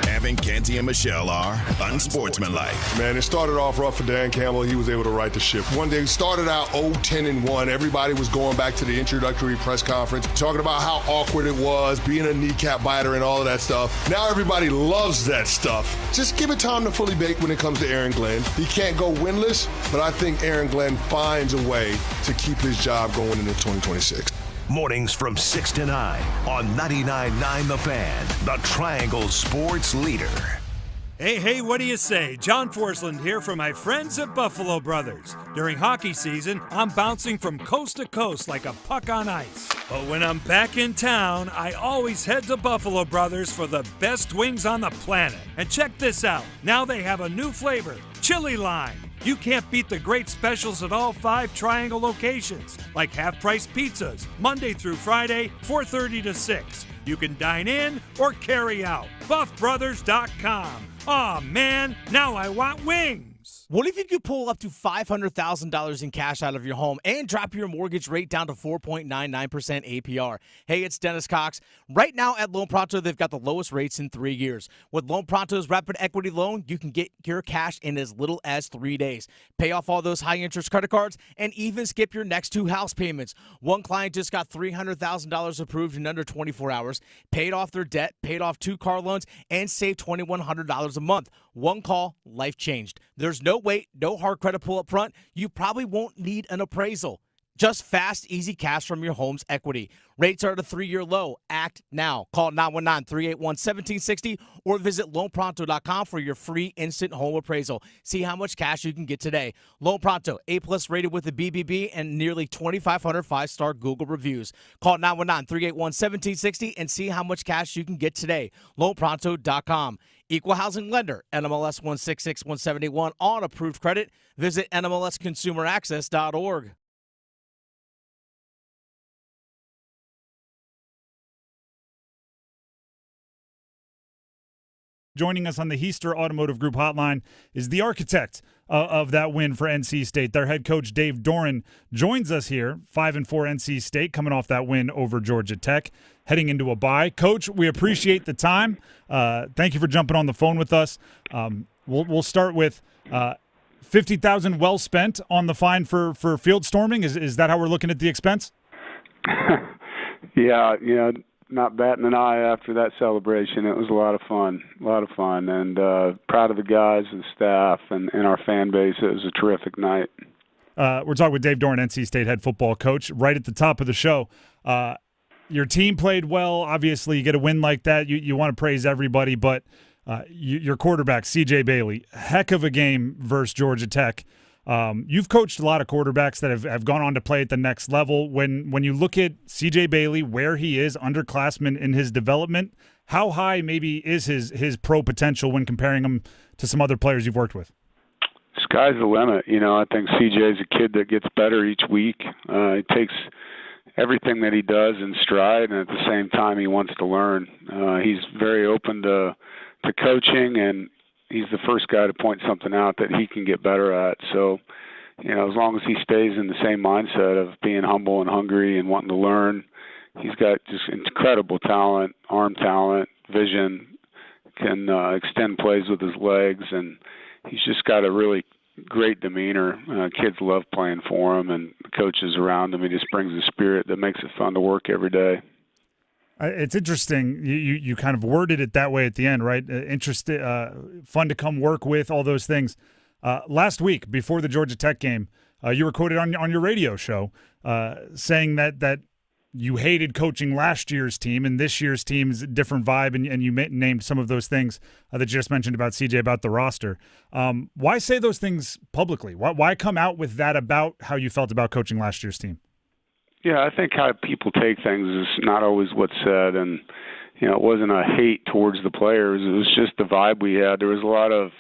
Evan, Canty, and Michelle are unsportsmanlike. Man, it started off rough for Dan Campbell. He was able to right the ship. One day, we started out 0-10-1. Everybody was going back to the introductory press conference, talking about how awkward it was, being a kneecap biter and all of that stuff. Now everybody loves that stuff. Just give it time to fully bake when it comes to Aaron Glenn. He can't go winless, but I think Aaron Glenn finds a way to keep his job going into 2026. Mornings from 6 to 9 on 99.9 The Fan, the Triangle Sports Leader. Hey, what do you say? John Forsland here from my friends at Buffalo Brothers. During hockey season, I'm bouncing from coast to coast like a puck on ice. But when I'm back in town, I always head to Buffalo Brothers for the best wings on the planet. And check this out. Now they have a new flavor, Chili Lime. You can't beat the great specials at all 5 Triangle locations, like half-price pizzas, Monday through Friday, 4:30 to 6. You can dine in or carry out. BuffBrothers.com. Aw, man, now I want wings. What if you could pull up to $500,000 in cash out of your home and drop your mortgage rate down to 4.99% APR? Hey, it's Dennis Cox. Right now at Loan Pronto, they've got the lowest rates in 3 years. With Loan Pronto's Rapid Equity Loan, you can get your cash in as little as 3 days. Pay off all those high-interest credit cards and even skip your next 2 house payments. One client just got $300,000 approved in under 24 hours, paid off their debt, paid off 2 car loans, and saved $2,100 a month. One call, life changed. There's no wait, no hard credit pull up front. You probably won't need an appraisal. Just fast, easy cash from your home's equity. Rates are at a 3-year low. Act now. Call 919-381-1760 or visit loanpronto.com for your free instant home appraisal. See how much cash you can get today. Loan Pronto, A+ rated with a BBB and nearly 2,500 5-star Google reviews. Call 919-381-1760 and see how much cash you can get today. Loanpronto.com. Equal housing lender, NMLS 166171 on approved credit. Visit NMLSconsumeraccess.org. Joining us on the Heister Automotive Group hotline is the architect of that win for NC State. Their head coach, Dave Doeren, joins us here, 5-4 NC State, coming off that win over Georgia Tech, heading into a bye. Coach, we appreciate the time. Thank you for jumping on the phone with us. We'll start with $50,000 well spent on the fine for field storming. Is that how we're looking at the expense? Yeah, not batting an eye after that celebration. It was a lot of fun, and proud of the guys and staff and our fan base. It was a terrific night. We're talking with Dave Doeren, NC State head football coach. Right at the top of the show, your team played well. Obviously, you get a win like that, you want to praise everybody, but your quarterback, C.J. Bailey, heck of a game versus Georgia Tech. You've coached a lot of quarterbacks that have gone on to play at the next level. When you look at C.J. Bailey, where he is, underclassman in his development, how high maybe is his pro potential when comparing him to some other players you've worked with? Sky's the limit. I think CJ is a kid that gets better each week. He takes everything that he does in stride, and at the same time he wants to learn. He's very open to coaching, and he's the first guy to point something out that he can get better at. So, as long as he stays in the same mindset of being humble and hungry and wanting to learn, he's got just incredible talent, arm talent, vision, can extend plays with his legs, and he's just got a really great demeanor. Kids love playing for him, and the coaches around him. He just brings a spirit that makes it fun to work every day. It's interesting. You kind of worded it that way at the end, right? Fun to come work with, all those things. Last week, before the Georgia Tech game, you were quoted on your radio show saying that you hated coaching last year's team, and this year's team is a different vibe, and you named some of those things that you just mentioned about CJ, about the roster. Why say those things publicly? Why come out with that about how you felt about coaching last year's team? Yeah, I think how people take things is not always what's said, and it wasn't a hate towards the players. It was just the vibe we had. There was a lot of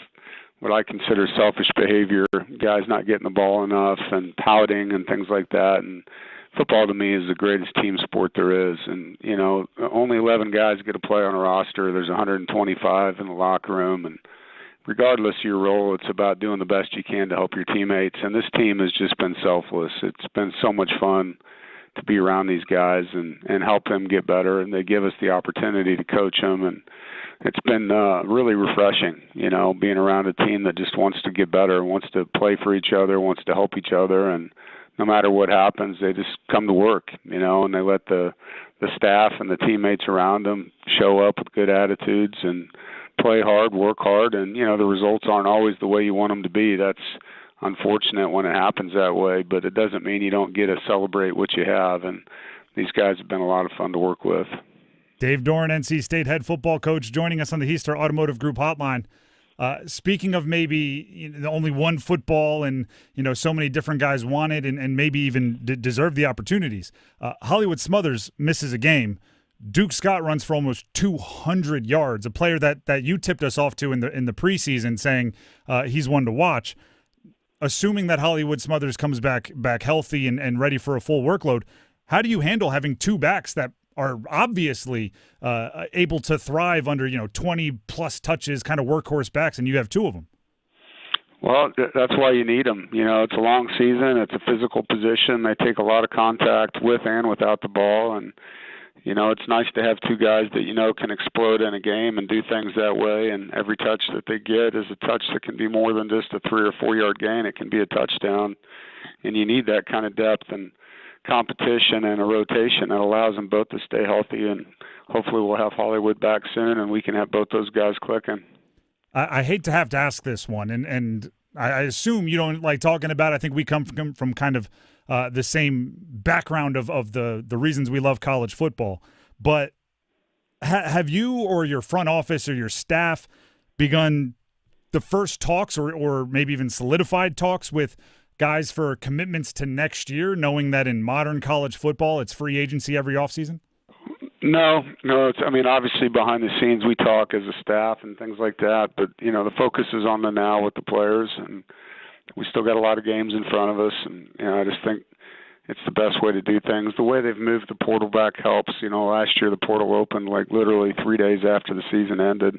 what I consider selfish behavior, guys not getting the ball enough and pouting and things like that. And football to me is the greatest team sport there is. And, only 11 guys get to play on a roster. There's 125 in the locker room. And regardless of your role, it's about doing the best you can to help your teammates. And this team has just been selfless. It's been so much fun to be around these guys and help them get better. And they give us the opportunity to coach them. And it's been really refreshing, being around a team that just wants to get better, wants to play for each other, wants to help each other. And no matter what happens, they just come to work, and they let the staff and the teammates around them show up with good attitudes and play hard, work hard. And, the results aren't always the way you want them to be. That's unfortunate when it happens that way, but it doesn't mean you don't get to celebrate what you have. And these guys have been a lot of fun to work with. Dave Doeren, NC State head football coach, joining us on the Heister Automotive Group hotline. Speaking of maybe only one football and, so many different guys want it and maybe even deserve the opportunities, Hollywood Smothers misses a game. Duke Scott runs for almost 200 yards, a player that you tipped us off to in the preseason saying he's one to watch. Assuming that Hollywood Smothers comes back healthy and ready for a full workload, how do you handle having two backs that are obviously able to thrive under 20-plus touches, kind of workhorse backs, and you have two of them? Well, that's why you need them. It's a long season. It's a physical position. They take a lot of contact with and without the ball, and it's nice to have two guys that can explode in a game and do things that way. And every touch that they get is a touch that can be more than just a 3 or 4 yard gain. It can be a touchdown, and you need that kind of depth and competition and a rotation that allows them both to stay healthy. And hopefully we'll have Hollywood back soon, and we can have both those guys clicking. I hate to have to ask this one, and I assume you don't like talking about it. I think we come from kind of the same background of the reasons we love college football. But have you or your front office or your staff begun the first talks or maybe even solidified talks with guys for commitments to next year, knowing that in modern college football it's free agency every offseason? No. Obviously behind the scenes we talk as a staff and things like that, but, the focus is on the now with the players, and we still got a lot of games in front of us, and, I just think it's the best way to do things. The way they've moved the portal back helps. Last year the portal opened literally 3 days after the season ended,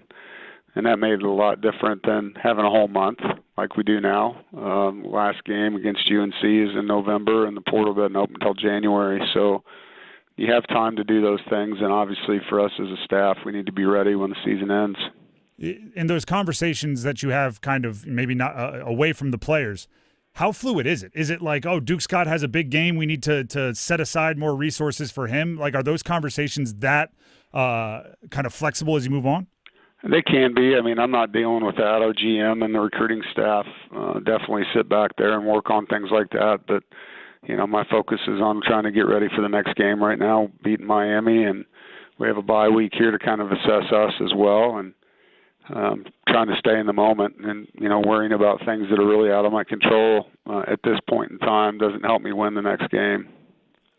and that made it a lot different than having a whole month like we do now. Last game against UNC is in November, and the portal doesn't open until January, so you have time to do those things, and obviously for us as a staff, we need to be ready when the season ends. In those conversations that you have kind of maybe not away from the players, how fluid is it? Is it like, Duke Scott has a big game, we need to set aside more resources for him? Are those conversations that kind of flexible as you move on? They can be. I mean, I'm not dealing with that. Our GM and the recruiting staff definitely sit back there and work on things like that. But, my focus is on trying to get ready for the next game right now, beating Miami. And we have a bye week here to kind of assess us as well. And trying to stay in the moment and, worrying about things that are really out of my control at this point in time doesn't help me win the next game.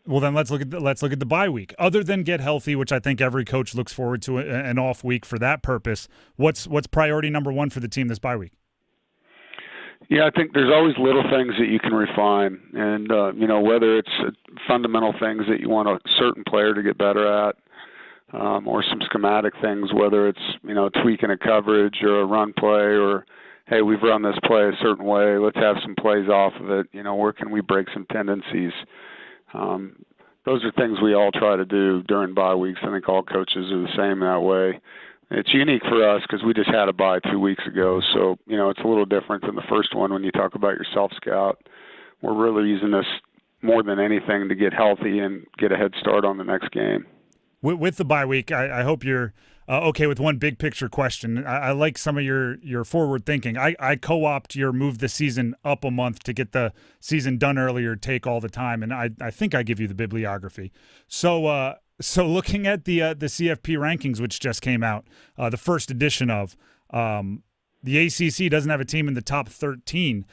Well, then let's look at the bye week. Other than get healthy, which I think every coach looks forward to an off week for that purpose, what's priority number one for the team this bye week? Yeah, I think there's always little things that you can refine, and whether it's fundamental things that you want a certain player to get better at, or some schematic things, whether it's tweaking a coverage or a run play, or hey, we've run this play a certain way, let's have some plays off of it. Where can we break some tendencies? Those are things we all try to do during bye weeks. I think all coaches are the same that way. It's unique for us because we just had a bye 2 weeks ago, so it's a little different than the first one when you talk about your self-scout. We're really using this more than anything to get healthy and get a head start on the next game. With the bye week, I hope you're okay with one big picture question. I like some of your forward thinking. I co-opt your move the season up a month to get the season done earlier take all the time, and I think I give you the bibliography. So looking at the CFP rankings, which just came out, the first edition of the ACC doesn't have a team in the top 13.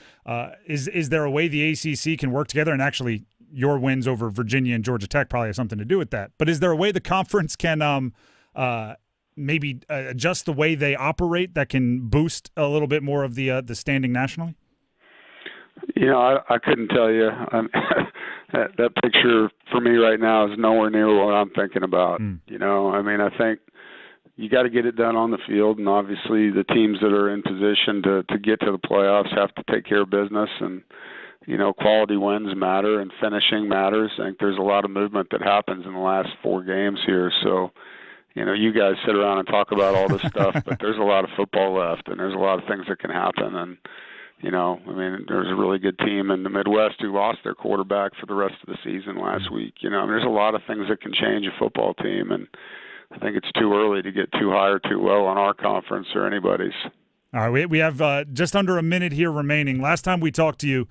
Is there a way the ACC can work together and actually – your wins over Virginia and Georgia Tech probably have something to do with that. But is there a way the conference can maybe adjust the way they operate that can boost a little bit more of the standing nationally? I couldn't tell you. That picture for me right now is nowhere near what I'm thinking about. I think you got to get it done on the field, and obviously the teams that are in position to get to the playoffs have to take care of business, and quality wins matter and finishing matters. I think there's a lot of movement that happens in the last 4 games here. So, you guys sit around and talk about all this stuff, but there's a lot of football left, and there's a lot of things that can happen. And, there's a really good team in the Midwest who lost their quarterback for the rest of the season last week. There's a lot of things that can change a football team, and I think it's too early to get too high or too low on our conference or anybody's. All right, we have just under a minute here remaining. Last time we talked to you,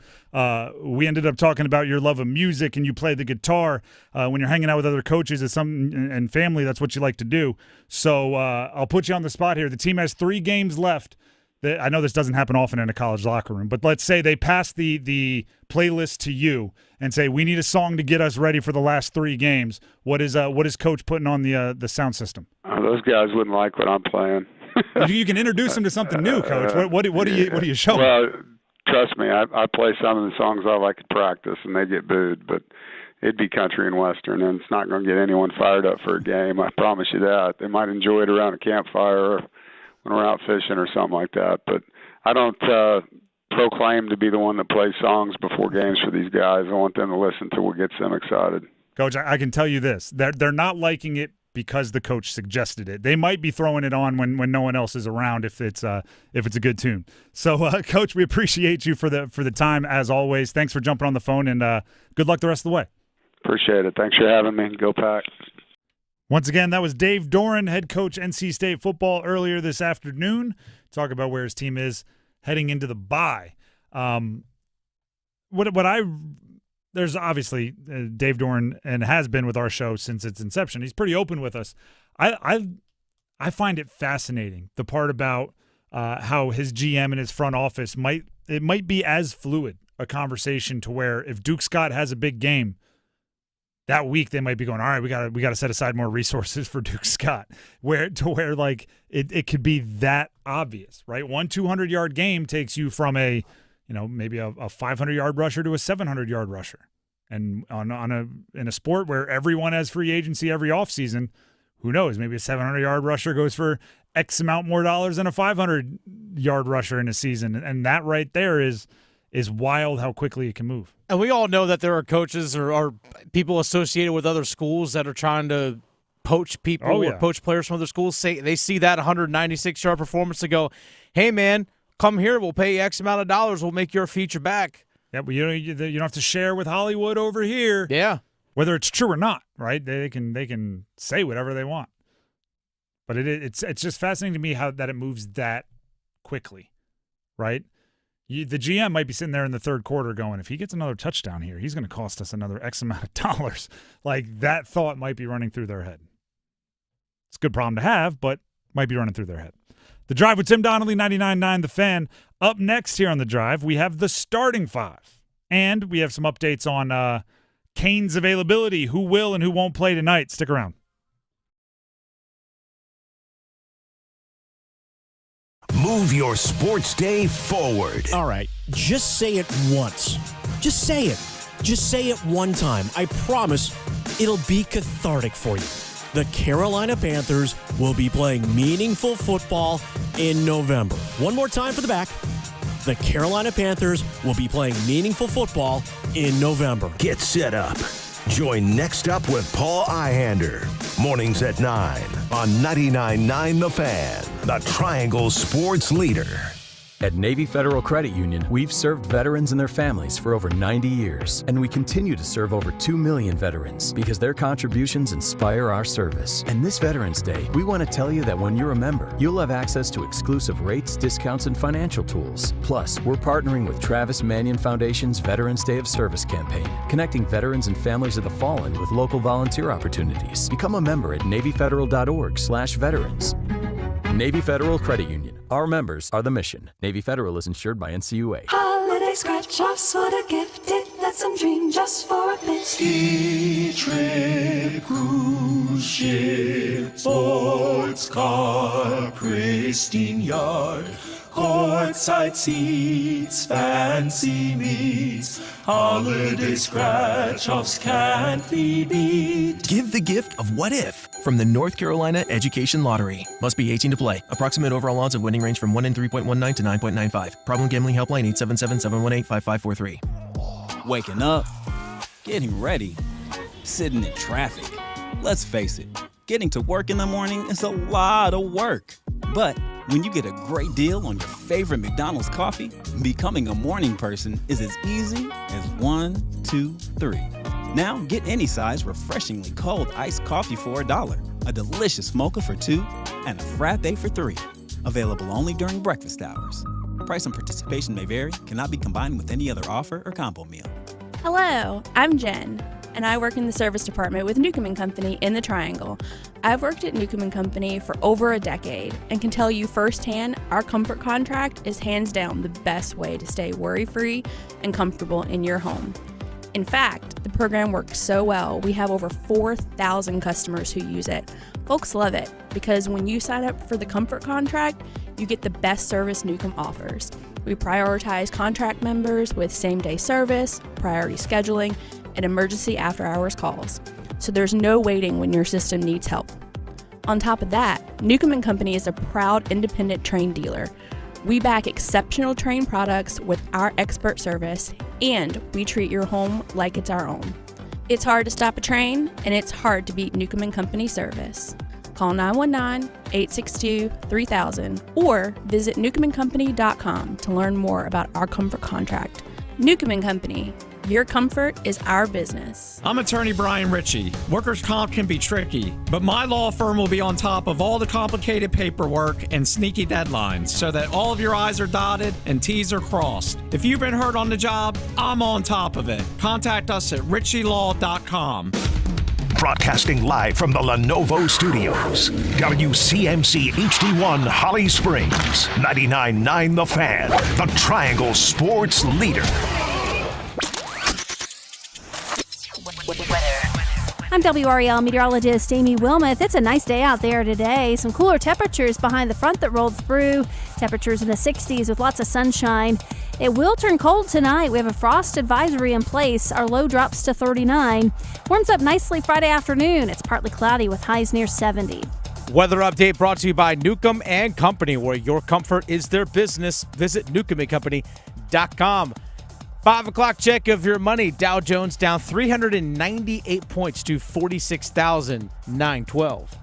we ended up talking about your love of music, and you play the guitar when you're hanging out with other coaches and family. That's what you like to do. So I'll put you on the spot here. The team has 3 games left. I know this doesn't happen often in a college locker room, but let's say they pass the playlist to you and say, we need a song to get us ready for the last 3 games. What is Coach putting on the sound system? Those guys wouldn't like what I'm playing. You can introduce them to something new, Coach. What do you show them? Well, trust me, I play some of the songs I like at practice, and they get booed, but it'd be country and western, and it's not going to get anyone fired up for a game. I promise you that. They might enjoy it around a campfire or when we're out fishing or something like that, but I don't proclaim to be the one that plays songs before games for these guys. I want them to listen to what gets them excited. Coach, I can tell you this. They're not liking it because the coach suggested it. They might be throwing it on when no one else is around if it's a good tune. So, Coach, we appreciate you for the time as always. Thanks for jumping on the phone, and good luck the rest of the way. Appreciate it. Thanks for having me. Go Pack. Once again, that was Dave Doeren, head coach NC State football, earlier this afternoon. Talk about where his team is heading into the bye. There's obviously Dave Doeren and has been with our show since its inception. He's pretty open with us. I find it fascinating, the part about how his GM and his front office might be as fluid a conversation to where if Duke Scott has a big game that week, they might be going, all right, we got to set aside more resources for Duke Scott, where like it could be that obvious, right? 1 200-yard game takes you from maybe a 500-yard rusher to a 700-yard rusher. And in a sport where everyone has free agency every offseason, who knows? Maybe a 700-yard rusher goes for X amount more dollars than a 500-yard rusher in a season. And that right there is wild how quickly it can move. And we all know that there are coaches or people associated with other schools that are trying to poach people or poach players from other schools. Say they see that 196-yard performance and go, hey, man, come here, we'll pay you X amount of dollars, we'll make your feature back. Yeah, but you don't have to share with Hollywood over here. Yeah. Whether it's true or not, right? They can say whatever they want. But it's just fascinating to me how that it moves that quickly, right? The GM might be sitting there in the third quarter going, if he gets another touchdown here, he's going to cost us another X amount of dollars. Like, that thought might be running through their head. It's a good problem to have, but might be running through their head. The Drive with Tim Donnelly, 99.9 The Fan. Up next here on The Drive, we have the starting five. And we have some updates on Kane's availability, who will and who won't play tonight. Stick around. Move your sports day forward. All right, just say it once. Just say it. Just say it one time. I promise it'll be cathartic for you. The Carolina Panthers will be playing meaningful football in November. One more time for the back. The Carolina Panthers will be playing meaningful football in November. Get set up. Join Next Up with Paul Ihander. Mornings at 9 on 99.9 The Fan, the Triangle Sports Leader. At Navy Federal Credit Union, we've served veterans and their families for over 90 years, and we continue to serve over 2 million veterans because their contributions inspire our service. And this Veterans Day, we want to tell you that when you're a member, you'll have access to exclusive rates, discounts, and financial tools. Plus, we're partnering with Travis Manion Foundation's Veterans Day of Service campaign, connecting veterans and families of the fallen with local volunteer opportunities. Become a member at NavyFederal.org/veterans. Navy Federal Credit Union. Our members are the mission. Navy Federal is insured by NCUA. Holiday scratch-offs, what a gift. It lets them dream just for a bit. Ski trip, cruise ship, sports car, pristine yard, courtside seats, fancy meats. Holiday scratch-offs can't be beat. Give the gift of what if from the North Carolina Education Lottery. Must be 18 to play. Approximate overall odds of winning range from 1 in 3.19 to 9.95. Problem gambling helpline 877-718-5543. Waking up, getting ready, sitting in traffic. Let's face it, getting to work in the morning is a lot of work. But when you get a great deal on your favorite McDonald's coffee, becoming a morning person is as easy as 1, 2, 3. Now get any size refreshingly cold iced coffee for $1, a delicious mocha for $2, and a frappe for $3. Available only during breakfast hours. Price and participation may vary, cannot be combined with any other offer or combo meal. Hello, I'm Jen, and I work in the service department with Newcomb & Company in the Triangle. I've worked at Newcomb & Company for over a decade and can tell you firsthand our comfort contract is hands down the best way to stay worry-free and comfortable in your home. In fact, the program works so well, we have over 4,000 customers who use it. Folks love it because when you sign up for the comfort contract, you get the best service Newcomb offers. We prioritize contract members with same-day service, priority scheduling, and emergency after-hours calls. So there's no waiting when your system needs help. On top of that, Newcomb & Company is a proud independent Trane dealer. We back exceptional Trane products with our expert service, and we treat your home like it's our own. It's hard to stop a Trane, and it's hard to beat Newcomb & Company service. Call 919-862-3000 or visit newcombandcompany.com to learn more about our comfort contract. Newcomb & Company. Your comfort is our business. I'm attorney Brian Ritchie. Workers' comp can be tricky, but my law firm will be on top of all the complicated paperwork and sneaky deadlines so that all of your I's are dotted and T's are crossed. If you've been hurt on the job, I'm on top of it. Contact us at ritchielaw.com. Broadcasting live from the Lenovo Studios. WCMC HD1 Holly Springs. 99.9 The Fan. The Triangle Sports Leader. I'm WREL meteorologist Amy Wilmoth. It's a nice day out there today. Some cooler temperatures behind the front that rolled through. Temperatures in the 60s with lots of sunshine. It will turn cold tonight. We have a frost advisory in place. Our low drops to 39. Warms up nicely Friday afternoon. It's partly cloudy with highs near 70. Weather update brought to you by Newcomb & Company, where your comfort is their business. Visit newcombandcompany.com. 5 o'clock check of your money. Dow Jones down 398 points to 46,912.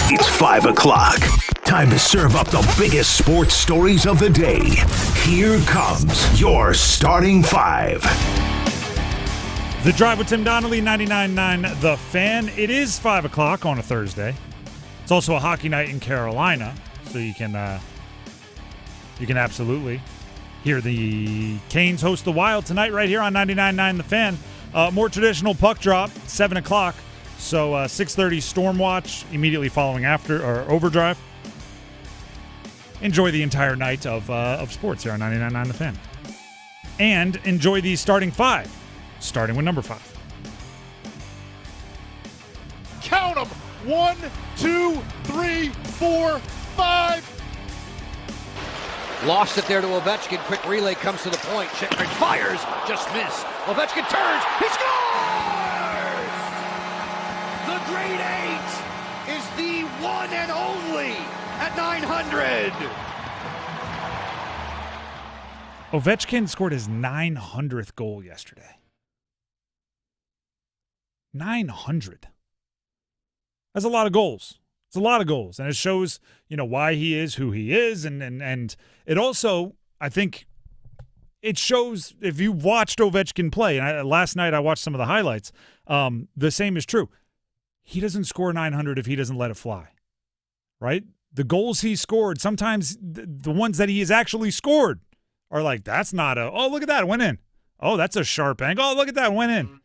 It's 5 o'clock. Time to serve up the biggest sports stories of the day. Here comes your starting five. The Drive with Tim Donnelly, 99.9 The Fan. It is 5 o'clock on a Thursday. It's also a hockey night in Carolina, so you can absolutely hear the Canes host the Wild tonight right here on 99.9 The Fan. More traditional puck drop, 7 o'clock. So 6:30 Storm Watch immediately following after or Overdrive. Enjoy the entire night of sports here on 99.9 The Fan. And enjoy the starting five, starting with number 5. Count them. 1, 2, 3, 4, 5. Lost it there to Ovechkin. Quick relay comes to the point. Shattenkirk fires. Just miss. Ovechkin turns. He scores! The Great Eight is the one and only at 900. Ovechkin scored his 900th goal yesterday. 900. That's a lot of goals. It's a lot of goals, and it shows, why he is who he is, and it also, I think, it shows if you watched Ovechkin play. And last night I watched some of the highlights. The same is true. He doesn't score 900 if he doesn't let it fly, right? The goals he scored, sometimes the ones that he has actually scored are like, that's not oh, look at that, it went in. Oh, that's a sharp angle. Oh, look at that, it went in.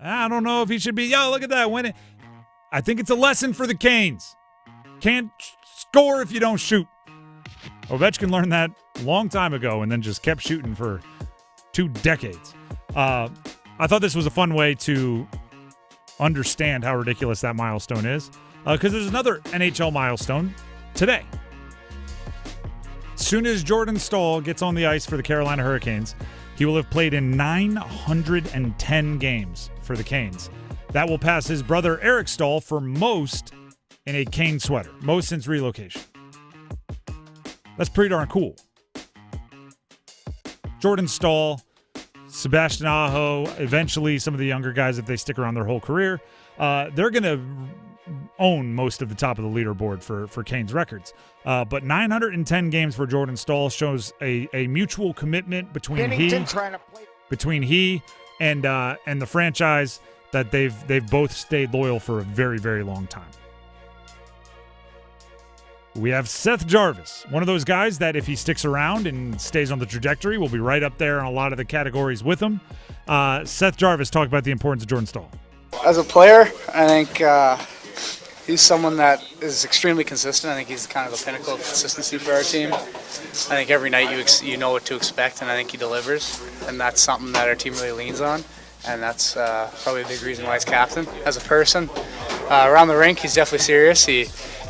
I don't know if he should be, look at that, it went in. I think it's a lesson for the Canes. Can't score if you don't shoot. Ovechkin learned that a long time ago and then just kept shooting for 2 decades. I thought this was a fun way to understand how ridiculous that milestone is, because there's another NHL milestone today. As soon as Jordan Staal gets on the ice for the Carolina Hurricanes, he will have played in 910 games for the Canes. That will pass his brother Eric Staal for most in a Cane sweater, most since relocation. That's pretty darn cool. Jordan Staal, Sebastian Aho, eventually some of the younger guys, if they stick around their whole career, they're going to own most of the top of the leaderboard for Canes records. But 910 games for Jordan Staal shows a mutual commitment between he and the franchise, that they've both stayed loyal for a very, very long time. We have Seth Jarvis, one of those guys that if he sticks around and stays on the trajectory, will be right up there in a lot of the categories with him. Seth Jarvis talked about the importance of Jordan Staal. As a player, I think he's someone that is extremely consistent. I think he's kind of the pinnacle of consistency for our team. I think every night you know what to expect, and I think he delivers, and that's something that our team really leans on. And that's probably a big reason why he's captain. As a person, around the rink, he's definitely serious. He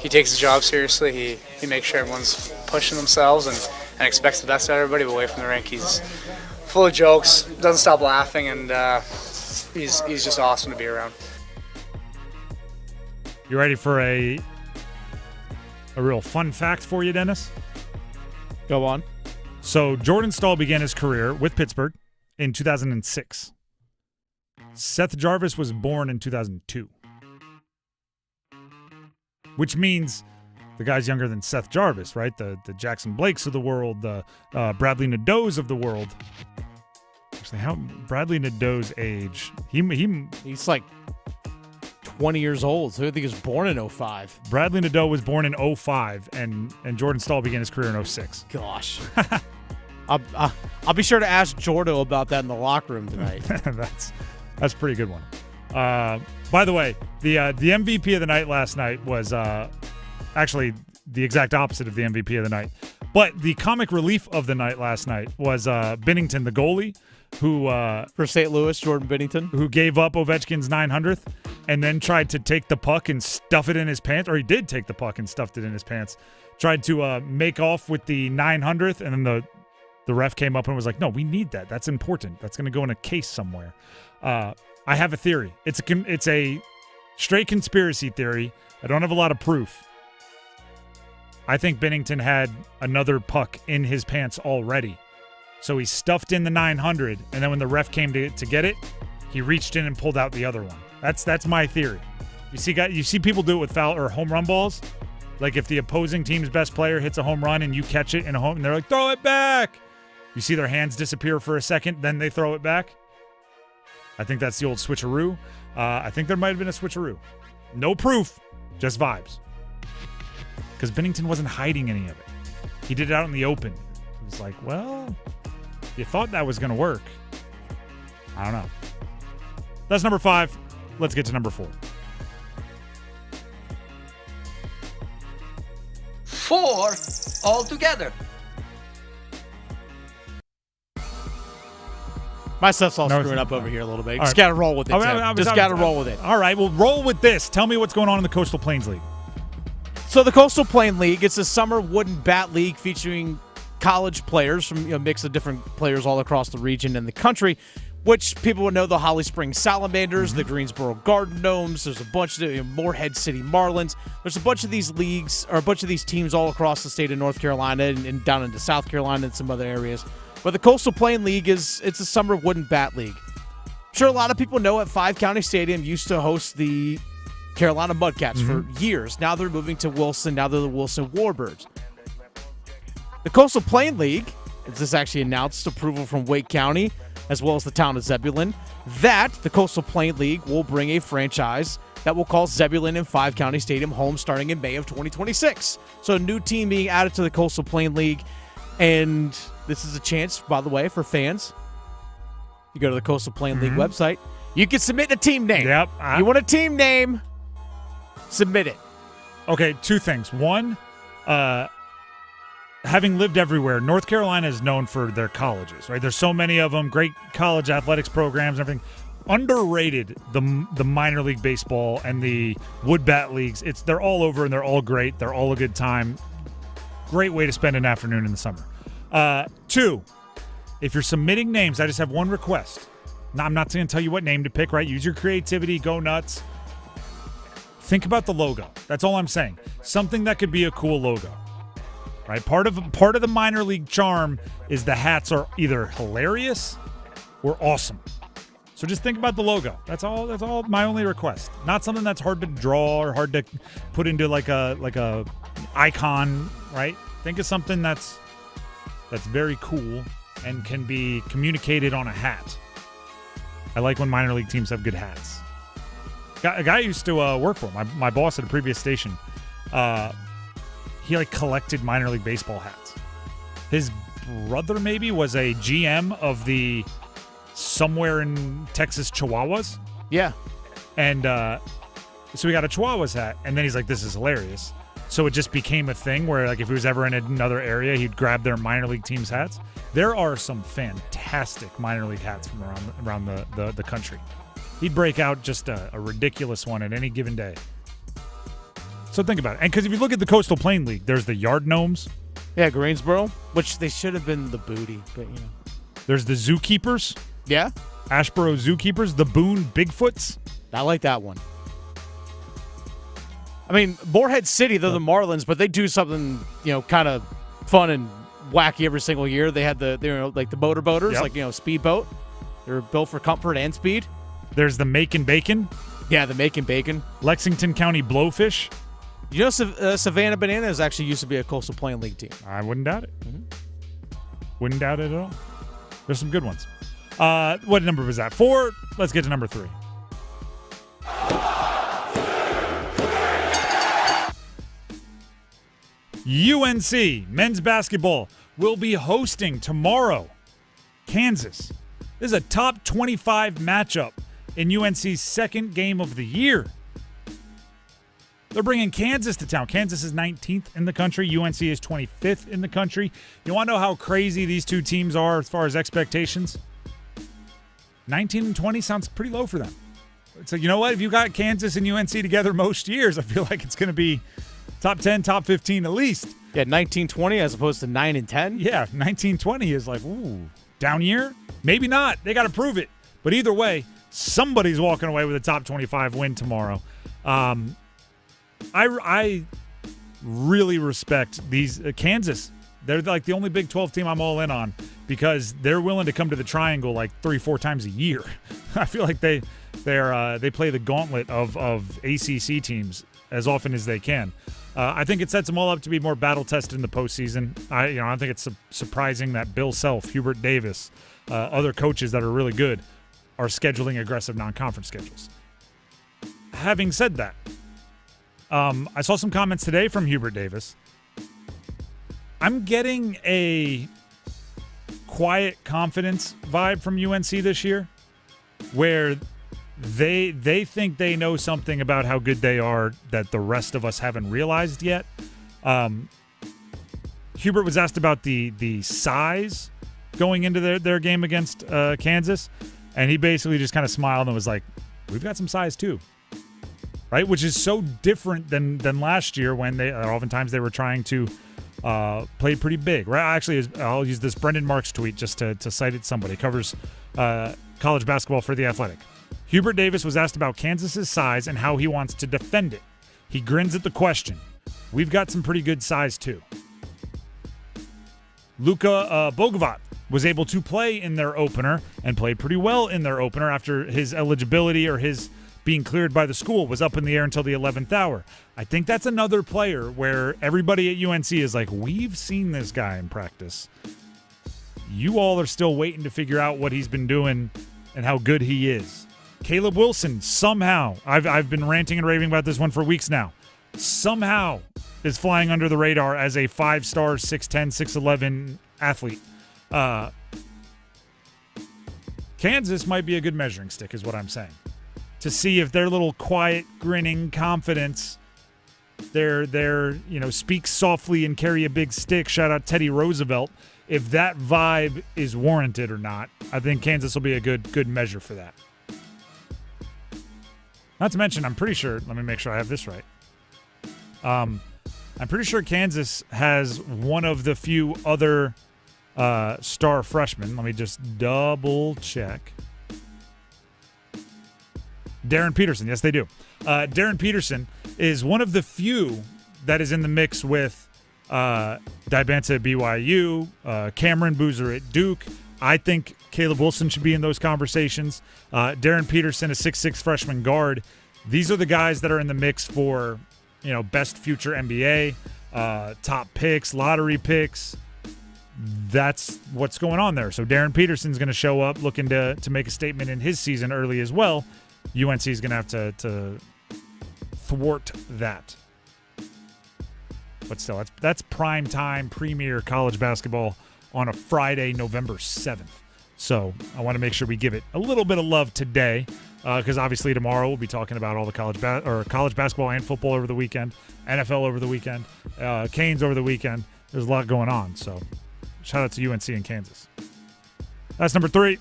takes his job seriously. He makes sure everyone's pushing themselves and expects the best out of everybody. But away from the rink, he's full of jokes, doesn't stop laughing, and he's just awesome to be around. You ready for a real fun fact for you, Dennis? Go on. So Jordan Staal began his career with Pittsburgh in 2006. Seth Jarvis was born in 2002. Which means the guy's younger than Seth Jarvis, right? The Jackson Blakes of the world, the Bradley Nadeau's of the world. Actually, how Bradley Nadeau's age? He's like 20 years old, so I think he was born in 05. Bradley Nadeau was born in 05, and Jordan Staal began his career in 06. Gosh. I'll be sure to ask Jordo about that in the locker room tonight. That's a pretty good one. By the way, the MVP of the night last night was actually the exact opposite of the MVP of the night. But the comic relief of the night last night was Binnington, the goalie, who for St. Louis, Jordan Binnington, who gave up Ovechkin's 900th and then tried to take the puck and stuff it in his pants, or he did take the puck and stuffed it in his pants. Tried to make off with the 900th, and then the ref came up and was like, "No, we need that. That's important. That's going to go in a case somewhere." I have a theory. It's a straight conspiracy theory. I don't have a lot of proof. I think Binnington had another puck in his pants already. So he stuffed in the 900, and then when the ref came to get it, he reached in and pulled out the other one. That's my theory. You see people do it with foul or home run balls. Like if the opposing team's best player hits a home run and you catch it in a home, and they're like, "Throw it back." You see their hands disappear for a second, then they throw it back. I think that's the old switcheroo. I think there might have been a switcheroo. No proof, just vibes. Because Bennington wasn't hiding any of it. He did it out in the open. It was like, well, you thought that was going to work. I don't know. That's number 5. Let's get to number 4. 4 altogether. My stuff's all screwing up over here a little bit. Just right. got to roll with it, Tim. Just got to roll with it. All right, well, roll with this. Tell me what's going on in the Coastal Plains League. So the Coastal Plain League, it's a summer wooden bat league featuring college players from a mix of different players all across the region and the country, which people would know the Holly Springs Salamanders, the Greensboro Garden Gnomes. There's a bunch of Morehead City Marlins. There's a bunch of these leagues, or a bunch of these teams all across the state of North Carolina and down into South Carolina and some other areas. But the Coastal Plain League it's a summer wooden bat league. I'm sure a lot of people know at 5 County Stadium used to host the Carolina Mudcats for years. Now they're moving to Wilson. Now they're the Wilson Warbirds. The Coastal Plain League, this actually announced approval from Wake County as well as the town of Zebulon, that the Coastal Plain League will bring a franchise that will call Zebulon and 5 County Stadium home starting in May of 2026. So a new team being added to the Coastal Plain League. And this is a chance, by the way, for fans. You go to the Coastal Plain League website. You can submit a team name. Yep. You want a team name, submit it. Okay, 2 things. One, having lived everywhere, North Carolina is known for their colleges, right? There's so many of them, great college athletics programs and everything. Underrated the minor league baseball and the wood bat leagues. They're all over and they're all great. They're all a good time. Great way to spend an afternoon in the summer. 2, if you're submitting names, I just have one request. Now, I'm not going to tell you what name to pick, right? Use your creativity, go nuts. Think about the logo. That's all I'm saying. Something that could be a cool logo, right? Part of the minor league charm is the hats are either hilarious or awesome. So just think about the logo. That's all my only request. Not something that's hard to draw or hard to put into like a icon, right? Think of something that's very cool and can be communicated on a hat. I like when minor league teams have good hats. A guy I used to work for, my boss at a previous station, he collected minor league baseball hats. His brother maybe was a GM of the somewhere in Texas Chihuahuas. Yeah. And so he got a Chihuahuas hat, and then he's like, this is hilarious. So it just became a thing where, if he was ever in another area, he'd grab their minor league team's hats. There are some fantastic minor league hats from around the country. He'd break out just a ridiculous one at any given day. So think about it. And because if you look at the Coastal Plain League, there's the Yard Gnomes. Yeah, Greensboro, which they should have been the Booty, but There's the Zookeepers. Yeah. Ashboro Zookeepers, the Boone Bigfoots. I like that one. I mean, Morehead City, they're the Marlins, but they do something, kind of fun and wacky every single year. They had the motor boaters, speedboat. They're built for comfort and speed. There's the Macon Bacon. Yeah, the Macon Bacon. Lexington County Blowfish. You know, Savannah Bananas actually used to be a Coastal Plain League team. I wouldn't doubt it. Wouldn't doubt it at all. There's some good ones. What number was that? 4. Let's get to number 3. UNC men's basketball will be hosting tomorrow Kansas. This is a top 25 matchup in UNC's second game of the year. They're bringing Kansas to town. Kansas is 19th in the country. UNC is 25th in the country. You want to know how crazy these two teams are as far as expectations? 19 and 20 sounds pretty low for them. So you know what? If you got Kansas and UNC together most years, I feel like it's going to be top 10, top 15 at least. Yeah, 19-20 as opposed to 9 and 10. Yeah, 19-20 is like, ooh, down year? Maybe not. They got to prove it. But either way, somebody's walking away with a top 25 win tomorrow. I really respect these Kansas. They're like the only Big 12 team I'm all in on because they're willing to come to the Triangle like 3-4 times a year. I feel like they play the gauntlet of ACC teams as often as they can. I think it sets them all up to be more battle-tested in the postseason. I don't think it's surprising that Bill Self, Hubert Davis, other coaches that are really good are scheduling aggressive non-conference schedules. Having said that, I saw some comments today from Hubert Davis. I'm getting a quiet confidence vibe from UNC this year, where they think they know something about how good they are that the rest of us haven't realized yet. Hubert was asked about the size going into their game against Kansas, and he basically just kind of smiled and was like, we've got some size too. Right? Which is so different than last year when oftentimes they were trying to play pretty big. Right? Actually, I'll use this Brendan Marks tweet just to cite it. Somebody covers college basketball for The Athletic. Hubert Davis was asked about Kansas's size and how he wants to defend it. He grins at the question. We've got some pretty good size too. Luka Bogovac was able to play in their opener and played pretty well in their opener after his eligibility or his being cleared by the school was up in the air until the 11th hour. I think that's another player where everybody at UNC is like, we've seen this guy in practice. You all are still waiting to figure out what he's been doing and how good he is. Caleb Wilson, somehow, I've been ranting and raving about this one for weeks now, somehow is flying under the radar as a 5-star, 6'10", 6'11" athlete. Kansas might be a good measuring stick is what I'm saying. To see if their little quiet, grinning confidence, their speak softly and carry a big stick, shout out Teddy Roosevelt, if that vibe is warranted or not, I think Kansas will be a good measure for that. Not to mention, I'm pretty sure, let me make sure I have this right. I'm pretty sure Kansas has one of the few other star freshmen. Let me just double check. Darren Peterson. Yes, they do. Darren Peterson is one of the few that is in the mix with Dibansa at BYU, Cameron Boozer at Duke. I think Caleb Wilson should be in those conversations. Darren Peterson, a 6'6" freshman guard. These are the guys that are in the mix for, best future NBA, top picks, lottery picks. That's what's going on there. So Darren Peterson's going to show up looking to make a statement in his season early as well. UNC is going to have to thwart that. But still, that's prime time, premier college basketball on a Friday, November 7th. So I want to make sure we give it a little bit of love today, because obviously tomorrow we'll be talking about all the college basketball and football over the weekend, NFL over the weekend, Canes over the weekend. There's a lot going on. So shout out to UNC and Kansas. That's number 3.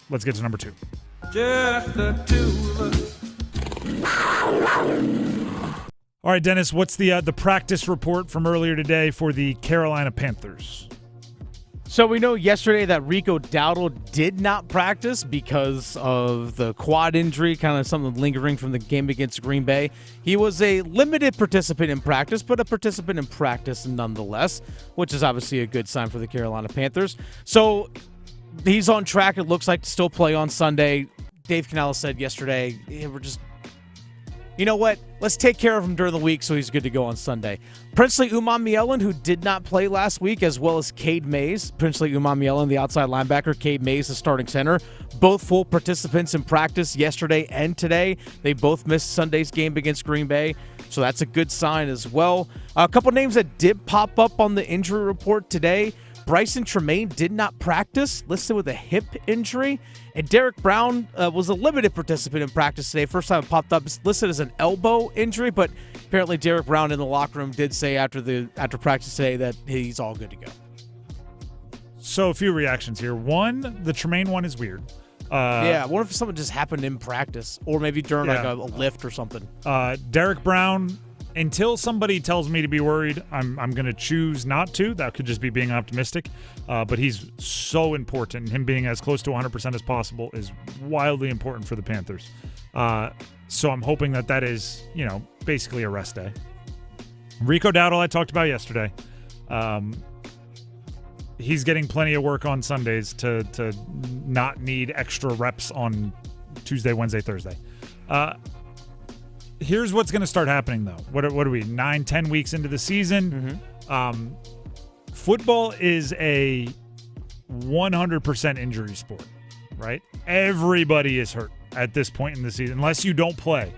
Let's get to number 2. Just the two of us. All right, Dennis, what's the practice report from earlier today for the Carolina Panthers? So we know yesterday that Rico Dowdle did not practice because of the quad injury, kind of something lingering from the game against Green Bay. He was a limited participant in practice, but a participant in practice nonetheless, which is obviously a good sign for the Carolina Panthers. So he's on track, it looks like, to still play on Sunday. Dave Canales said yesterday, we're just, you know what? Let's take care of him during the week so he's good to go on Sunday. Princely Umamielen, who did not play last week, as well as Cade Mays. Princely Umamielen, the outside linebacker, Cade Mays, the starting center. Both full participants in practice yesterday and today. They both missed Sunday's game against Green Bay, so that's a good sign as well. A couple names that did pop up on the injury report today. Bryce Tremaine did not practice, listed with a hip injury. And Derek Brown was a limited participant in practice today. First time it popped up, it's listed as an elbow injury, but apparently Derek Brown in the locker room did say after practice today that he's all good to go. So a few reactions here. One, the Tremaine one is weird. I wonder if something just happened in practice or maybe during like a lift or something. Derek Brown, until somebody tells me to be worried, I'm going to choose not to. That could just be being optimistic. But he's so important. Him being as close to 100% as possible is wildly important for the Panthers. So I'm hoping that is, basically a rest day. Rico Dowdle, I talked about yesterday. He's getting plenty of work on Sundays to not need extra reps on Tuesday, Wednesday, Thursday. here's what's going to start happening, though. What are we, 9-10 weeks into the season? Football is a 100% injury sport, right? Everybody is hurt at this point in the season, unless you don't play.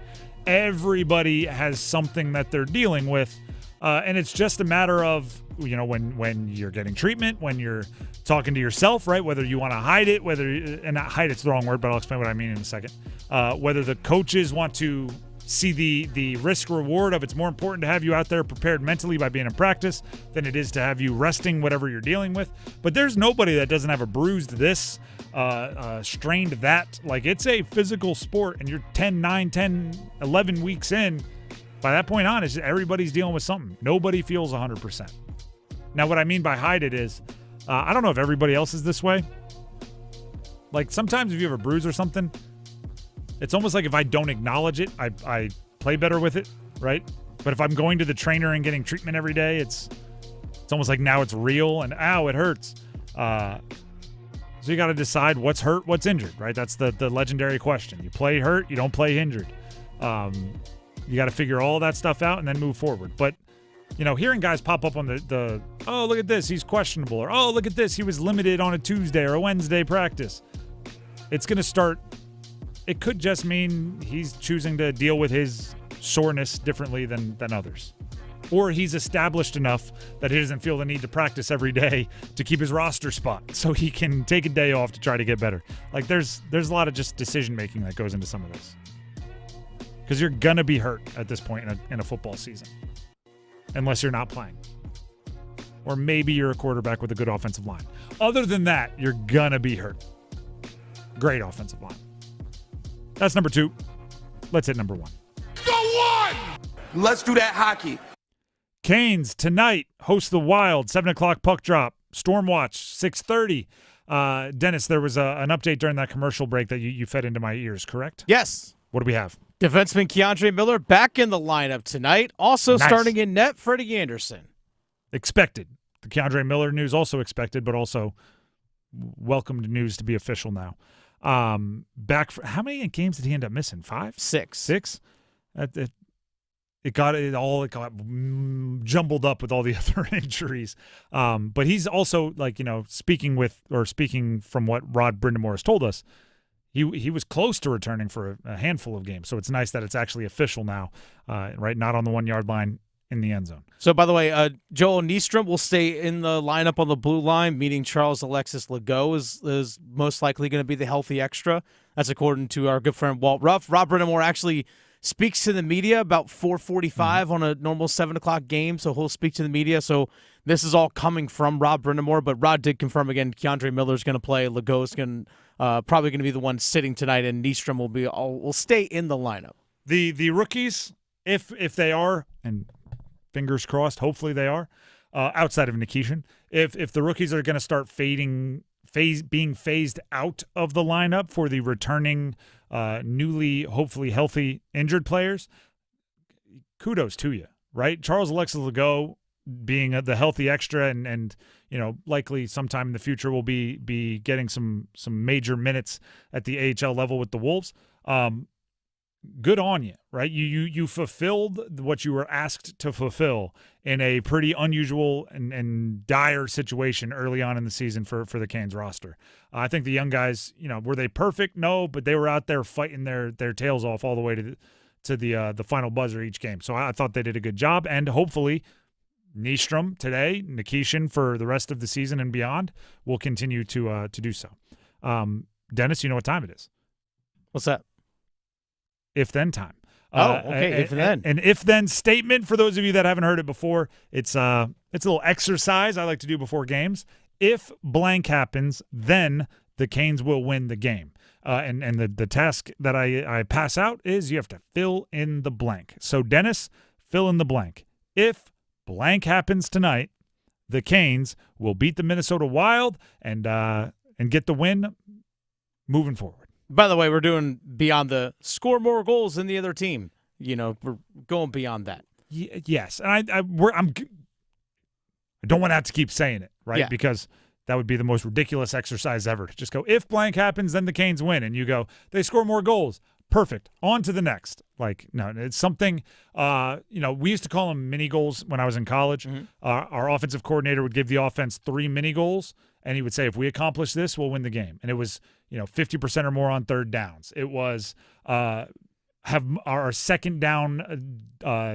Everybody has something that they're dealing with, and it's just a matter of, when you're getting treatment, when you're talking to yourself, right? Whether you want to hide it, and not hide it's the wrong word, but I'll explain what I mean in a second. Whether the coaches want to see the risk reward of it's more important to have you out there prepared mentally by being in practice than it is to have you resting whatever you're dealing with. But there's nobody that doesn't have a bruised this, strained that. Like, it's a physical sport, and you're 11 weeks in. By that point on, it's just everybody's dealing with something. Nobody feels 100%. Now, what I mean by hide it is, I don't know if everybody else is this way. Like, sometimes if you have a bruise or something, it's almost like if I don't acknowledge it, I play better with it, right? But if I'm going to the trainer and getting treatment every day, it's almost like now it's real and, ow, it hurts. So you got to decide what's hurt, what's injured, right? That's the legendary question. You play hurt, you don't play injured. You got to figure all that stuff out and then move forward. But, hearing guys pop up on the oh, look at this, he's questionable, or oh, look at this, he was limited on a Tuesday or a Wednesday practice. It's going to start. It could just mean he's choosing to deal with his soreness differently than others. Or he's established enough that he doesn't feel the need to practice every day to keep his roster spot so he can take a day off to try to get better. Like, there's a lot of just decision-making that goes into some of this. Because you're going to be hurt at this point in a football season. Unless you're not playing. Or maybe you're a quarterback with a good offensive line. Other than that, you're going to be hurt. Great offensive line. That's number 2. Let's hit number 1. Go 1! Let's do that hockey. Canes tonight host the Wild, 7 o'clock puck drop. Storm watch, 6:30. Dennis, there was an update during that commercial break that you fed into my ears, correct? Yes. What do we have? Defenseman Keandre Miller back in the lineup tonight. Also starting in net, Freddie Anderson. Expected. The Keandre Miller news also expected, but also welcomed news to be official now. Back for how many games did he end up missing? 5? 6. 6? It got jumbled up with all the other injuries. But he's also, speaking from what Rod Brindamore has told us, he was close to returning for a handful of games. So it's nice that it's actually official now, right? Not on the 1-yard line in the end zone. So, by the way, Joel Nystrom will stay in the lineup on the blue line, meaning Charles Alexis Legault is most likely going to be the healthy extra. That's according to our good friend Walt Ruff. Rob Brindamore actually speaks to the media about 4:45 on a normal 7 o'clock game, so he'll speak to the media. So this is all coming from Rob Brindamore, but Rod did confirm again Keandre Miller's going to play. Legault's probably going to be the one sitting tonight, and Nystrom will stay in the lineup. The rookies, if they are, and fingers crossed, hopefully they are, outside of Nikishin, if the rookies are going to start being phased out of the lineup for the returning newly, hopefully healthy, injured players, kudos to you, right? Charles Alexis Legault being the healthy extra and likely sometime in the future will be getting some major minutes at the AHL level with the Wolves. Good on you, right? You fulfilled what you were asked to fulfill in a pretty unusual and dire situation early on in the season for the Canes roster. I think the young guys, were they perfect? No, but they were out there fighting their tails off all the way to the final buzzer each game. So I thought they did a good job, and hopefully Nystrom today, Nikishin for the rest of the season and beyond will continue to do so. Dennis, you know what time it is? What's that? If-then time. Okay, if-then. An if-then statement for those of you that haven't heard it before. It's a little exercise I like to do before games. If blank happens, then the Canes will win the game. And the task that I pass out is you have to fill in the blank. So, Dennis, fill in the blank. If blank happens tonight, the Canes will beat the Minnesota Wild and get the win moving forward. By the way, we're doing beyond the score more goals than the other team. We're going beyond that. Yes, and I don't want to have to keep saying it, right? Yeah. Because that would be the most ridiculous exercise ever to just go, if blank happens, then the Canes win. And you go, they score more goals. perfect. On to the next. Like, no, it's something, we used to call them mini goals when I was in college. Mm-hmm. Our offensive coordinator would give the offense 3 mini goals, and he would say, if we accomplish this, we'll win the game. And it was, 50% or more on third downs. It was have our second down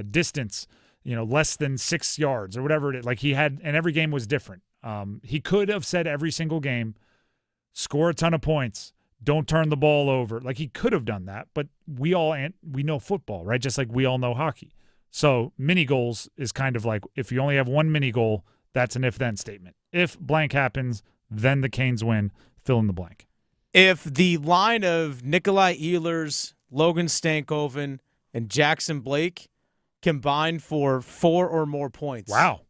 distance, less than 6 yards or whatever it is. Like he had, and every game was different. He could have said every single game, score a ton of points, don't turn the ball over. Like he could have done that, but we know football, right? Just like we all know hockey. So mini goals is kind of like if you only have one mini goal, that's an if-then statement. If blank happens, then the Canes win, fill in the blank. If the line of Nikolai Ehlers, Logan Stankoven, and Jackson Blake combined for 4 or more points, wow,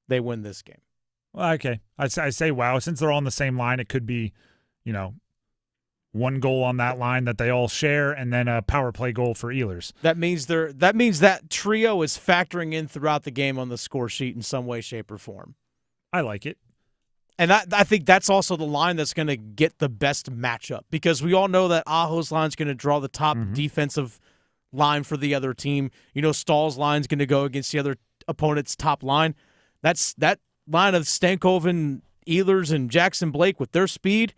they win this game. Well, okay. I say wow. Since they're all on the same line, it could be, one goal on that line that they all share, and then a power play goal for Ehlers. That means that trio is factoring in throughout the game on the score sheet in some way, shape, or form. I like it. And I think that's also the line that's going to get the best matchup because we all know that Aho's line is going to draw the top defensive line for the other team. Stahl's line is going to go against the other opponent's top line. That line of Stankoven, Ehlers, and Jackson Blake with their speed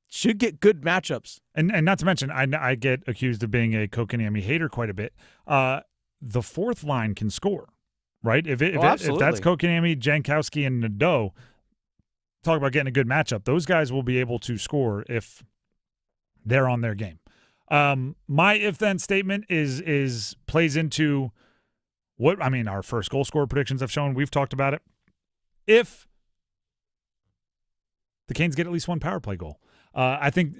should get good matchups. And not to mention, I get accused of being a Kotkaniemi hater quite a bit. The fourth line can score, right? If that's Kotkaniemi, Jankowski, and Nadeau, talk about getting a good matchup. Those guys will be able to score if they're on their game. My if-then statement is plays into our first goal scorer predictions have shown. We've talked about it. If the Canes get at least one power play goal. I think,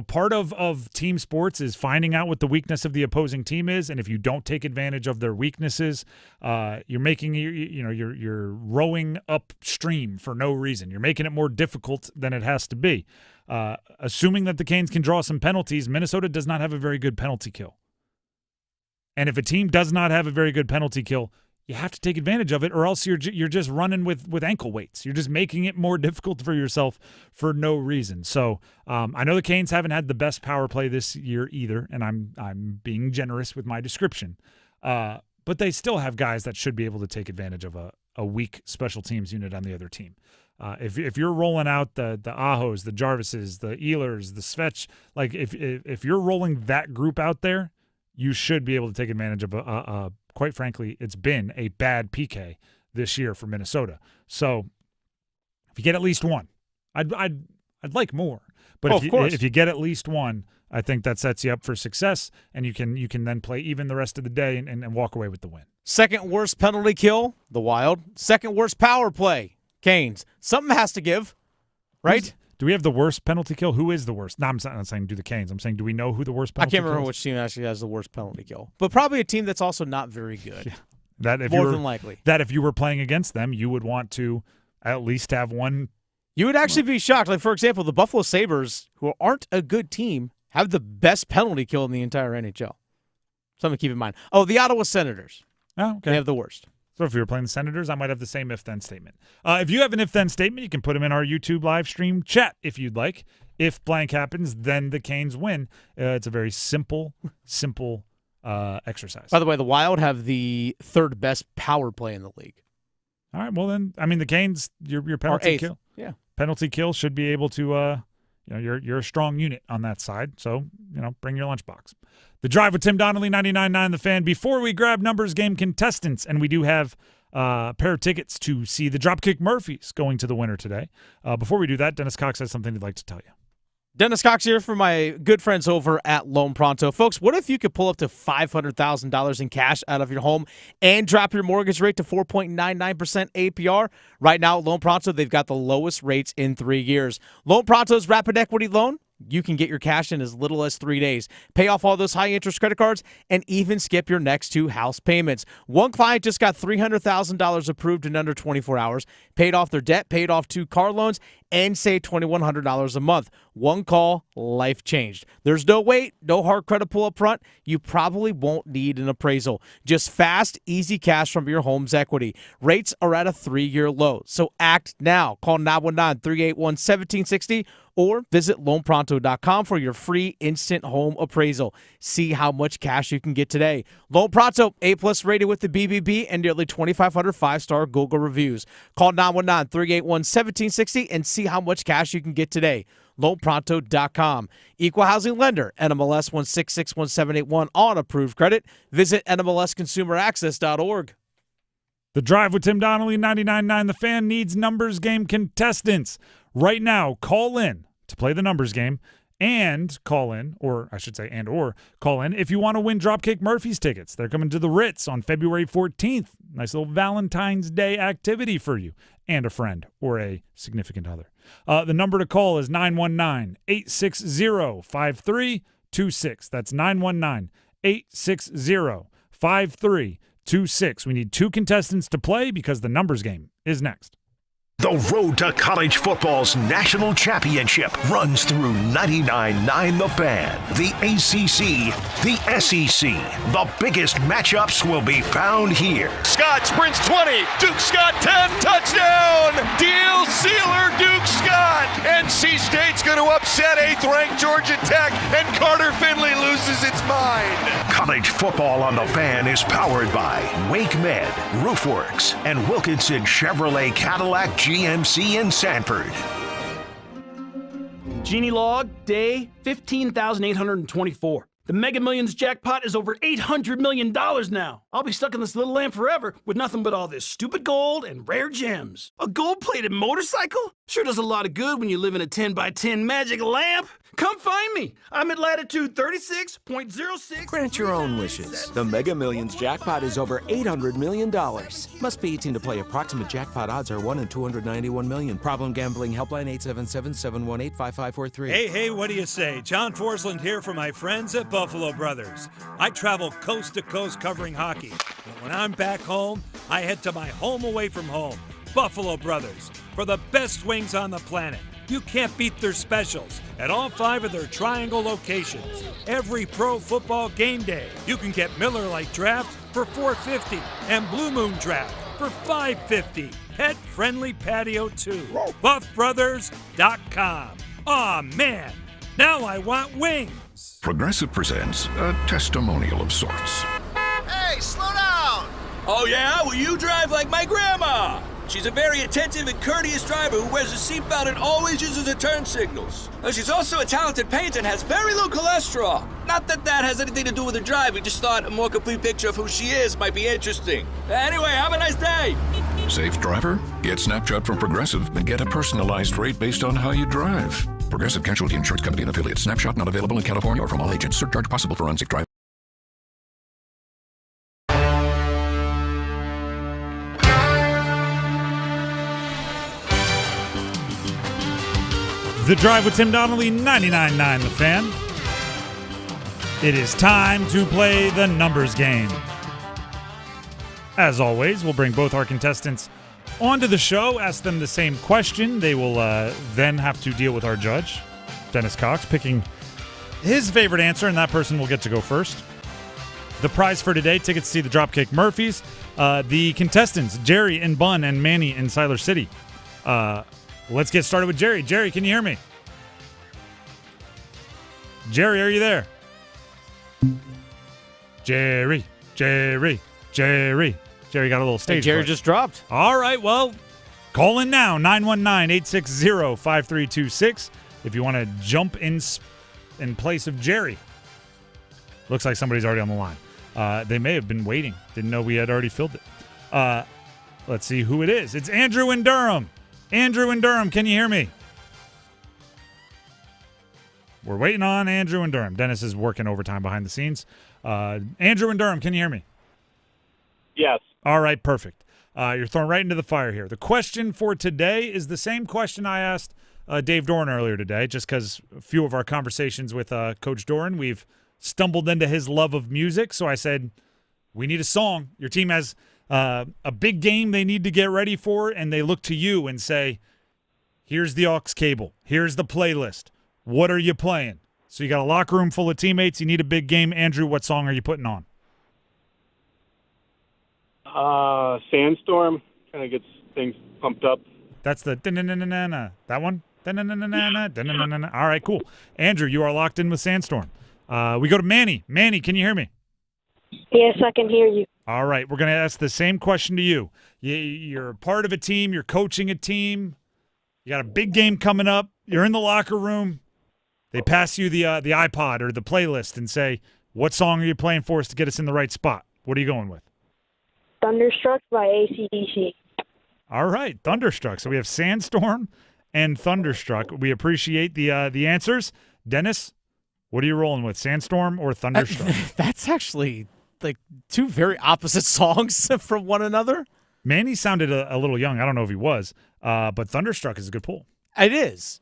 part of team sports is finding out what the weakness of the opposing team is, and if you don't take advantage of their weaknesses, you're making you're rowing upstream for no reason. You're making it more difficult than it has to be. Assuming that the Canes can draw some penalties, Minnesota does not have a very good penalty kill. And if a team does not have a very good penalty kill, you have to take advantage of it, or else you're just running with ankle weights. You're just making it more difficult for yourself for no reason. So I know the Canes haven't had the best power play this year either, and I'm being generous with my description. But they still have guys that should be able to take advantage of a weak special teams unit on the other team. If you're rolling out the Ahos, the Jarvises, the Ehlers, the Svetch, like if you're rolling that group out there, you should be able to take advantage of quite frankly, it's been a bad PK this year for Minnesota. So if you get at least one, I'd like more. But if you get at least one, I think that sets you up for success, and you can then play even the rest of the day and walk away with the win. Second worst penalty kill, the Wild. Second worst power play, Canes. Something has to give, right? Do we have the worst penalty kill? Who is the worst? No, I'm not saying do the Canes. I'm saying do we know who the worst penalty kill is? I can't remember which team actually has the worst penalty kill. But probably a team that's also not very good. Yeah. That if more than likely. That if you were playing against them, you would want to at least have one. You would actually be shocked. Like, for example, the Buffalo Sabres, who aren't a good team, have the best penalty kill in the entire NHL. Something to keep in mind. Oh, the Ottawa Senators. Oh, okay. They have the worst. So if you were playing the Senators, I might have the same if-then statement. If you have an if-then statement, you can put them in our YouTube live stream chat if you'd like. If blank happens, then the Canes win. It's a very simple exercise. By the way, the Wild have the third best power play in the league. All right, well then, the Canes, your penalty kill. Yeah. Penalty kill should be able to, you're a strong unit on that side. So, bring your lunchbox. The Drive with Tim Donnelly, 99.9 The Fan. Before we grab numbers game contestants, and we do have a pair of tickets to see the Dropkick Murphys going to the winner today. Before we do that, Dennis Cox has something he'd like to tell you. Dennis Cox here for my good friends over at Loan Pronto. Folks, what if you could pull up to $500,000 in cash out of your home and drop your mortgage rate to 4.99% APR? Right now at Loan Pronto, they've got the lowest rates in 3 years. Loan Pronto's rapid equity loan, you can get your cash in as little as 3 days. Pay off all those high-interest credit cards and even skip your next 2 house payments. One client just got $300,000 approved in under 24 hours, paid off their debt, paid off 2 car loans, and saved $2,100 a month. One call, life changed. There's no wait, no hard credit pull up front. You probably won't need an appraisal. Just fast, easy cash from your home's equity. Rates are at a 3-year low, so act now. Call 919-381-1760 or visit loanpronto.com for your free instant home appraisal. See how much cash you can get today. Loan Pronto, A+ rated with the BBB and nearly 2,500 five-star Google reviews. Call 919-381-1760 and see how much cash you can get today. LoanPronto.com. Equal housing lender, NMLS 1661781 on approved credit. Visit NMLSConsumerAccess.org. The Drive with Tim Donnelly, 99.9 The Fan, needs numbers game contestants. Right now, call in to play the numbers game and call in, or I should say and/or call in if you want to win Dropkick Murphys tickets. They're coming to the Ritz on February 14th. Nice little Valentine's Day activity for you and a friend or a significant other. The number to call is 919-860-5326. That's 919-860-5326. We need 2 contestants to play because the numbers game is next. The road to college football's national championship runs through 99.9 The Fan, the ACC, the SEC. The biggest matchups will be found here. Scott sprints 20, Duke Scott 10, touchdown! Deal sealer, Duke Scott! NC State's going to upset 8th-ranked Georgia Tech, and Carter Finley loses its mind. College football on The Fan is powered by Wake Med, Roofworks, and Wilkinson Chevrolet Cadillac GMC in Sanford. Genie log, day 15,824. The Mega Millions jackpot is over $800 million now. I'll be stuck in this little lamp forever with nothing but all this stupid gold and rare gems. A gold-plated motorcycle? Sure does a lot of good when you live in a 10 by 10 magic lamp. Come find me. I'm at latitude 36.06. Grant your own wishes. The Mega Millions jackpot is over $800 million. Must be 18 to play. Approximate jackpot odds are 1 in 291 million. Problem gambling helpline 877-718-5543. Hey, what do you say? John Forsland here for my friends at Buffalo Brothers. I travel coast to coast covering hockey. But when I'm back home, I head to my home away from home, Buffalo Brothers, for the best wings on the planet. You can't beat their specials at all 5 of their Triangle locations. Every pro football game day, you can get Miller Lite Draft for $4.50 and Blue Moon Draft for $5.50. Pet-friendly patio too. BuffBrothers.com. Aw, man, now I want wings. Progressive presents a testimonial of sorts. Hey, slow down! Oh yeah? Well, you drive like my grandma. She's a very attentive and courteous driver who wears a seatbelt and always uses her turn signals. She's also a talented painter and has very low cholesterol. Not that that has anything to do with her drive. We just thought a more complete picture of who she is might be interesting. Anyway, have a nice day. Safe driver? Get Snapshot from Progressive and get a personalized rate based on how you drive. Progressive Casualty Insurance Company and affiliates. Snapshot not available in California or from all agents. Surcharge possible for unsafe driving. The Drive with Tim Donnelly, 99.9 The Fan. It is time to play the numbers game. As always, we'll bring both our contestants onto the show, ask them the same question. They will then have to deal with our judge, Dennis Cox, picking his favorite answer, and that person will get to go first. The prize for today, tickets to see the Dropkick Murphys. The contestants, Jerry in Bunn and Manny in Siler City. Let's get started with Jerry. Jerry, can you hear me? Jerry, are you there? Jerry got a little stage. Hey, Jerry just dropped. All right, well, call in now, 919-860-5326, if you want to jump in place of Jerry. Looks like somebody's already on the line. They may have been waiting. Didn't know we had already filled it. Let's see who it is. It's Andrew in Durham. Andrew in Durham, can you hear me? We're waiting on Andrew in Durham. Dennis is working overtime behind the scenes. Andrew in Durham, can you hear me? Yes. All right, perfect. You're thrown right into the fire here. The question for today is the same question I asked Dave Doeren earlier today, just because a few of our conversations with Coach Doeren, we've stumbled into his love of music. So I said, we need a song. Your team has a big game they need to get ready for, and they look to you and say, here's the aux cable. Here's the playlist. What are you playing? So you got a locker room full of teammates. You need a big game. Andrew, what song are you putting on? Sandstorm kind of gets things pumped up. That's the da-na-na-na-na. That one? Da-na-na-na-na, da-na-na-na-na. All right, cool. Andrew, you are locked in with Sandstorm. We go to Manny. Manny, can you hear me? Yes, I can hear you. All right, we're going to ask the same question to you. You're part of a team. You're coaching a team. You got a big game coming up. You're in the locker room. They pass you the iPod or the playlist and say, what song are you playing for us to get us in the right spot? What are you going with? Thunderstruck by AC/DC. All right, Thunderstruck. So we have Sandstorm and Thunderstruck. We appreciate the answers. Dennis, what are you rolling with, Sandstorm or Thunderstruck? That's actually like two very opposite songs from one another. Manny sounded a little young. I don't know if he was, but Thunderstruck is a good pull. It is.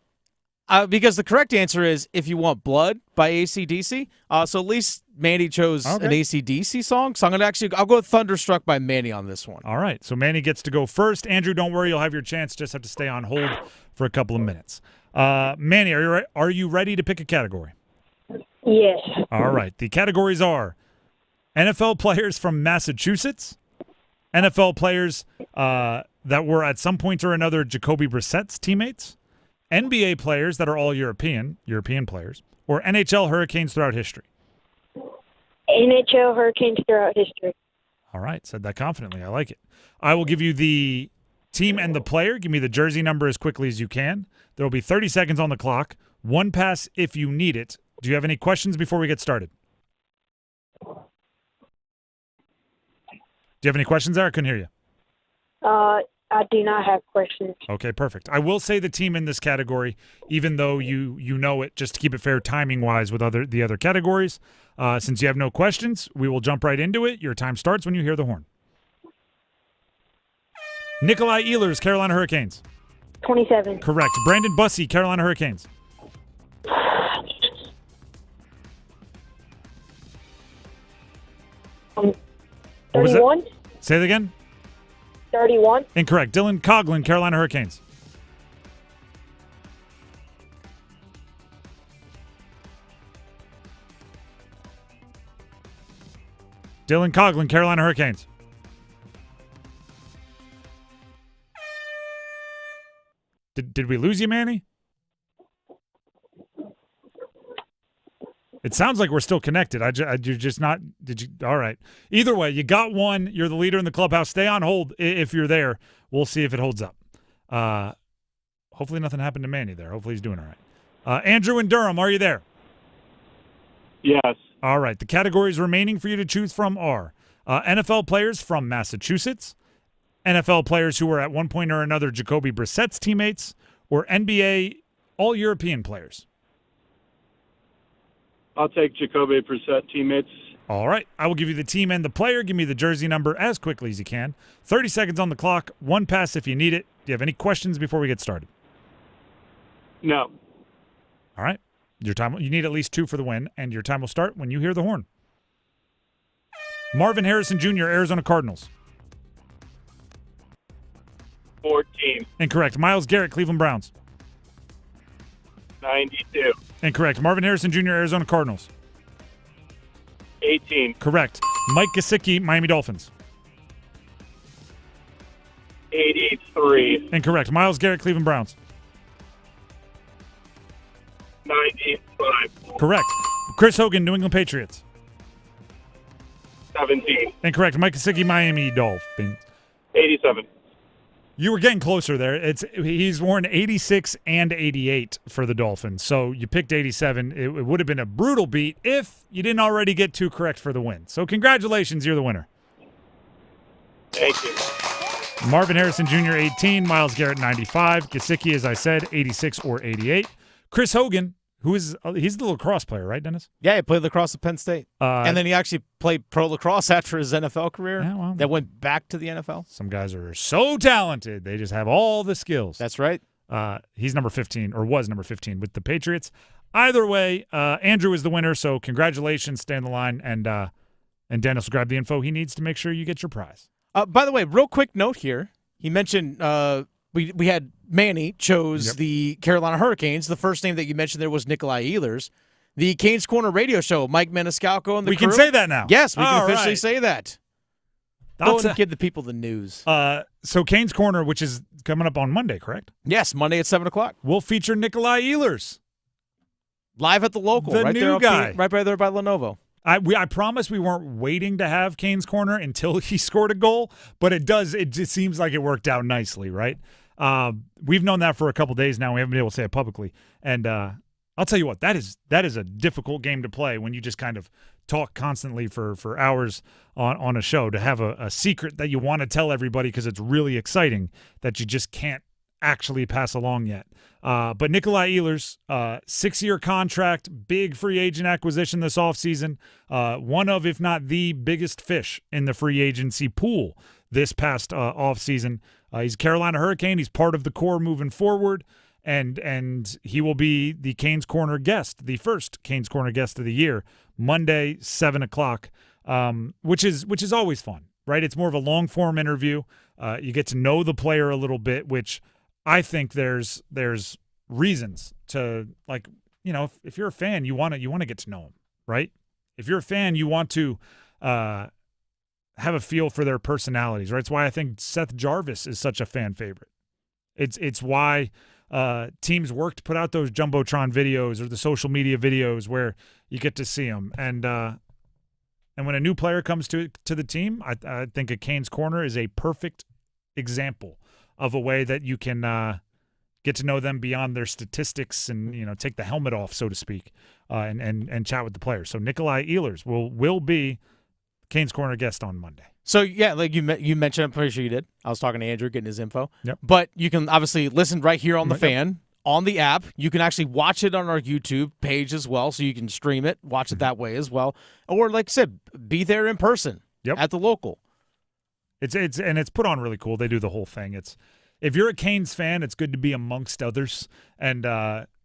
Because the correct answer is If You Want Blood by AC/DC. So at least Manny chose an AC/DC song. So I'll go with Thunderstruck by Manny on this one. All right. So Manny gets to go first. Andrew, don't worry. You'll have your chance. Just have to stay on hold for a couple of minutes. Manny, are you ready to pick a category? Yes. All right. The categories are NFL players from Massachusetts, NFL players that were at some point or another Jacoby Brissett's teammates, NBA players that are all European players, or NHL Hurricanes throughout history. NHL Hurricanes throughout history. All right, said that confidently. I like it. I will give you the team and the player. Give me the jersey number as quickly as you can. There will be 30 seconds on the clock. One pass if you need it. Do you have any questions before we get started? Do you have any questions there? I couldn't hear you. I do not have questions. Okay, perfect. I will say the team in this category, even though you know it, just to keep it fair timing-wise with the other categories. Since you have no questions, we will jump right into it. Your time starts when you hear the horn. Nikolai Ehlers, Carolina Hurricanes. 27. Correct. Brandon Bussey, Carolina Hurricanes. Um, 31. Say it again. 31. Incorrect. Dylan Coughlin, Carolina Hurricanes. Dylan Coughlin, Carolina Hurricanes. Did we lose you, Manny? It sounds like we're still connected. You're just not. Did you? All right. Either way, you got one. You're the leader in the clubhouse. Stay on hold if you're there. We'll see if it holds up. Hopefully nothing happened to Manny there. Hopefully he's doing all right. Andrew in Durham, are you there? Yes. All right. The categories remaining for you to choose from are NFL players from Massachusetts, NFL players who were at one point or another Jacoby Brissett's teammates, or NBA All-European players. I'll take Jacoby Brissett teammates. All right. I will give you the team and the player. Give me the jersey number as quickly as you can. 30 seconds on the clock. One pass if you need it. Do you have any questions before we get started? No. All right. Your time. You need at least 2 for the win, and your time will start when you hear the horn. Marvin Harrison Jr., Arizona Cardinals. 14. Incorrect. Myles Garrett, Cleveland Browns. 92. Incorrect. Marvin Harrison Jr., Arizona Cardinals. 18. Correct. Mike Gesicki, Miami Dolphins. 83. Incorrect. Myles Garrett, Cleveland Browns. 95. Correct. Chris Hogan, New England Patriots. 17. Incorrect. Mike Gesicki, Miami Dolphins. 87. You were getting closer there. He's worn 86 and 88 for the Dolphins, so you picked 87. It would have been a brutal beat if you didn't already get 2 correct for the win. So congratulations, you're the winner. Thank you. Marvin Harrison Jr., 18. Myles Garrett, 95. Gesicki, as I said, 86 or 88. Chris Hogan, he's the lacrosse player, right, Dennis? Yeah, he played lacrosse at Penn State. And then he actually played pro lacrosse after his NFL career. Yeah, well, that went back to the NFL. Some guys are so talented. They just have all the skills. That's right. He's number 15, or was number 15 with the Patriots. Either way, Andrew is the winner, so congratulations. Stay on the line, and Dennis will grab the info he needs to make sure you get your prize. By the way, real quick note here. He mentioned we had Manny chose the Carolina Hurricanes. The first name that you mentioned there was Nikolai Ehlers. The Canes Corner radio show, Mike Maniscalco and the We crew. can say that now. Yes, we can All officially right. say that. Go and give the people the news. So Kane's Corner, which is coming up on Monday, correct? Yes, Monday at 7 o'clock. We'll feature Nikolai Ehlers. Live at the local. The right new there guy. Right by there by Lenovo. I promise we weren't waiting to have Kane's Corner until he scored a goal, but it just seems like it worked out nicely, right? We've known that for a couple days now. We haven't been able to say it publicly. And I'll tell you what, that is a difficult game to play when you just kind of talk constantly for hours on a show, to have a secret that you want to tell everybody because it's really exciting that you just can't actually pass along yet. But Nikolai Ehlers, 6-year contract, big free agent acquisition this offseason, one of, if not the biggest fish in the free agency pool this past offseason. He's a Carolina Hurricane. He's part of the core moving forward, and he will be the Canes Corner guest, the first Canes Corner guest of the year, Monday, 7 o'clock, which is always fun, right? It's more of a long-form interview. You get to know the player a little bit, which I think there's reasons to, like, you know, if you're a fan, you want to get to know them, right? If you're a fan, you want to have a feel for their personalities, right? It's why I think Seth Jarvis is such a fan favorite. It's why teams work to put out those Jumbotron videos or the social media videos where you get to see them. And when a new player comes to the team, I think a Canes Corner is a perfect example of a way that you can get to know them beyond their statistics and, you know, take the helmet off, so to speak, and chat with the players. So Nikolai Ehlers will be Canes Corner guest on Monday. So, yeah, like you mentioned, I'm pretty sure you did. I was talking to Andrew, getting his info. Yep. But you can obviously listen right here on the fan, on the app. You can actually watch it on our YouTube page as well, so you can stream it, watch it that way as well. Or, like I said, be there in person at the local. It's put on really cool. They do the whole thing. If you're a Canes fan, it's good to be amongst others, and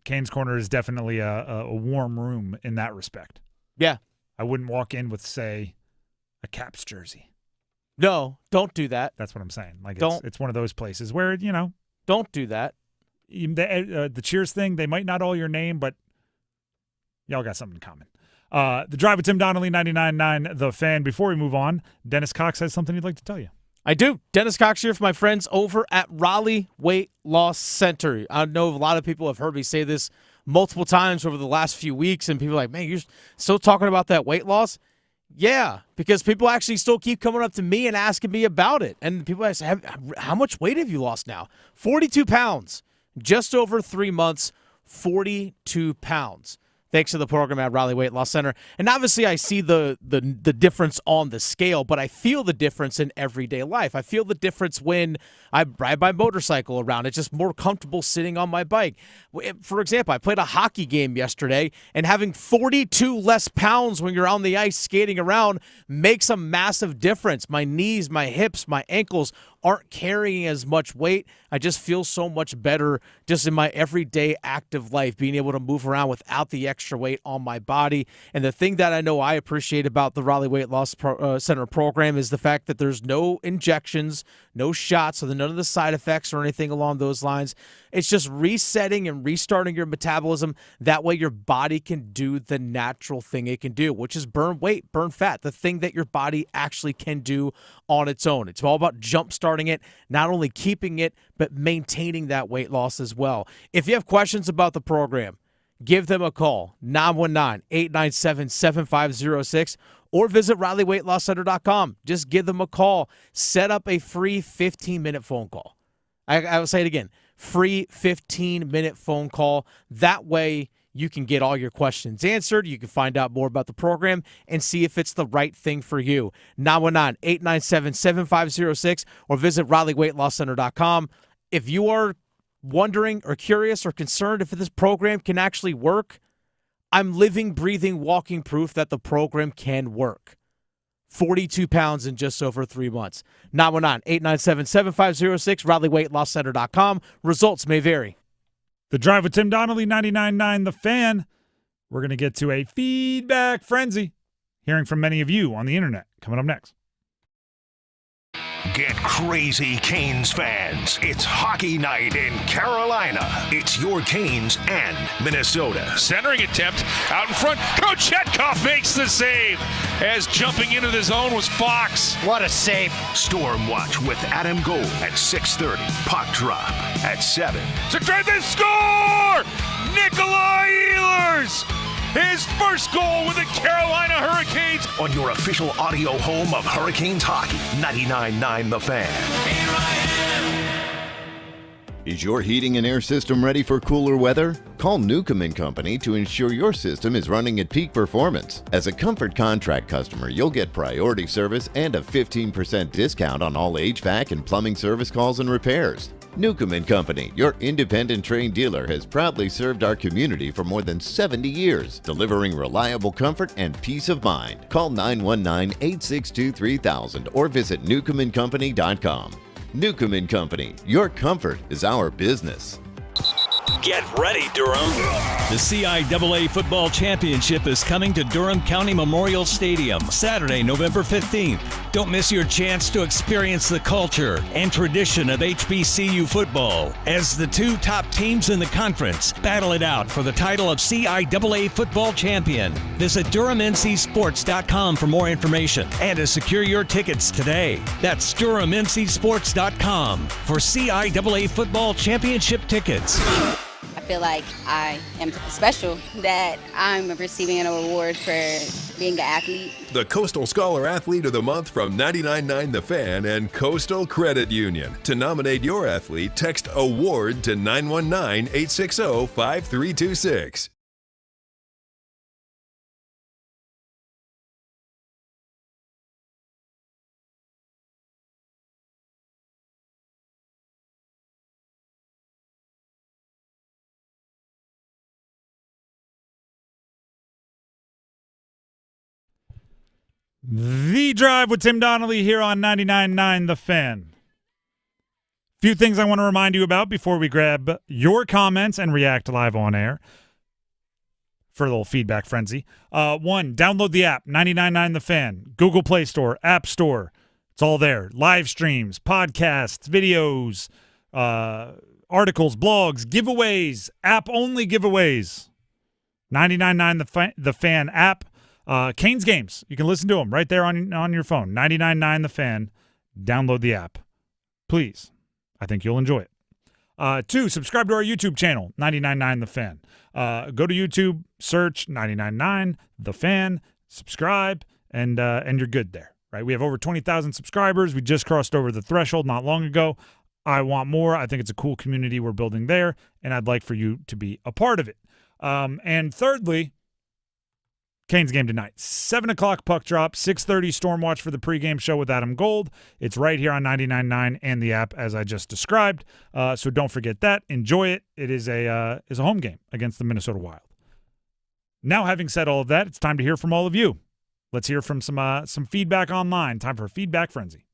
Canes Corner is definitely a warm room in that respect. Yeah. I wouldn't walk in with, say, a Caps jersey. No, don't do that. That's what I'm saying. Like, Don't. It's one of those places where, you know. Don't do that. The cheers thing, they might not all your name, but y'all got something in common. The Drive with Tim Donnelly, 99.9 The Fan. Before we move on, Dennis Cox has something he'd like to tell you. I do. Dennis Cox here for my friends over at Raleigh Weight Loss Center. I know a lot of people have heard me say this multiple times over the last few weeks, and people are like, man, you're still talking about that weight loss? Yeah, because people actually still keep coming up to me and asking me about it. And people ask, how much weight have you lost now? 42 pounds. Just over 3 months, 42 pounds. Thanks to the program at Raleigh Weight Loss Center. And obviously I see the difference on the scale, but I feel the difference in everyday life. I feel the difference when I ride my motorcycle around. It's just more comfortable sitting on my bike. For example, I played a hockey game yesterday, and having 42 less pounds when you're on the ice skating around makes a massive difference. My knees, my hips, my ankles aren't carrying as much weight. I just feel so much better just in my everyday active life, being able to move around without the extra weight on my body. And the thing that I know I appreciate about the Raleigh Weight Loss Center program is the fact that there's no injections, no shots, so none of the side effects or anything along those lines. It's just resetting and restarting your metabolism. That way your body can do the natural thing it can do, which is burn weight, burn fat, the thing that your body actually can do on its own. It's all about jump-starting it, not only keeping it, but maintaining that weight loss as well. If you have questions about the program, give them a call, 919-897-7506, or visit RaleighWeightLossCenter.com. Just give them a call. Set up a free 15-minute phone call. I will say it again, free 15-minute phone call. That way you can get all your questions answered. You can find out more about the program and see if it's the right thing for you. 919-897-7506 or visit RaleighWeightLossCenter.com. If you are wondering or curious or concerned if this program can actually work, I'm living, breathing, walking proof that the program can work. 42 pounds in just over 3 months. 919-897-7506, RaleighWeightLossCenter.com. Results may vary. The Drive with Tim Donnelly, 99.9 The Fan. We're going to get to a feedback frenzy. Hearing from many of you on the internet. Coming up next. Get crazy, Canes fans. It's hockey night in Carolina. It's your Canes and Minnesota. Centering attempt out in front. Kochetkov makes the save as jumping into the zone was Fox. What a save. Storm Watch with Adam Gold at 6:30. Puck drop at 7. To try to score! Nikolai Ehlers! His first goal with the Carolina Hurricanes. On your official audio home of Hurricanes hockey, 99.9 The Fan. Is your heating and air system ready for cooler weather? Call Newcomb & Company to ensure your system is running at peak performance. As a Comfort Contract customer, you'll get priority service and a 15% discount on all HVAC and plumbing service calls and repairs. Newcomb & Company, your independent trained dealer, has proudly served our community for more than 70 years, delivering reliable comfort and peace of mind. Call 919-862-3000 or visit newcombandcompany.com. Newcomb & Company, your comfort is our business. Get ready, Durham. The CIAA Football Championship is coming to Durham County Memorial Stadium Saturday, November 15th. Don't miss your chance to experience the culture and tradition of HBCU football as the two top teams in the conference battle it out for the title of CIAA Football Champion. Visit DurhamNCSports.com for more information and to secure your tickets today. That's DurhamNCSports.com for CIAA Football Championship tickets. I feel like I am special, that I'm receiving an award for being an athlete. The Coastal Scholar Athlete of the Month from 99.9 The Fan and Coastal Credit Union. To nominate your athlete, text AWARD to 919-860-5326. The Drive with Tim Donnelly here on 99.9 The Fan. Few things I want to remind you about before we grab your comments and react live on air for a little feedback frenzy. One, download the app, 99.9 The Fan, Google Play Store, App Store. It's all there. Live streams, podcasts, videos, articles, blogs, giveaways, app-only giveaways. 99.9 The Fan app. Canes games, you can listen to them right there on your phone. 99.9 The Fan. Download the app. Please. I think you'll enjoy it. 2, subscribe to our YouTube channel, 99.9 The Fan. Go to YouTube, search 99.9 The Fan, subscribe, and you're good there. Right? We have over 20,000 subscribers. We just crossed over the threshold not long ago. I want more. I think it's a cool community we're building there, and I'd like for you to be a part of it. And thirdly, Canes game tonight, 7 o'clock puck drop, 6:30 Stormwatch for the pregame show with Adam Gold. It's right here on 99.9 and the app as I just described. So don't forget that. Enjoy it. It is a home game against the Minnesota Wild. Now, having said all of that, it's time to hear from all of you. Let's hear from some feedback online. Time for a feedback frenzy.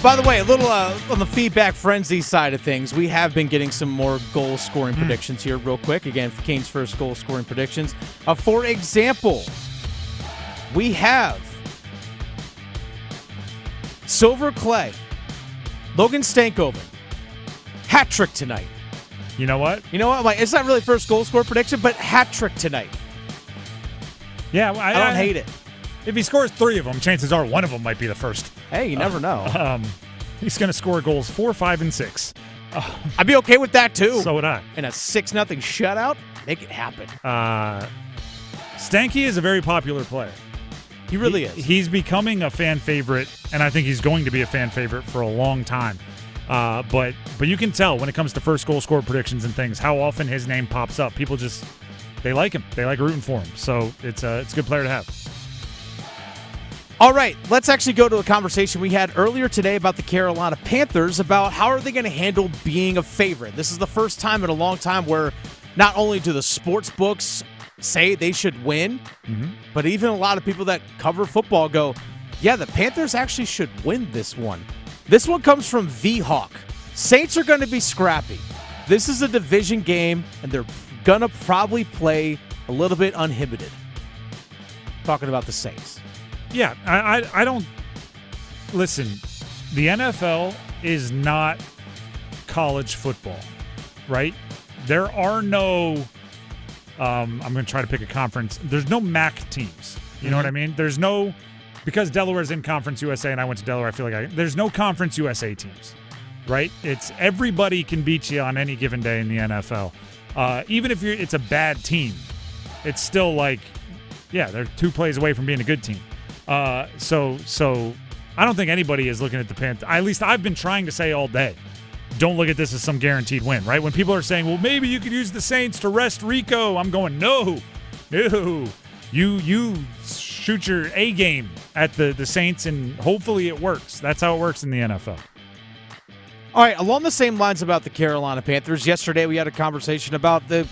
By the way, a little on the feedback frenzy side of things, we have been getting some more goal-scoring predictions here real quick. Again, for Canes' first goal-scoring predictions. For example, we have Silver Clay, Logan Stankoven, hat trick tonight. You know what? It's not really first goal-score prediction, but hat trick tonight. Yeah, I don't hate it. If he scores 3 of them, chances are one of them might be the first. Hey, you never know. He's going to score goals 4, 5, and 6. I'd be okay with that, too. So would I. In a 6-0 shutout, make it happen. Stanky is a very popular player. He really is. He's becoming a fan favorite, and I think he's going to be a fan favorite for a long time. But you can tell when it comes to first goal score predictions and things, how often his name pops up. People they like him. They like rooting for him. So it's a good player to have. All right, let's actually go to a conversation we had earlier today about the Carolina Panthers, about how are they going to handle being a favorite. This is the first time in a long time where not only do the sports books say they should win, but even a lot of people that cover football go, yeah, the Panthers actually should win this one. This one comes from V-Hawk. Saints are going to be scrappy. This is a division game, and they're going to probably play a little bit uninhibited. talking about the Saints. Yeah, I don't – listen, the NFL is not college football, right? There are no I'm going to try to pick a conference. There's no MAC teams. You know what I mean? There's no – because Delaware's in Conference USA and I went to Delaware, I feel like there's no Conference USA teams, right? It's everybody can beat you on any given day in the NFL. Even if it's a bad team, it's still like, yeah, they're 2 plays away from being a good team. So I don't think anybody is looking at the Panthers. At least I've been trying to say all day, don't look at this as some guaranteed win, right? When people are saying, well, maybe you could use the Saints to rest Rico, I'm going, no. You shoot your A game at the Saints, and hopefully it works. That's how it works in the NFL. All right, along the same lines about the Carolina Panthers, yesterday we had a conversation about the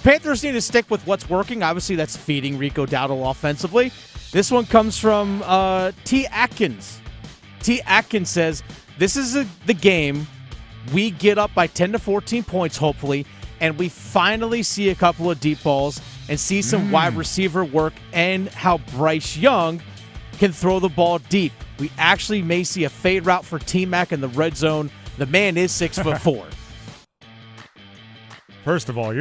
Panthers need to stick with what's working. Obviously, that's feeding Rico Dowdle offensively. This one comes from T. Atkins. T. Atkins says, this is the game we get up by 10 to 14 points, hopefully, and we finally see a couple of deep balls and see some wide receiver work and how Bryce Young can throw the ball deep. We actually may see a fade route for T-Mac in the red zone. The man is 6'4". First of all,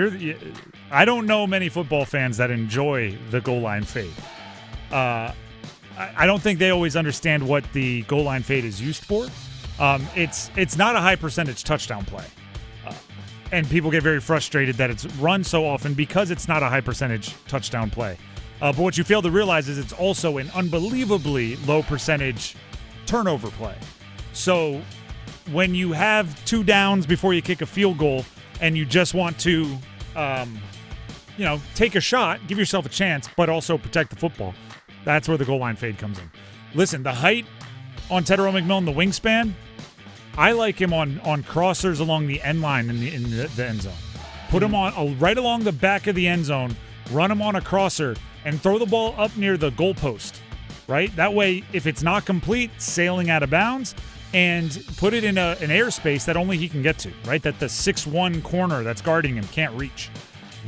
I don't know many football fans that enjoy the goal line fade. I don't think they always understand what the goal line fade is used for. It's not a high percentage touchdown play. And people get very frustrated that it's run so often because it's not a high percentage touchdown play. But what you fail to realize is it's also an unbelievably low percentage turnover play. So when you have 2 downs before you kick a field goal and you just want to, take a shot, give yourself a chance, but also protect the football, that's where the goal line fade comes in. Listen, the height on Tedero McMillan, the wingspan, I like him on crossers along the end line in the end zone. Put him on right along the back of the end zone, run him on a crosser, and throw the ball up near the goalpost, right? That way, if it's not complete, sailing out of bounds, and put it in an airspace that only he can get to, right? That the 6'1" corner that's guarding him can't reach.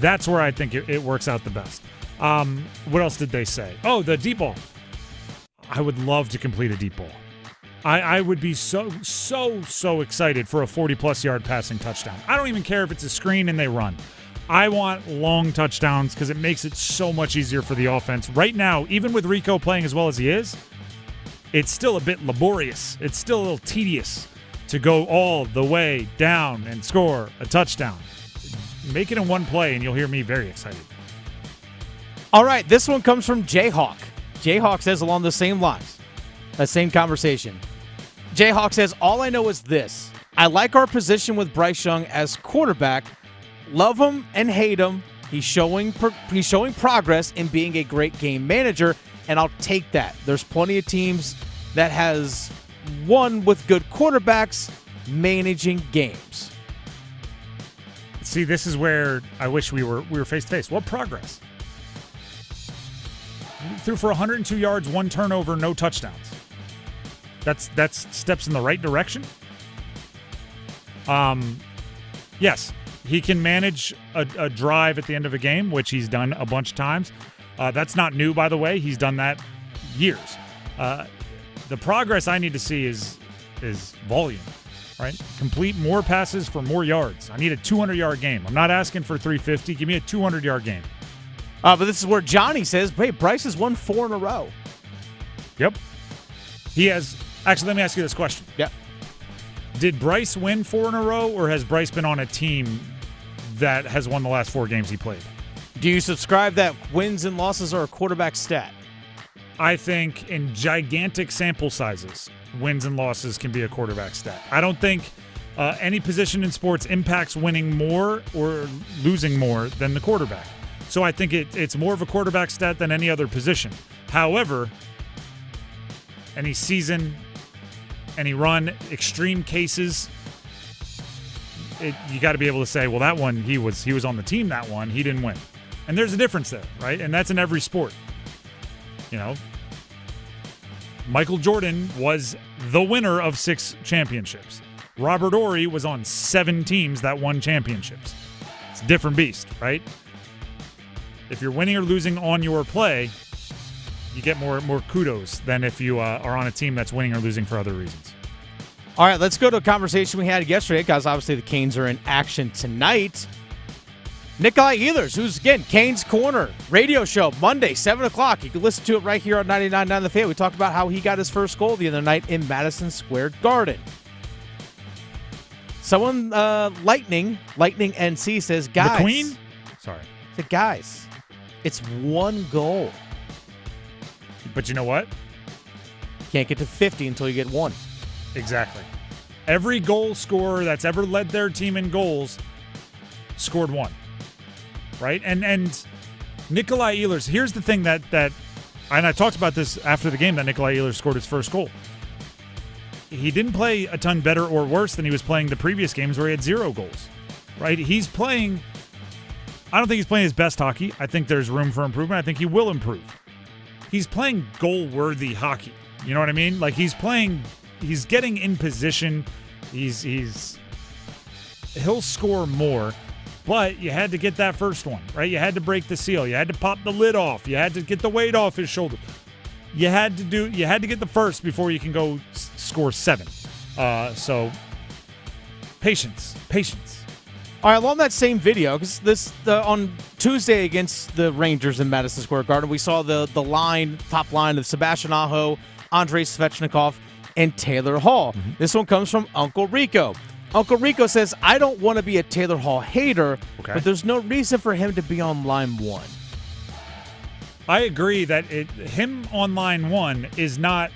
That's where I think it works out the best. What else did they say? Oh, the deep ball. I would love to complete a deep ball. I would be so excited for a 40-plus yard passing touchdown. I don't even care if it's a screen and they run. I want long touchdowns because it makes it so much easier for the offense. Right now, even with Rico playing as well as he is, it's still a bit laborious. It's still a little tedious to go all the way down and score a touchdown. Make it in one play and you'll hear me very excited. All right, this one comes from Jayhawk. Jayhawk says along the same lines, that same conversation. Jayhawk says, all I know is this. I like our position with Bryce Young as quarterback. Love him and hate him. He's showing progress in being a great game manager, and I'll take that. There's plenty of teams that has won with good quarterbacks managing games. See, this is where I wish we were face to face. What progress? Threw for 102 yards, 1 turnover, no touchdowns. That's steps in the right direction. Yes, he can manage a drive at the end of a game, which he's done a bunch of times. That's not new, by the way. He's done that years. The progress I need to see is volume, right? Complete more passes for more yards. I need a 200-yard game. I'm not asking for 350. Give me a 200-yard game. But this is where Johnny says, hey, Bryce has won 4 in a row. Yep. He has. Actually, let me ask you this question. Yeah. Did Bryce win 4 in a row, or has Bryce been on a team that has won the last 4 games he played? Do you subscribe that wins and losses are a quarterback stat? I think in gigantic sample sizes, wins and losses can be a quarterback stat. I don't think any position in sports impacts winning more or losing more than the quarterback. So I think it's more of a quarterback stat than any other position. However, any season, any run, extreme cases, you got to be able to say, well, that one, he was on the team that one, he didn't win. And there's a difference there, right? And that's in every sport. Michael Jordan was the winner of 6 championships. Robert Horry was on 7 teams that won championships. It's a different beast, right? If you're winning or losing on your play, You get more kudos than if you are on a team that's winning or losing for other reasons. All right, let's go to a conversation we had yesterday, because obviously the Canes are in action tonight. Nikolai Ehlers, who's, again, Canes Corner radio show, Monday, 7 o'clock. You can listen to it right here on 99.9 The Fan. We talked about how he got his first goal the other night in Madison Square Garden. Someone, Lightning NC says, guys. The Queen? Sorry. Said, guys, it's one goal. But you know what? Can't get to 50 until you get one. Exactly. Every goal scorer that's ever led their team in goals scored one. Right? And Nikolai Ehlers, here's the thing that and I talked about this after the game, that Nikolai Ehlers scored his first goal. He didn't play a ton better or worse than he was playing the previous games where he had 0 goals. Right? I don't think he's playing his best hockey. I think there's room for improvement. I think he will improve. He's playing goal-worthy hockey. You know what I mean? Like, he's getting in position. He'll score more, but you had to get that first one, right? You had to break the seal. You had to pop the lid off. You had to get the weight off his shoulder. You had to get the first before you can go score 7. So patience. All right, along that same video, because on Tuesday against the Rangers in Madison Square Garden, we saw the top line of Sebastian Aho, Andrei Svechnikov, and Taylor Hall. Mm-hmm. This one comes from Uncle Rico. Uncle Rico says, I don't want to be a Taylor Hall hater, but there's no reason for him to be on line 1. I agree that him on line 1 is not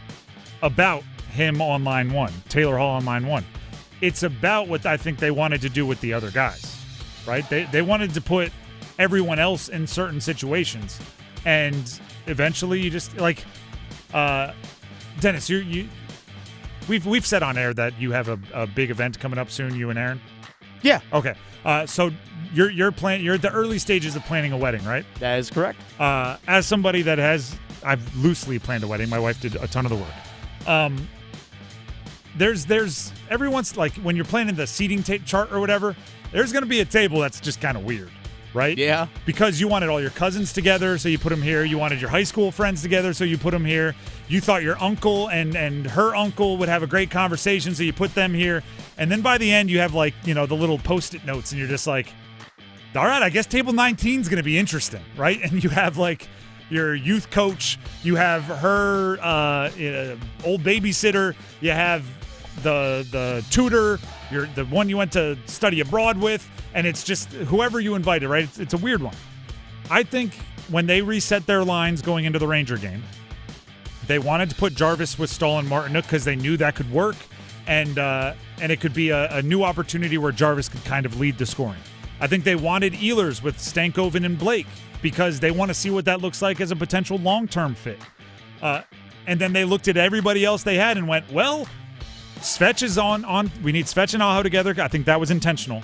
about him on line 1, Taylor Hall on line 1. It's about what I think they wanted to do with the other guys, right? They wanted to put everyone else in certain situations, and eventually you just, like, Dennis, we've said on air that you have a big event coming up soon, you and Aaron. Yeah. Okay. So you're at the early stages of planning a wedding, right? That is correct. As somebody that I've loosely planned a wedding. My wife did a ton of the work. There's everyone's, like, when you're planning the seating chart or whatever, there's going to be a table that's just kind of weird, right? Yeah. Because you wanted all your cousins together, so you put them here. You wanted your high school friends together, so you put them here. You thought your uncle and her uncle would have a great conversation, so you put them here. And then by the end, you have, like, the little Post-it notes, and you're just like, all right, I guess table 19 is going to be interesting, right? And you have, like, your youth coach, you have her old babysitter, you have the tutor, the one you went to study abroad with, and it's just whoever you invited, right? It's a weird one. I think when they reset their lines going into the Ranger game, they wanted to put Jarvis with Stahl and Martinook because they knew that could work, and it could be a new opportunity where Jarvis could kind of lead the scoring. I think they wanted Ehlers with Stankoven and Blake because they want to see what that looks like as a potential long-term fit. And then they looked at everybody else they had and went, well, Svech is on. We need Svech and Aho together. I think that was intentional.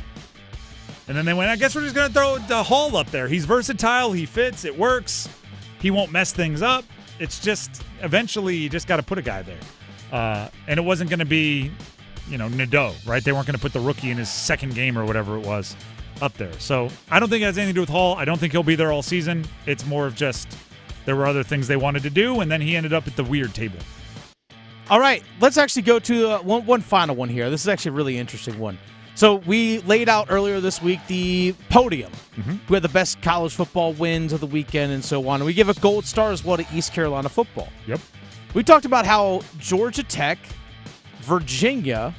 And then they went, I guess we're just going to throw the Hall up there. He's versatile. He fits. It works. He won't mess things up. It's just, eventually, you just got to put a guy there. And it wasn't going to be, Nadeau, right? They weren't going to put the rookie in his second game or whatever it was up there. So I don't think it has anything to do with Hall. I don't think he'll be there all season. It's more of just there were other things they wanted to do, and then he ended up at the weird table. All right, let's actually go to one final one here. This is actually a really interesting one. So we laid out earlier this week the podium. Mm-hmm. We had the best college football wins of the weekend and so on. And we give a gold star as well to East Carolina football. Yep. We talked about how Georgia Tech, Virginia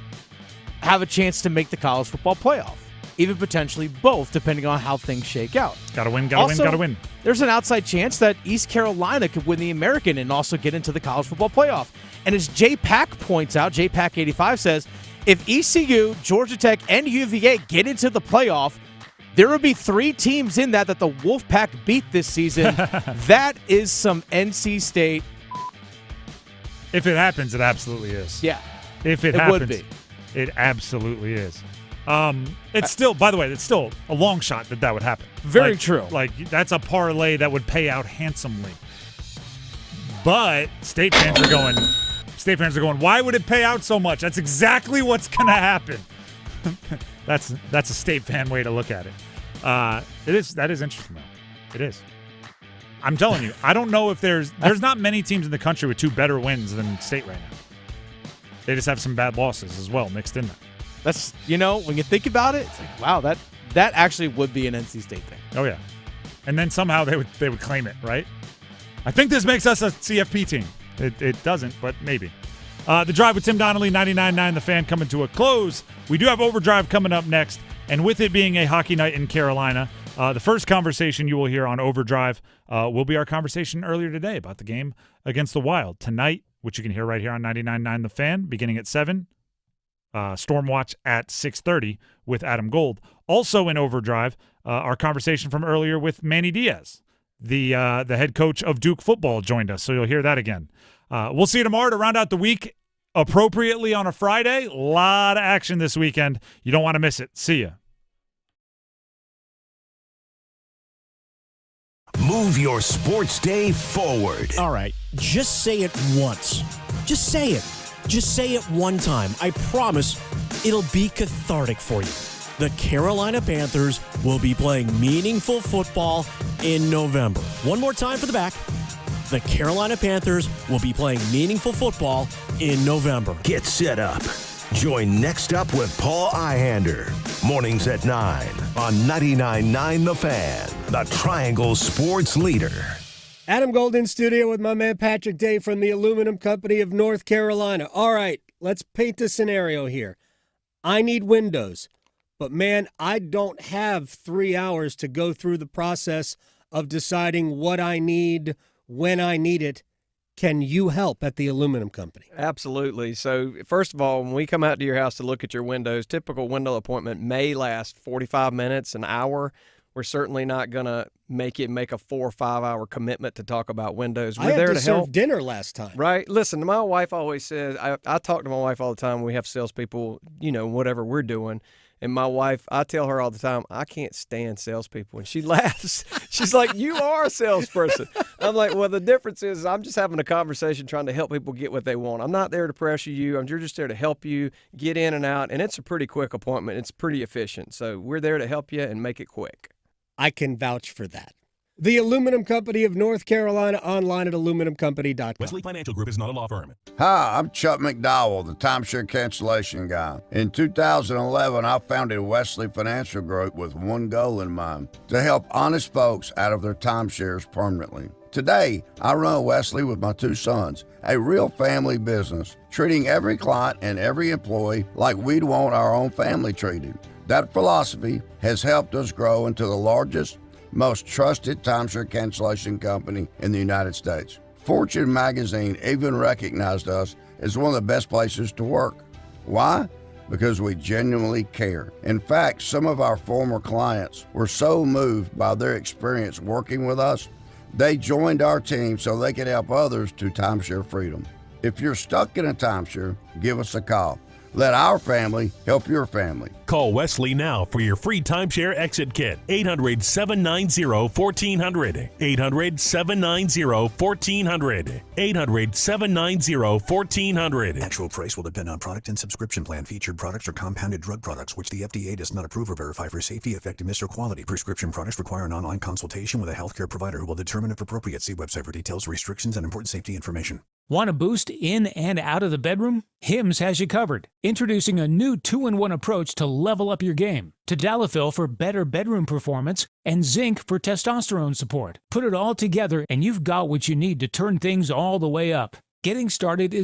have a chance to make the college football playoff. Even potentially both, depending on how things shake out. Gotta win. There's an outside chance that East Carolina could win the American and also get into the college football playoff. And as JPAC points out, JPAC85 says, if ECU, Georgia Tech, and UVA get into the playoff, there will be 3 teams in that the Wolfpack beat this season. That is some NC State. If it happens, it absolutely is. Yeah. If it happens, would be. It absolutely is. It's still, by the way, it's still a long shot that would happen. Very true. Like, that's a parlay that would pay out handsomely. But State fans are going, why would it pay out so much? That's exactly what's going to happen. That's a State fan way to look at it. That is interesting, though. It is. I'm telling you, I don't know if there's not many teams in the country with 2 better wins than State right now. They just have some bad losses as well mixed in there. That's, when you think about it, it's like, wow, that actually would be an NC State thing. Oh yeah, and then somehow they would claim it, right? I think this makes us a CFP team. It doesn't, but maybe. The Drive with Tim Donnelly, 99.9 The Fan, coming to a close. We do have Overdrive coming up next, and with it being a hockey night in Carolina, the first conversation you will hear on Overdrive will be our conversation earlier today about the game against the Wild. Tonight, which you can hear right here on 99.9 The Fan, beginning at 7, Stormwatch at 6:30 with Adam Gold. Also in Overdrive, our conversation from earlier with Manny Diaz, the head coach of Duke football, joined us, so you'll hear that again. We'll see you tomorrow to round out the week appropriately on a Friday. A lot of action this weekend. You don't want to miss it. See ya. Move your sports day forward. All right, just say it once. Just say it. Just say it one time. I promise it'll be cathartic for you. The Carolina Panthers will be playing meaningful football in November. One more time for the back. The Carolina Panthers will be playing meaningful football in November. Get set up. Join Next Up with Paul Ihander. Mornings at 9 on 99.9 The Fan, the Triangle Sports Leader. Adam Gold in studio with my man Patrick Day from the Aluminum Company of North Carolina. All right, let's paint the scenario here. I need windows, but man, I don't have 3 hours to go through the process of deciding what I need, when I need it. Can you help at the Aluminum Company? Absolutely. So, first of all, when we come out to your house to look at your windows, typical window appointment may last 45 minutes, an hour. We're certainly not going to make a 4 or 5 hour commitment to talk about windows. We're there to help. Serve dinner last time. Right. Listen, my wife always says, I talk to my wife all the time when we have salespeople, whatever we're doing. And my wife, I tell her all the time, I can't stand salespeople. And she laughs. She's like, you are a salesperson. I'm like, well, the difference is I'm just having a conversation trying to help people get what they want. I'm not there to pressure you. I'm just there to help you get in and out. And it's a pretty quick appointment. It's pretty efficient. So we're there to help you and make it quick. I can vouch for that. The Aluminum Company of North Carolina, online at aluminumcompany.com. Wesley Financial Group is not a law firm. Hi, I'm Chuck McDowell, the timeshare cancellation guy. In 2011, I founded Wesley Financial Group with one goal in mind: to help honest folks out of their timeshares permanently. Today, I run Wesley with my 2 sons, a real family business, treating every client and every employee like we'd want our own family treated. That philosophy has helped us grow into the largest, most trusted timeshare cancellation company in the United States. Fortune magazine even recognized us as one of the best places to work. Why? Because we genuinely care. In fact, some of our former clients were so moved by their experience working with us, they joined our team so they could help others to timeshare freedom. If you're stuck in a timeshare, give us a call. Let our family help your family. Call Wesley now for your free timeshare exit kit. 800-790-1400. 800-790-1400. 800-790-1400. Actual price will depend on product and subscription plan. Featured products are compounded drug products, which the FDA does not approve or verify for safety, effectiveness, or quality. Prescription products require an online consultation with a healthcare provider who will determine if appropriate. See website for details, restrictions, and important safety information. Want a boost in and out of the bedroom? Hims has you covered. Introducing a new 2-in-1 approach to level up your game. Tadalafil for better bedroom performance and zinc for testosterone support. Put it all together and you've got what you need to turn things all the way up. Getting started is